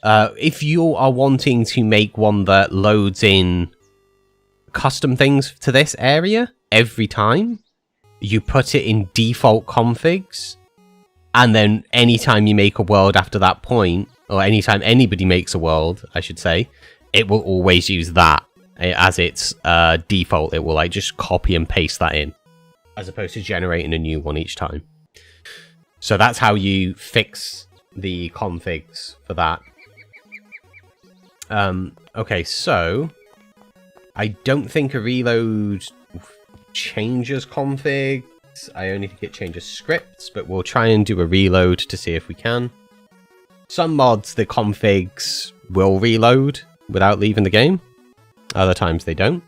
[SPEAKER 3] If you are wanting to make one that loads in custom things to this area every time, you put it in default configs. And then anytime you make a world after that point, or anytime anybody makes a world, I should say, it will always use that as its default. It will like just copy and paste that in, as opposed to generating a new one each time. So that's how you fix the configs for that. Okay, so I don't think a reload changes config. I only think it changes scripts, but we'll try and do a reload to see if we can. Some mods, the configs will reload without leaving the game. Other times they don't.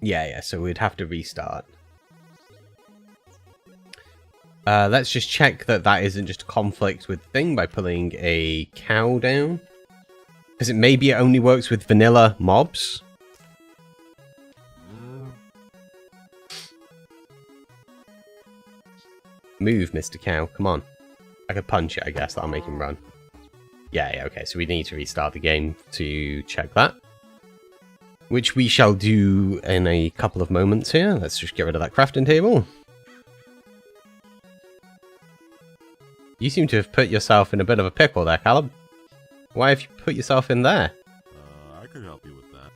[SPEAKER 3] Yeah, so we'd have to restart. Let's just check that that isn't just a conflict with the thing by pulling a cow down. Because it maybe it only works with vanilla mobs. Move, Mr. Cow. Come on. I could punch it, I guess. That'll make him run. Yeah, okay. So we need to restart the game to check that. Which we shall do in a couple of moments here. Let's just get rid of that crafting table. You seem to have put yourself in a bit of a pickle there, Caleb. Why have you put yourself in there?
[SPEAKER 17] I could help you with that.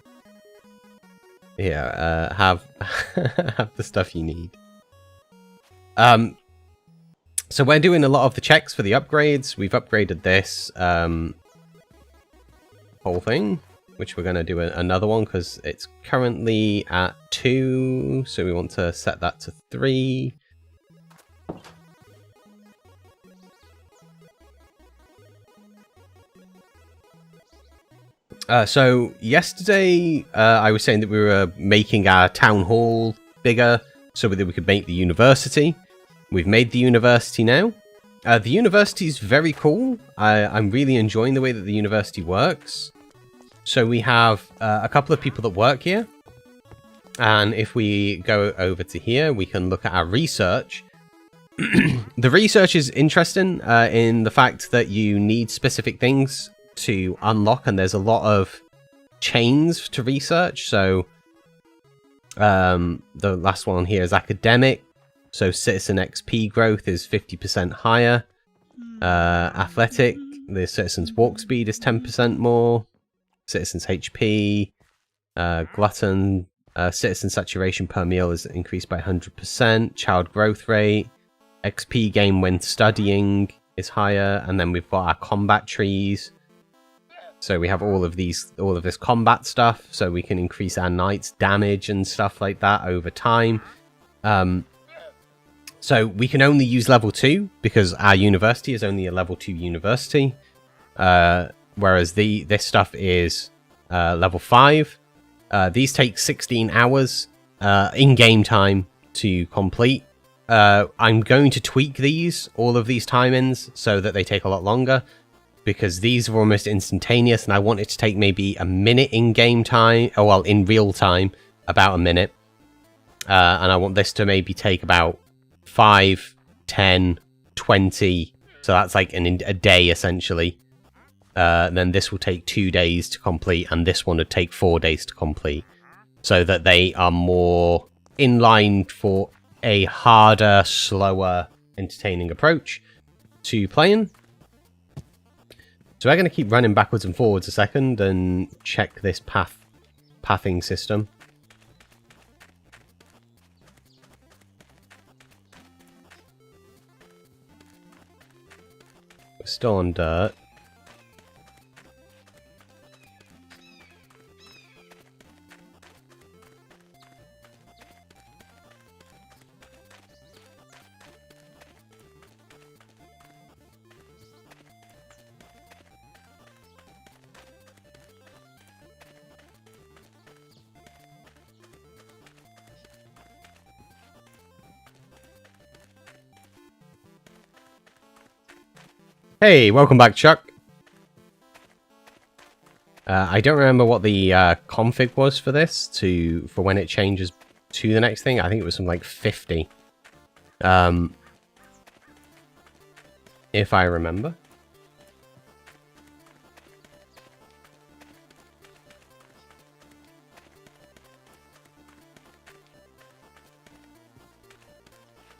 [SPEAKER 3] Yeah, have the stuff you need. So we're doing a lot of the checks for the upgrades. We've upgraded this whole thing, which we're going to do another one because it's currently at 2, so we want to set that to 3. So yesterday I was saying that we were making our town hall bigger so that we could make the university. We've made the university now. The university is very cool. I'm really enjoying the way that the university works. So we have a couple of people that work here. And if we go over to here, we can look at our research. The research is interesting in the fact that you need specific things to unlock, and there's a lot of chains to research. So the last one here is academic. So citizen XP growth is 50% higher. Athletic, the citizen's walk speed is 10% more. Citizen's HP, glutton, citizen saturation per meal is increased by 100%. Child growth rate, XP gain when studying is higher, and then we've got our combat trees. So we have all of this combat stuff, so we can increase our knights' damage and stuff like that over time. So we can only use level 2 because our university is only a level 2 university, whereas this stuff is level 5. These take 16 hours in-game time to complete. I'm going to tweak all of these time-ins, so that they take a lot longer, because these are almost instantaneous, and I want it to take maybe a minute in-game time, or well, in real time, about a minute. And I want this to maybe take about 5, 10, 20, so that's like a day, essentially. Then this will take 2 days to complete, and this one would take 4 days to complete, so that they are more in line for a harder, slower, entertaining approach to playing. So we're going to keep running backwards and forwards a second and check this pathing system. We're still on dirt. Hey, welcome back, Chuck. I don't remember what the config was for this, for when it changes to the next thing. I think it was something like 50. If I remember.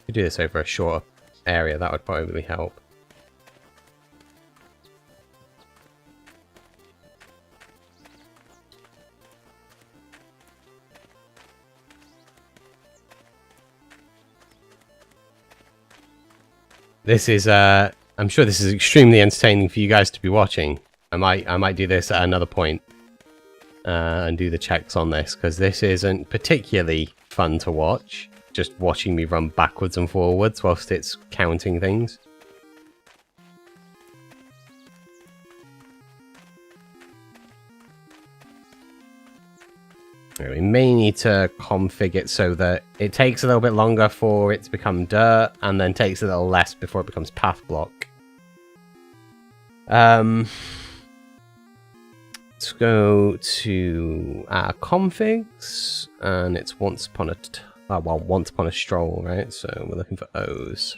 [SPEAKER 3] Could do this over a shorter area, that would probably help. This is, I'm sure this is extremely entertaining for you guys to be watching. I might do this at another point and do the checks on this, because this isn't particularly fun to watch. Just watching me run backwards and forwards whilst it's counting things. We may need to config it so that it takes a little bit longer for it to become dirt, and then takes a little less before it becomes path block. Let's go to our configs, and it's once upon a stroll, right? So we're looking for O's.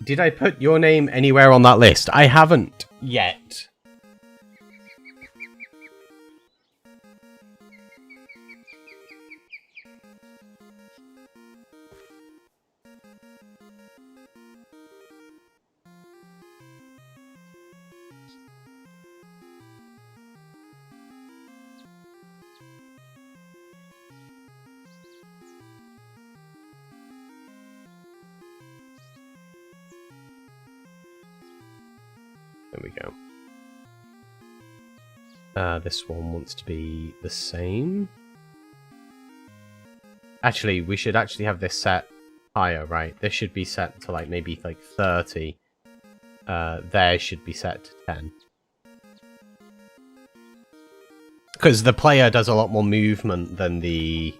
[SPEAKER 3] Did I put your name anywhere on that list? I haven't yet. There we go. This one wants to be the same. Actually, we should actually have this set higher, right? This should be set to like maybe like 30. There should be set to 10. Because the player does a lot more movement than the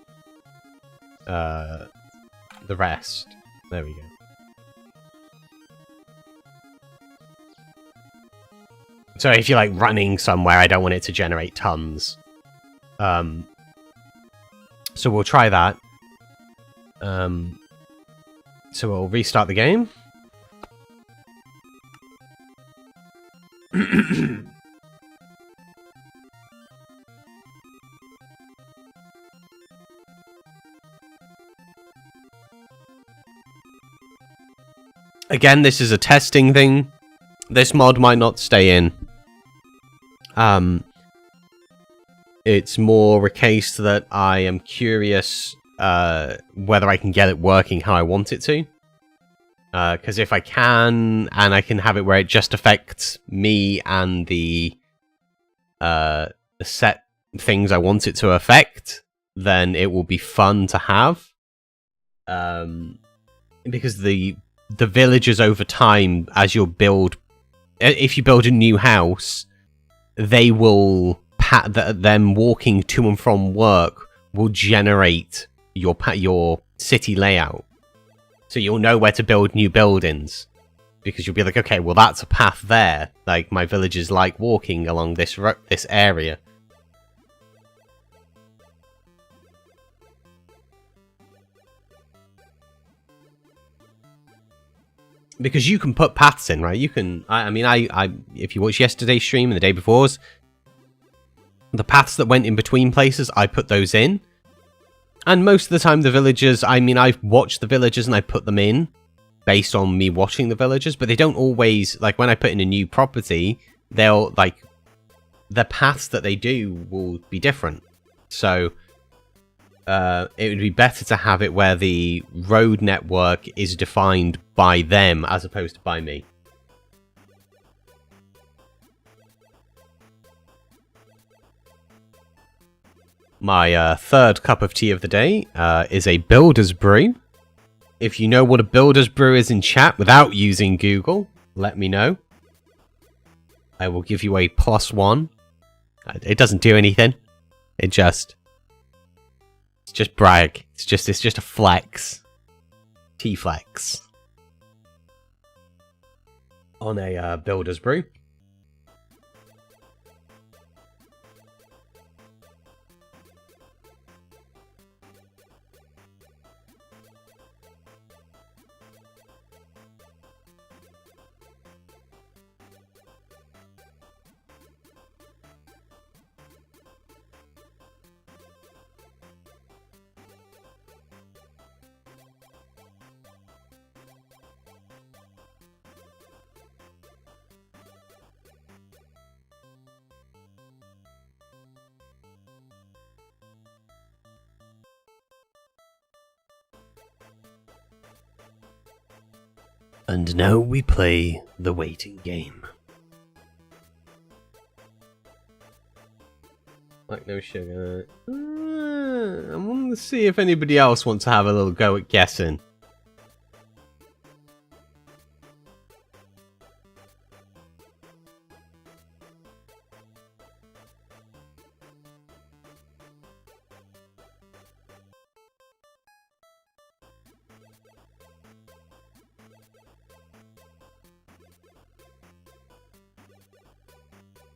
[SPEAKER 3] rest. There we go. So if you're like running somewhere, I don't want it to generate tons. So we'll try that. So we'll restart the game. Again, this is a testing thing. This mod might not stay in. It's more a case that I am curious whether I can get it working how I want it to. Because if I can, and I can have it where it just affects me and the set things I want it to affect, then it will be fun to have. Because the villagers over time, as you build, if you build a new house, they will them walking to and from work will generate your city layout. So you'll know where to build new buildings, because you'll be like, okay, well that's a path there. Like my villagers like walking along this area. Because you can put paths in, right? You can. I mean, if you watched yesterday's stream and the day before's, the paths that went in between places, I put those in. And most of the time, the villagers, I mean, I've watched the villagers and I put them in based on me watching the villagers, but they don't always, like when I put in a new property, they'll, like, the paths that they do will be different. So, it would be better to have it where the road network is defined by them as opposed to by me. My third cup of tea of the day is a builder's brew. If you know what a builder's brew is in chat without using Google, let me know. I will give you a +1. It doesn't do anything. It's just brag. It's just a flex. Tea flex. On a builder's brew. And now we play the waiting game. Like no sugar. I want to see if anybody else wants to have a little go at guessing.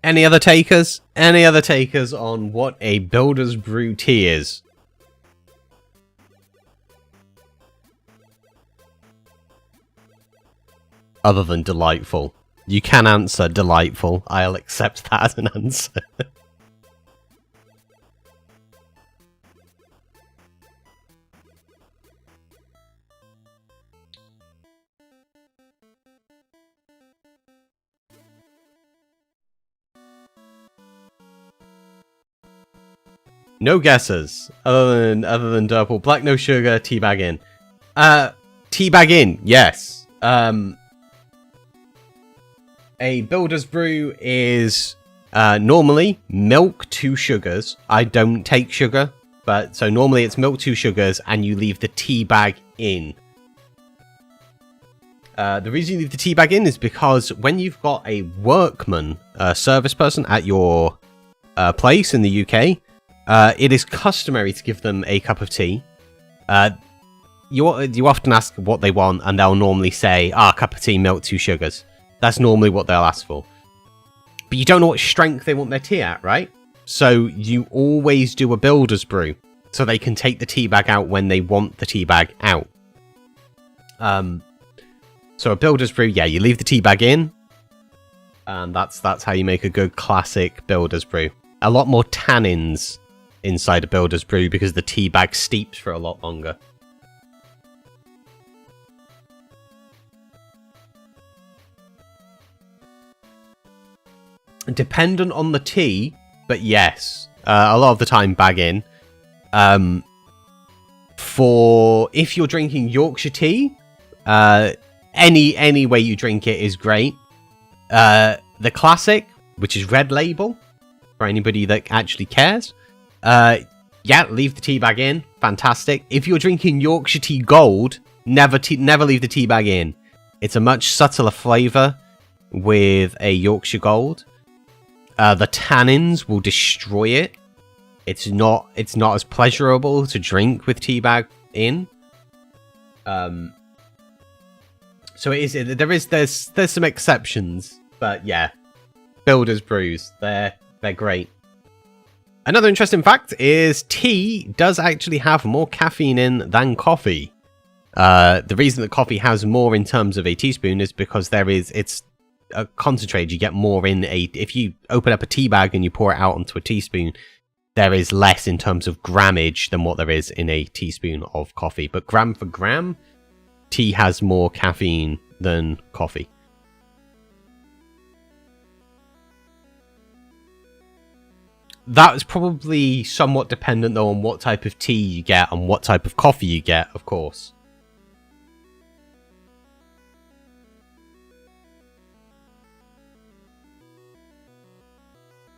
[SPEAKER 3] Any other takers? Any other takers on what a builder's brew tea is? Other than delightful. You can answer delightful. I'll accept that as an answer. No guesses other than 𝗔𝗡𝗚. Black, no sugar, teabag in. Teabag in, yes. A builder's brew is normally milk, 2 sugars. I don't take sugar, but so normally it's milk, 2 sugars, and you leave the tea bag in. The reason you leave the tea bag in is because when you've got a workman, service person at your place in the UK, it is customary to give them a cup of tea. You often ask what they want, and they'll normally say, cup of tea, milk, 2 sugars. That's normally what they'll ask for. But you don't know what strength they want their tea at, right? So you always do a builder's brew, so they can take the tea bag out when they want the tea bag out. So a builder's brew, yeah, you leave the tea bag in, and that's how you make a good classic builder's brew. A lot more tannins inside a builder's brew because the tea bag steeps for a lot longer. Dependent on the tea, but yes, a lot of the time bag in. For if you're drinking Yorkshire tea, any way you drink it is great. The classic, which is red label, for anybody that actually cares. Yeah, leave the tea bag in. Fantastic. If you're drinking Yorkshire tea gold, never leave the tea bag in. It's a much subtler flavour with a Yorkshire gold. The tannins will destroy it. It's not as pleasurable to drink with tea bag in. So it is. There's some exceptions, but yeah, builders brews, they're great. Another interesting fact is tea does actually have more caffeine in than coffee. The reason that coffee has more in terms of a teaspoon is because it's a concentrate. You get more in if you open up a tea bag and you pour it out onto a teaspoon, there is less in terms of grammage than what there is in a teaspoon of coffee. But gram for gram, tea has more caffeine than coffee. That is probably somewhat dependent, though, on what type of tea you get and what type of coffee you get, of course.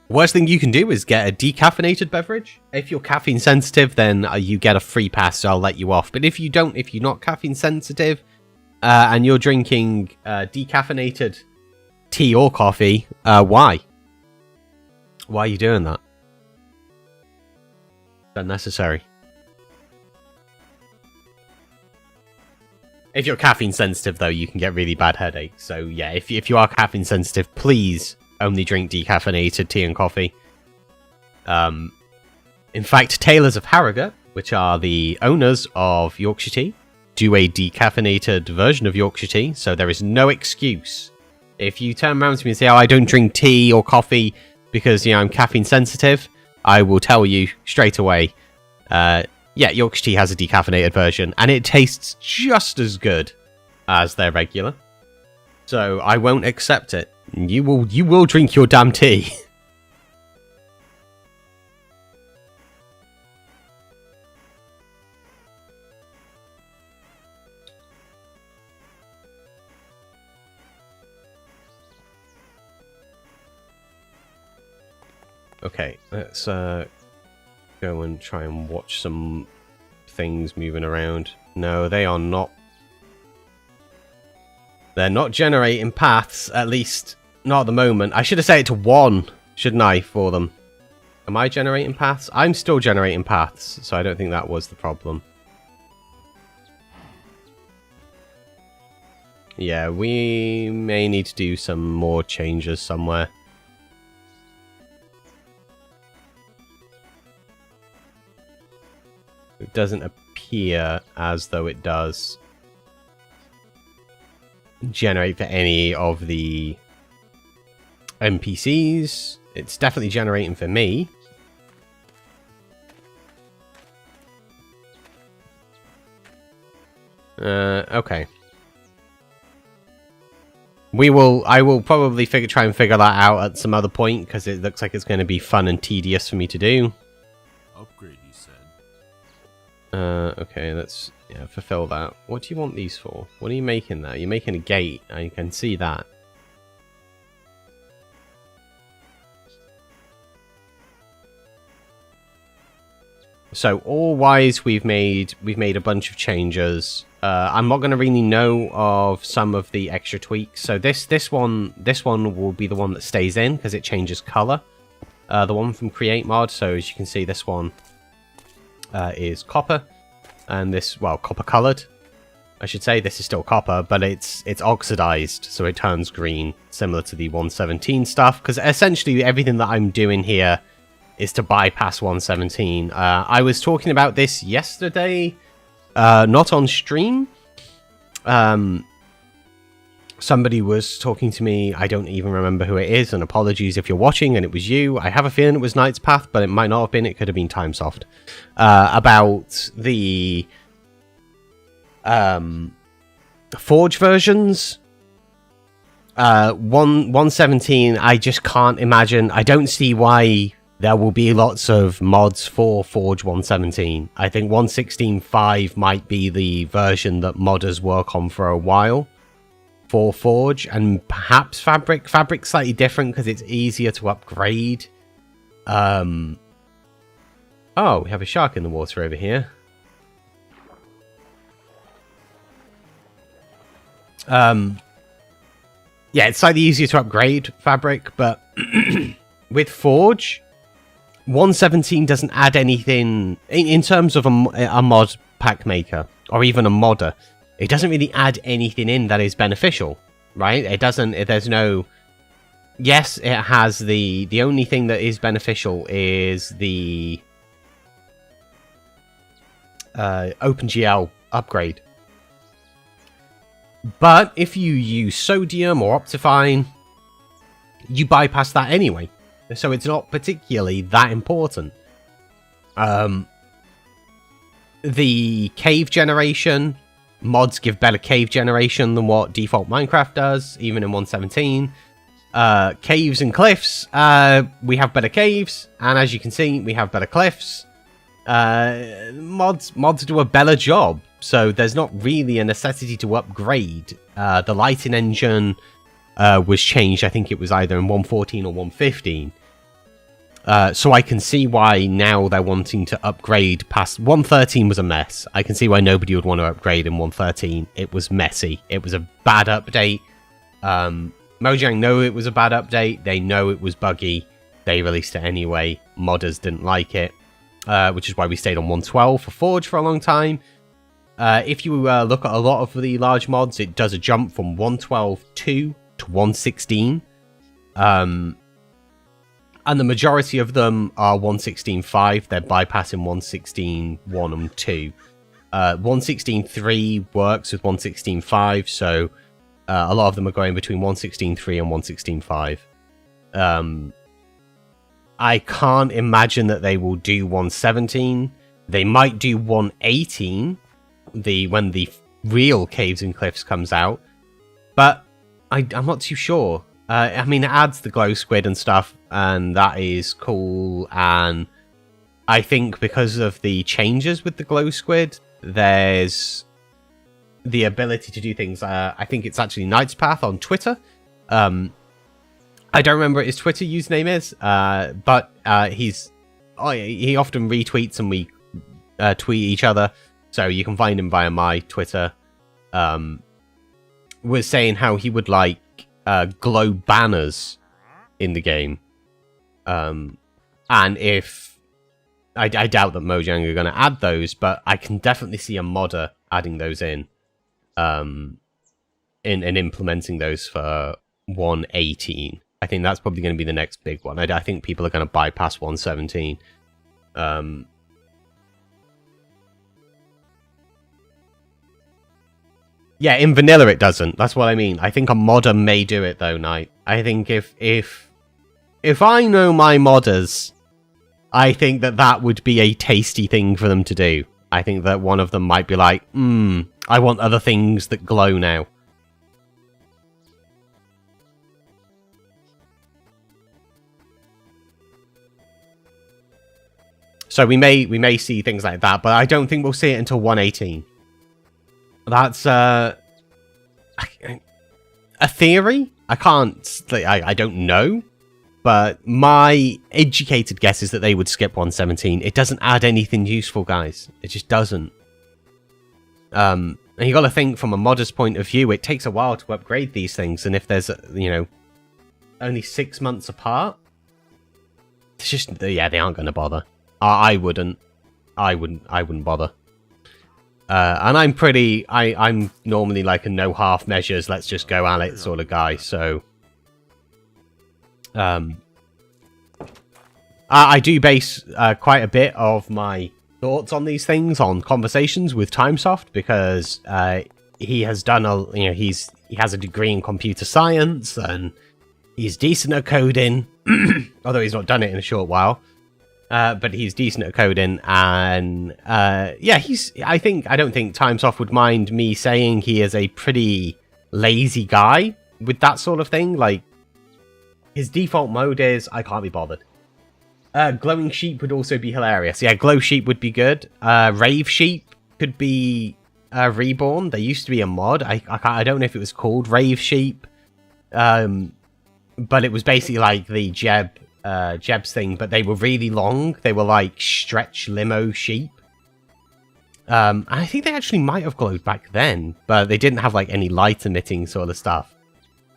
[SPEAKER 3] Worst thing you can do is get a decaffeinated beverage. If you're caffeine sensitive, then you get a free pass, so I'll let you off. But if you're not caffeine sensitive, and you're drinking decaffeinated tea or coffee, why? Why are you doing that? It's unnecessary. If you're caffeine sensitive, though, you can get really bad headaches. So yeah, if you are caffeine sensitive, please only drink decaffeinated tea and coffee. In fact, Tailors of Harrogate, which are the owners of Yorkshire tea, do a decaffeinated version of Yorkshire tea, so there is no excuse. If you turn around to me and say, I don't drink tea or coffee because, I'm caffeine sensitive, I will tell you straight away, yeah, Yorkshire tea has a decaffeinated version, and it tastes just as good as their regular. So I won't accept it. You will drink your damn tea. Okay, let's go and try and watch some things moving around. No, they are not. They're not generating paths, at least not at the moment. I should have set it to 1, shouldn't I, for them? Am I generating paths? I'm still generating paths, so I don't think that was the problem. Yeah, we may need to do some more changes somewhere. It doesn't appear as though it does generate for any of the NPCs. It's definitely generating for me. Okay. I will probably try and figure that out at some other point, because it looks like it's going to be fun and tedious for me to do.
[SPEAKER 17] Upgrade, you said.
[SPEAKER 3] Okay, let's fulfill that. What do you want these for? What are you making there? You're making a gate. I can see that. So all-wise, we've made a bunch of changes. I'm not going to really know of some of the extra tweaks. So this one will be the one that stays in because it changes color. the one from Create Mod. So as you can see, this one is copper, and this, well, copper colored, I should say. This is still copper, but it's oxidized, so it turns green, similar to the 117 stuff, because essentially everything that I'm doing here is to bypass 117. I was talking about this yesterday, not on stream. Somebody was talking to me, I don't even remember who it is, and apologies if you're watching and it was you. I have a feeling it was Knight's Path, but it might not have been. It could have been Timesoft. About the Forge versions. 117, I just can't imagine. I don't see why there will be lots of mods for Forge 117. I think 116.5 might be the version that modders work on for a while for Forge, and perhaps Fabric. Fabric's slightly different because it's easier to upgrade. Oh, we have a shark in the water over here. Yeah, it's slightly easier to upgrade Fabric, but with Forge, 117 doesn't add anything in terms of a mod pack maker or even a modder. It doesn't really add anything in that is beneficial, right? It doesn't. There's no. Yes, it has the only thing that is beneficial is the OpenGL upgrade. But if you use sodium or Optifine, you bypass that anyway. So it's not particularly that important. The cave generation, mods give better cave generation than what default Minecraft does, even in 117. Caves and cliffs, we have better caves, and as you can see, we have better cliffs. Mods do a better job, so there's not really a necessity to upgrade. The lighting engine was changed, I think it was either in 114 or 115. So I can see why now they're wanting to upgrade past 113 was a mess. I can see why nobody would want to upgrade in 113. It was messy. It was a bad update. Mojang know it was a bad update. They know it was buggy. They released it anyway. Modders didn't like it, which is why we stayed on 112 for Forge for a long time. If you look at a lot of the large mods, it does a jump from 112.2 to 116. And the majority of them are 116.5. They're bypassing 116.1 and 2. 116.3 works with 116.5, so a lot of them are going between 116.3 and 116.5. I can't imagine that they will do 117. They might do 118 when the real Caves and Cliffs comes out, but I'm not too sure. I mean, it adds the glow squid and stuff, and that is cool. And I think because of the changes with the glow squid, there's the ability to do things. I think it's actually Knight's Path on Twitter. I don't remember what his Twitter username is, but he often retweets and we tweet each other, so you can find him via my Twitter. Was saying how he would like glow banners in the game, and if I doubt that Mojang are going to add those, but I can definitely see a modder adding those in implementing those for 118. I think that's probably going to be the next big one. I think people are going to bypass 117. Yeah, in vanilla it doesn't. That's what I mean. I think a modder may do it though, Knight. I think if I know my modders, I think that would be a tasty thing for them to do. I think that one of them might be like, I want other things that glow now. So we may see things like that, but I don't think we'll see it until 118. That's a theory. I don't know, but my educated guess is that they would skip 117. It doesn't add anything useful, guys. It just doesn't. And you got to think from a modder's point of view. It takes a while to upgrade these things, and if there's only 6 months apart, it's just, yeah, they aren't going to bother. I wouldn't bother. And I'm normally like a no half measures, let's just go at it sort of guy, so... I do base quite a bit of my thoughts on these things on conversations with Timesoft, because he has done he has a degree in computer science, and he's decent at coding, although he's not done it in a short while. But he's decent at coding, and yeah, I don't think Timesoft would mind me saying he is a pretty lazy guy with that sort of thing. Like, his default mode is I can't be bothered. Glowing sheep would also be hilarious. Yeah, glow sheep would be good. Rave sheep could be reborn. There used to be a mod. I don't know if it was called Rave sheep, but it was basically like the Jeb's thing, but they were really long. They were like stretch limo sheep. I think they actually might have glowed back then, but they didn't have like any light emitting sort of stuff.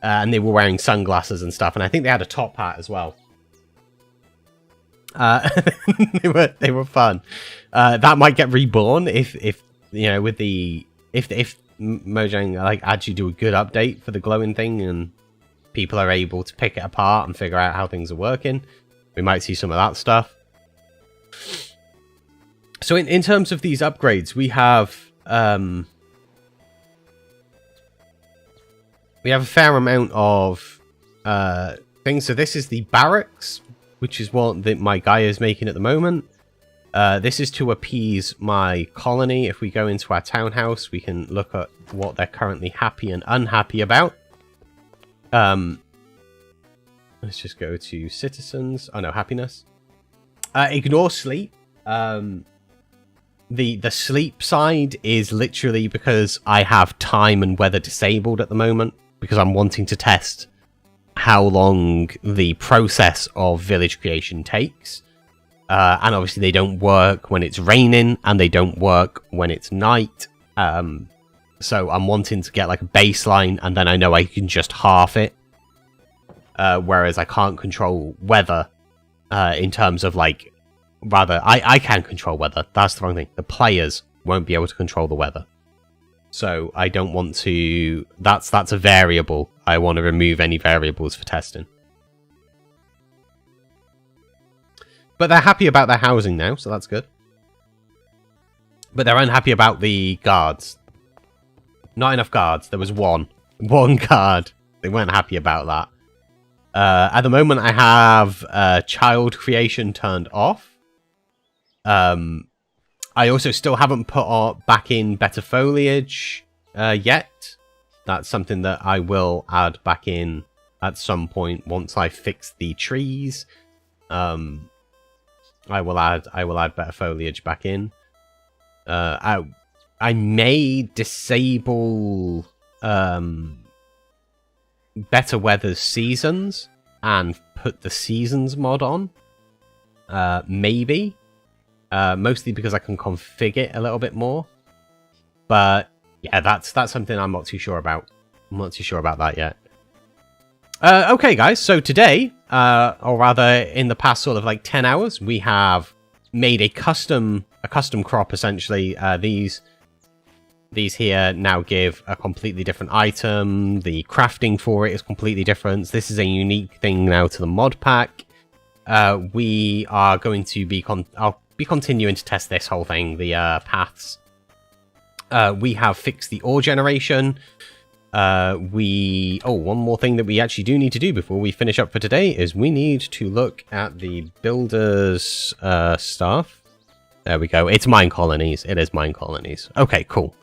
[SPEAKER 3] And they were wearing sunglasses and stuff, and I think they had a top hat as well. They were fun. That might get reborn if you know, with the if Mojang like actually do a good update for the glowing thing and people are able to pick it apart and figure out how things are working. We might see some of that stuff. So in terms of these upgrades, we have a fair amount of things. So this is the barracks, which is what my guy is making at the moment. This is to appease my colony. If we go into our townhouse, we can look at what they're currently happy and unhappy about. Let's just go to citizens. Oh no, happiness. Ignore sleep. The sleep side is literally because I have time and weather disabled at the moment, because I'm wanting to test how long the process of village creation takes. And obviously they don't work when it's raining, and they don't work when it's night. So I'm wanting to get like a baseline, and then I know I can just half it. Whereas I can't control weather in terms of like... Rather, I can control weather. That's the wrong thing. The players won't be able to control the weather. So I don't want to... That's a variable. I want to remove any variables for testing. But they're happy about their housing now, so that's good. But they're unhappy about the guards. Not enough guards. There was one guard. They weren't happy about that. At the moment, I have child creation turned off. I also still haven't put back in better foliage yet. That's something that I will add back in at some point once I fix the trees. I will add better foliage back in. I may disable better weather seasons and put the seasons mod on. Maybe. Mostly because I can configure it a little bit more. But yeah, that's something I'm not too sure about. I'm not too sure about that yet. Okay, guys. So today, or rather in the past sort of like 10 hours, we have made a custom crop, essentially. These here now give a completely different item. The crafting for it is completely different. This is a unique thing now to the mod pack. We are going to be... I'll be continuing to test this whole thing, the paths. We have fixed the ore generation. One more thing that we actually do need to do before we finish up for today is we need to look at the builders stuff. There we go. It's mine colonies. It is mine colonies. Okay, cool.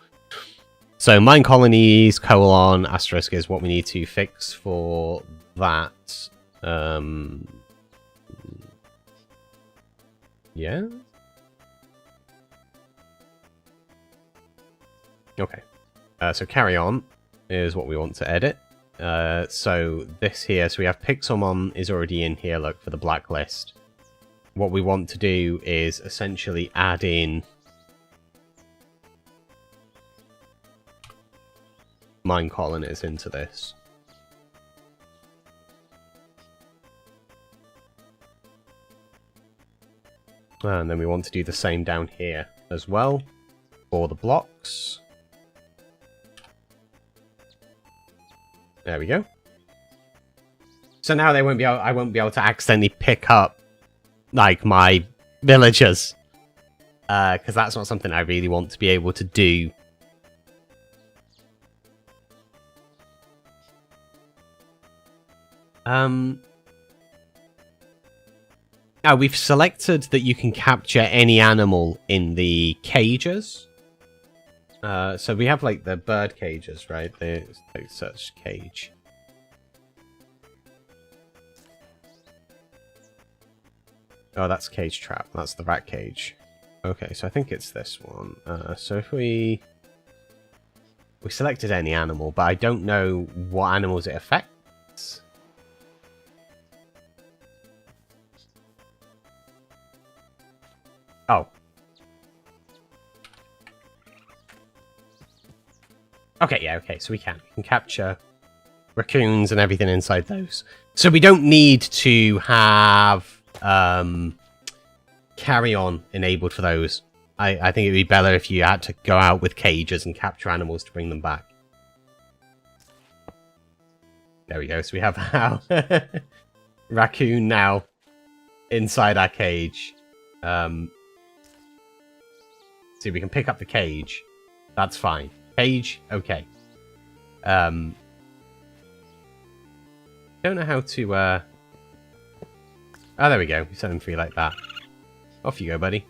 [SPEAKER 3] So mine colonies, ; asterisk is what we need to fix for that. Yeah. Okay. So carry on is what we want to edit. So this here, so we have Pixelmon is already in here, look, for the blacklist. What we want to do is essentially add in mine colonies into this. And then we want to do the same down here as well for the blocks. There we go. So now they won't be able, I won't be able to accidentally pick up like my villagers, because that's not something I really want to be able to do. Now we've selected that you can capture any animal in the cages. So we have like the bird cages, right? There's like search cage. Oh, that's cage trap. That's the rat cage. Okay, so I think it's this one. So if we selected any animal, but I don't know what animals it affects. Oh. Okay, yeah, okay, so we can capture raccoons and everything inside those. So we don't need to have carry on enabled for those. I think it'd be better if you had to go out with cages and capture animals to bring them back. There we go, so we have our raccoon now inside our cage. See, we can pick up the cage. That's fine. Cage, okay. Don't know how to, Oh, there we go. We set him free like that. Off you go, buddy.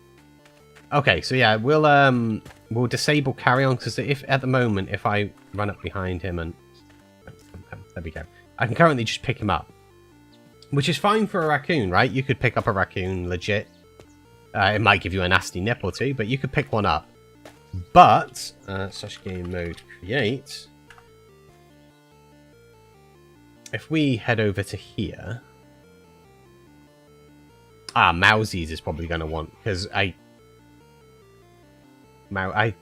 [SPEAKER 3] Okay, so yeah, we'll disable carry on, because if at the moment, if I run up behind him and... There we go. I can currently just pick him up. Which is fine for a raccoon, right? You could pick up a raccoon legit. It might give you a nasty nip or two, but you could pick one up. But, slash game mode create. If we head over to here... Mousies is probably going to want, because I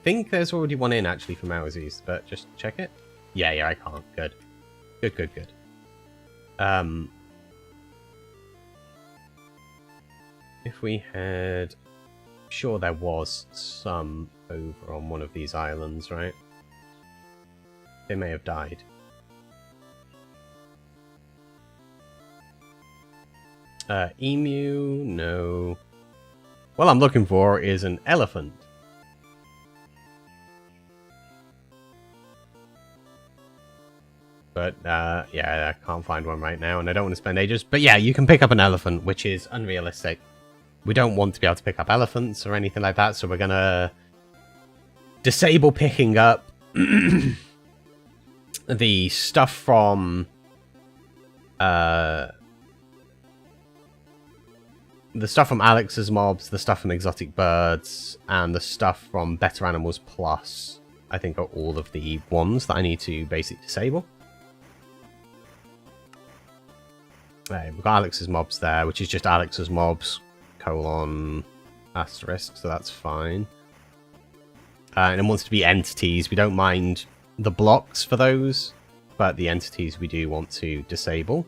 [SPEAKER 3] think there's already one in, actually, for Mousies, but just check it. Yeah, I can't. Good. Good. If we had... Sure there was some over on one of these islands, right? They may have died. Emu, no. What I'm looking for is an elephant. But, yeah, I can't find one right now, and I don't want to spend ages. But yeah, you can pick up an elephant, which is unrealistic. We don't want to be able to pick up elephants or anything like that, so we're gonna disable picking up the stuff from Alex's mobs, the stuff from Exotic Birds, and the stuff from Better Animals Plus. I think are all of the ones that I need to basically disable. Right, we've got Alex's mobs there, which is just Alex's mobs, ****, so that's fine. And it wants to be entities. We don't mind the blocks for those, but the entities we do want to disable.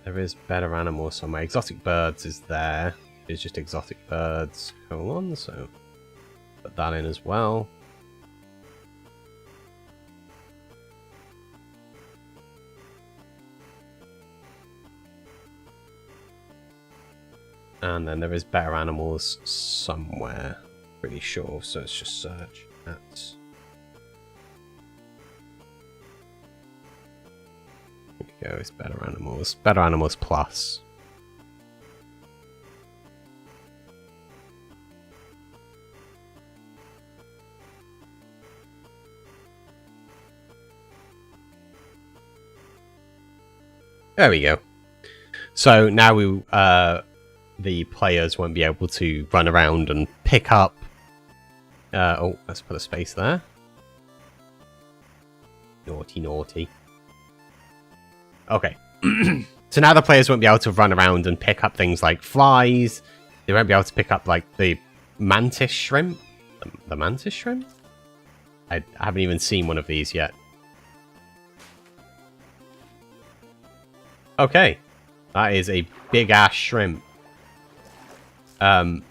[SPEAKER 3] There is Better Animals, so my Exotic Birds is there. It's just Exotic Birds, so put that in as well. And then there is Better Animals somewhere, pretty sure, so let's just search at... Go, it's Better Animals Plus. There we go. So now the players won't be able to run around and pick up. Oh, let's put a space there. Naughty. Okay. So now the players won't be able to run around and pick up things like flies They won't be able to pick up, like, the mantis shrimp? The mantis shrimp? I haven't even seen one of these yet. Okay. That is a big-ass shrimp. So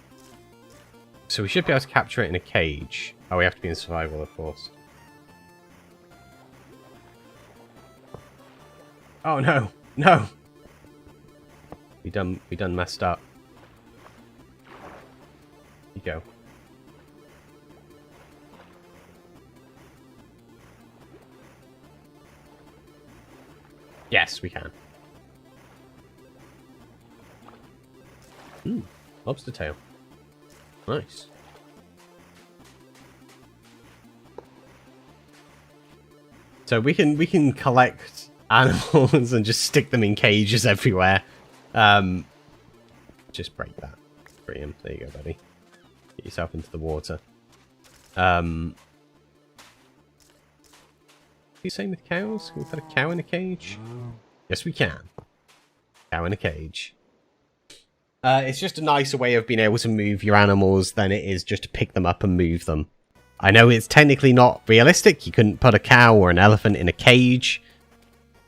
[SPEAKER 3] we should be able to capture it in a cage. Oh, we have to be in survival, of course. Oh, no. No! We done messed up. Here you go. Yes, we can. Lobster tail. Nice. So we can collect animals and just stick them in cages everywhere. Just break that. Free him. There you go, buddy. Get yourself into the water. Same with cows? Can we put a cow in a cage? Yes, we can. Cow in a cage. It's just a nicer way of being able to move your animals than it is just to pick them up and move them. I know it's technically not realistic. You couldn't put a cow or an elephant in a cage.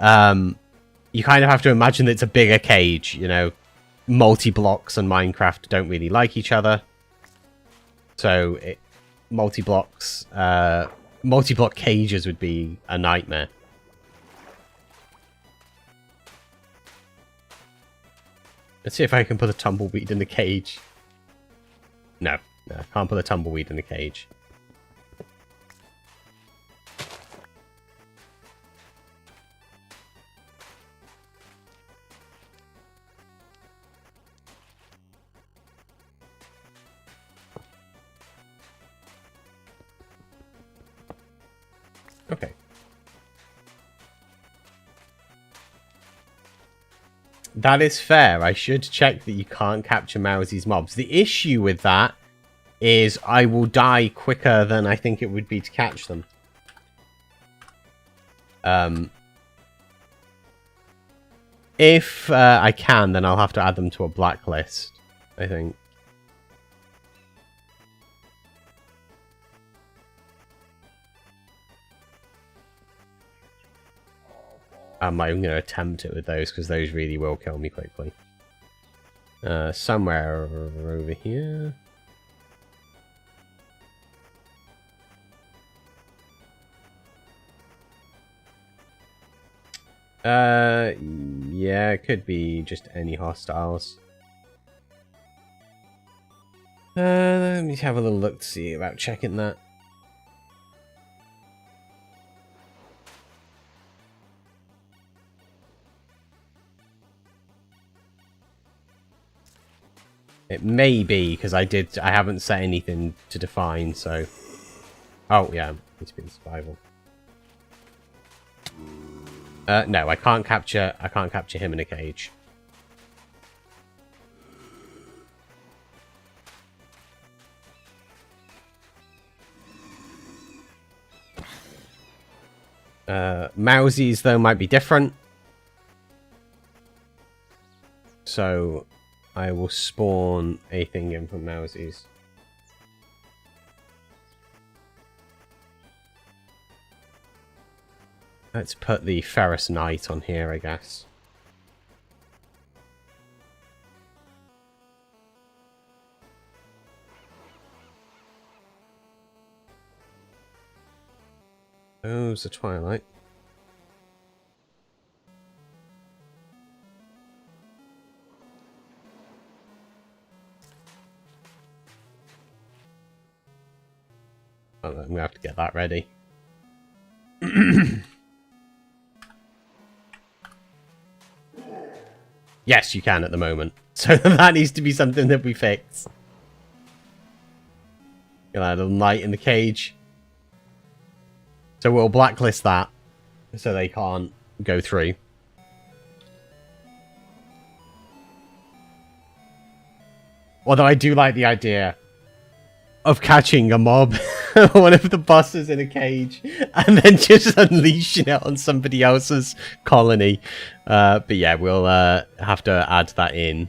[SPEAKER 3] You kind of have to imagine that it's a bigger cage, you know. Multi-blocks and Minecraft don't really like each other. So, multi-block cages would be a nightmare. Let's see if I can put a tumbleweed in the cage. No, I can't put a tumbleweed in the cage. Okay. That is fair. I should check that you can't capture Mowzy's mobs. The issue with that is I will die quicker than I think it would be to catch them. If I can, then I'll have to add them to a blacklist, I think. I'm going to attempt it with those, because those really will kill me quickly. Somewhere over here. Yeah, it could be just any hostiles. Let me have a little look to see about checking that. It may be, because I haven't set anything to define, so... Oh, yeah, it's been survival. No, I can't capture him in a cage. Mowzy's, though, might be different. So... I will spawn a thing in from Mowzy's. Let's put the Ferrous Knight on here, I guess. Oh, it's a Twilight. Oh, I'm gonna have to get that ready. Yes, you can at the moment. So that needs to be something that we fix. Gonna add a knight in the cage. So we'll blacklist that, so they can't go through. Although I do like the idea of catching a mob, one of the bosses in a cage, and then just unleashing it on somebody else's colony. But yeah, we'll have to add that in.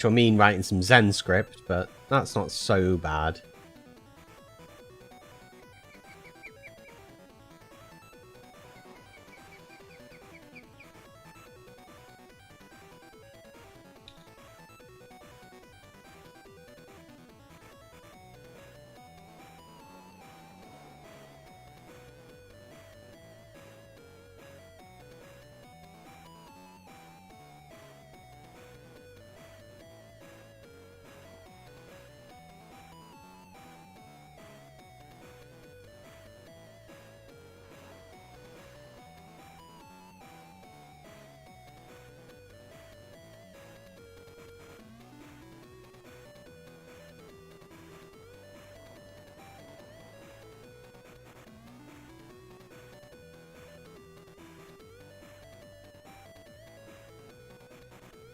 [SPEAKER 3] which will mean writing some Zen script, but that's not so bad.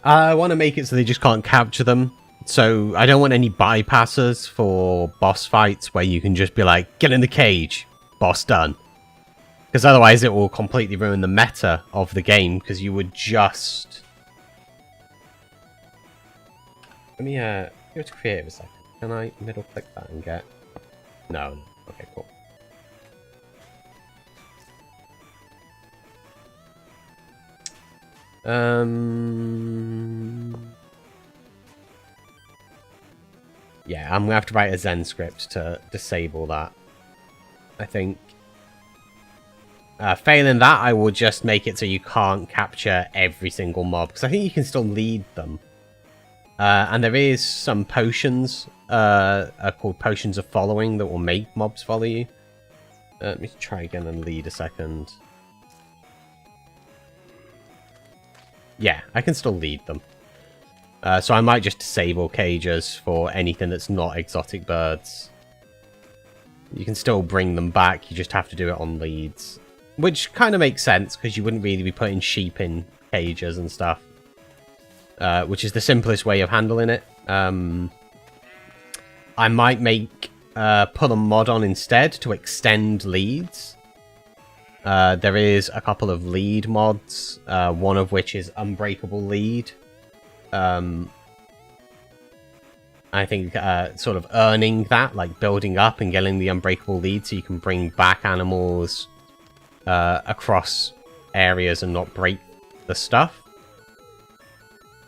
[SPEAKER 3] I want to make it so they just can't capture them. So I don't want any bypassers for boss fights where you can just be like, get in the cage, boss done. Because otherwise it will completely ruin the meta of the game, because you would just... Let me go to creative a second. Can I middle click that and get... No. Okay, cool. Yeah, I'm gonna have to write a Zen script to disable that, I think. Failing that, I will just make it so you can't capture every single mob, because I think you can still lead them. And there is some potions called Potions of Following that will make mobs follow you. Let me try again and lead a second. Yeah, I can still lead them. So I might just disable cages for anything that's not exotic birds. You can still bring them back, you just have to do it on leads. Which kind of makes sense, because you wouldn't really be putting sheep in cages and stuff. Which is the simplest way of handling it. I might make put a mod on instead to extend leads. There is a couple of lead mods, one of which is Unbreakable Lead. I think sort of earning that, like building up and getting the Unbreakable Lead so you can bring back animals across areas and not break the stuff.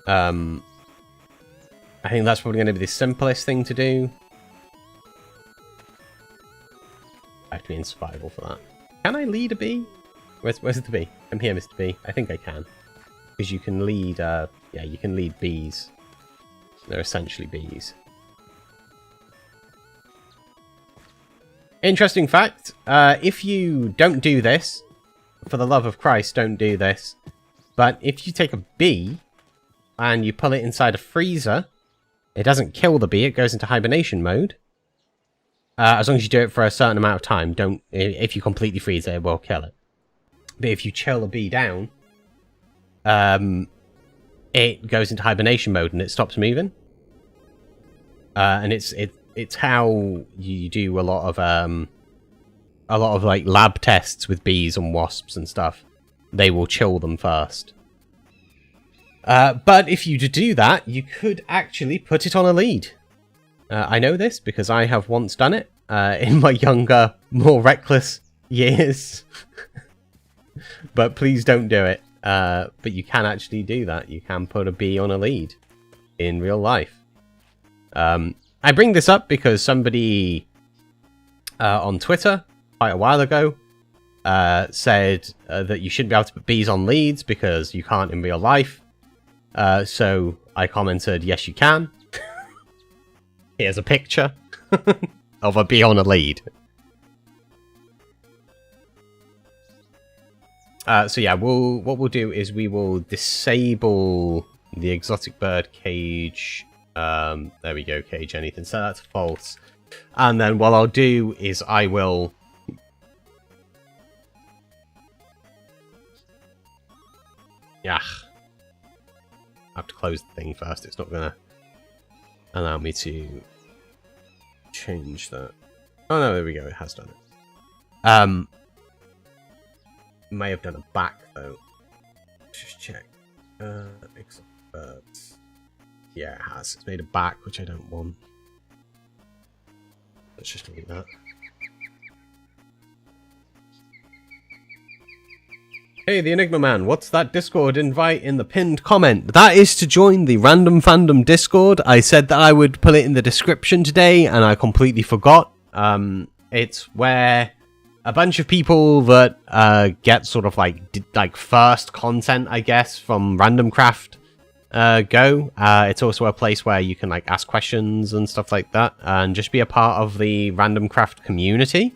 [SPEAKER 3] I think that's probably going to be the simplest thing to do. I have to be in survival for that. Can I lead a bee? Where's the bee? I'm here, Mr. Bee. I think I can. Because you can lead, yeah, you can lead bees. They're essentially bees. Interesting fact, if you don't do this, for the love of Christ, don't do this, but if you take a bee and you pull it inside a freezer, it doesn't kill the bee, it goes into hibernation mode. As long as you do it for a certain amount of time, if you completely freeze it, it will kill it. But if you chill a bee down, it goes into hibernation mode and it stops moving. And it's how you do a lot of like lab tests with bees and wasps and stuff. They will chill them first. But if you do that, you could actually put it on a lead. I know this because I have once done it in my younger, more reckless years. But please don't do it. But you can actually do that. You can put a bee on a lead in real life. I bring this up because somebody on Twitter quite a while ago said that you shouldn't be able to put bees on leads because you can't in real life. So I commented, yes you can. Here's a picture of a bee on a lead. So yeah, what we'll do is we will disable the exotic bird cage. There we go, cage anything. So that's false. And then what I'll do is I will... Yeah. I have to close the thing first. It's not going to allow me to change that. Oh no, there we go. It has done it. May have done a back though. Just check. Exotic birds. Yeah, it has. It's made a back, which I don't want. Let's just leave that. Hey, theENiGMAman, what's that Discord invite in the pinned comment? That is to join the Random Fandom Discord. I said that I would put it in the description today, and I completely forgot. It's where a bunch of people that get sort of like first content, I guess, from Random Craft go. It's also a place where you can like ask questions and stuff like that, and just be a part of the Random Craft community.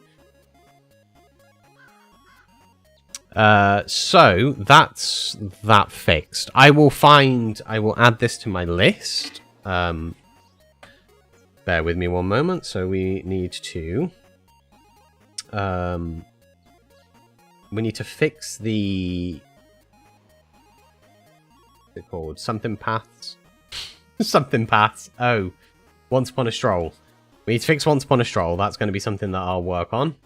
[SPEAKER 3] So that's that fixed. I will add this to my list. Bear with me one moment. So we need to fix the, what's it called? Something paths. Something paths. Oh, Once Upon a Stroll. We need to fix Once Upon a Stroll. That's going to be something that I'll work on.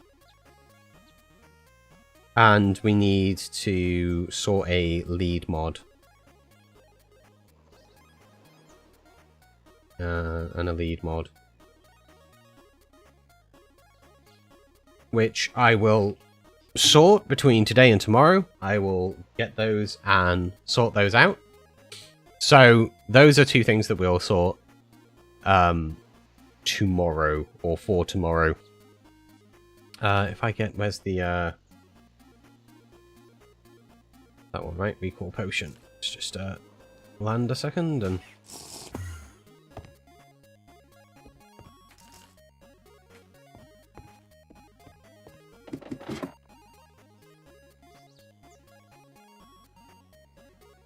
[SPEAKER 3] And we need to sort a lead mod. And a lead mod. Which I will sort between today and tomorrow. I will get those and sort those out. So those are two things that we'll sort tomorrow or for tomorrow. If I get, where's the that one, right? Recall potion. Let's just land a second and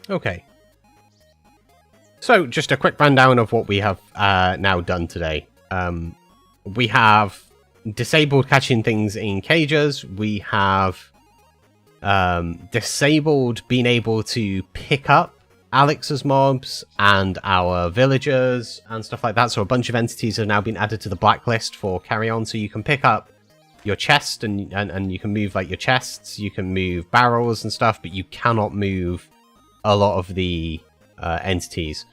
[SPEAKER 3] okay. So just a quick rundown of what we have now done today. We have disabled catching things in cages. We have disabled being able to pick up Alex's mobs and our villagers and stuff like that. So a bunch of entities have now been added to the blacklist for carry on. So you can pick up your chest and you can move like your chests. You can move barrels and stuff, but you cannot move a lot of the entities.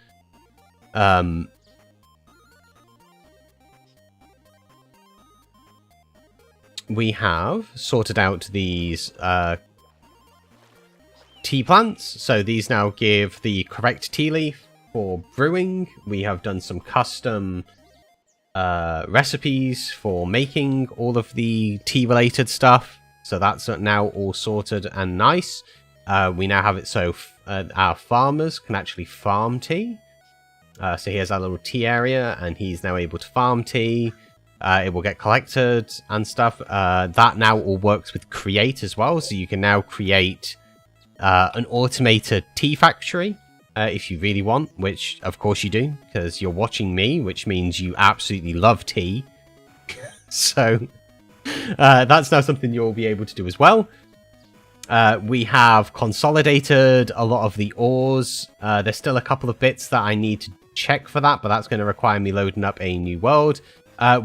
[SPEAKER 3] We have sorted out these tea plants, so these now give the correct tea leaf for brewing. We have done some custom recipes for making all of the tea-related stuff. So that's now all sorted and nice. We now have it so our farmers can actually farm tea. So here's our little tea area, and he's now able to farm tea. It will get collected and stuff. That now all works with Create as well, so you can now create an automated tea factory if you really want, which of course you do, because you're watching me, which means you absolutely love tea. So that's now something you'll be able to do as well. We have consolidated a lot of the ores. There's still a couple of bits that I need to check for that, but that's going to require me loading up a new world.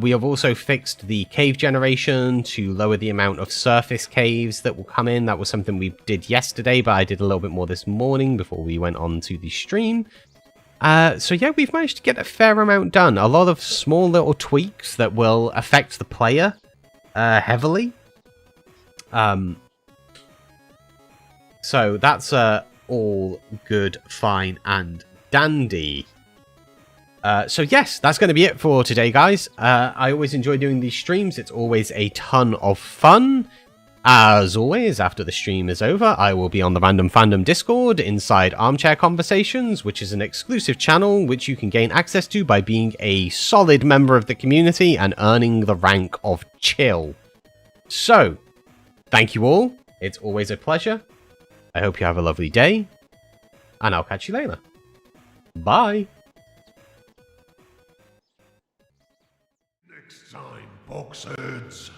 [SPEAKER 3] We have also fixed the cave generation to lower the amount of surface caves that will come in. That was something we did yesterday, but I did a little bit more this morning before we went on to the stream. So yeah, we've managed to get a fair amount done. A lot of small little tweaks that will affect the player heavily. So that's all good, fine, and dandy. So yes, that's going to be it for today, guys. I always enjoy doing these streams. It's always a ton of fun. As always, after the stream is over, I will be on the Random Fandom Discord inside Armchair Conversations, which is an exclusive channel which you can gain access to by being a solid member of the community and earning the rank of Chill. So, thank you all. It's always a pleasure. I hope you have a lovely day, and I'll catch you later. Bye.
[SPEAKER 18] Next time, boxheads.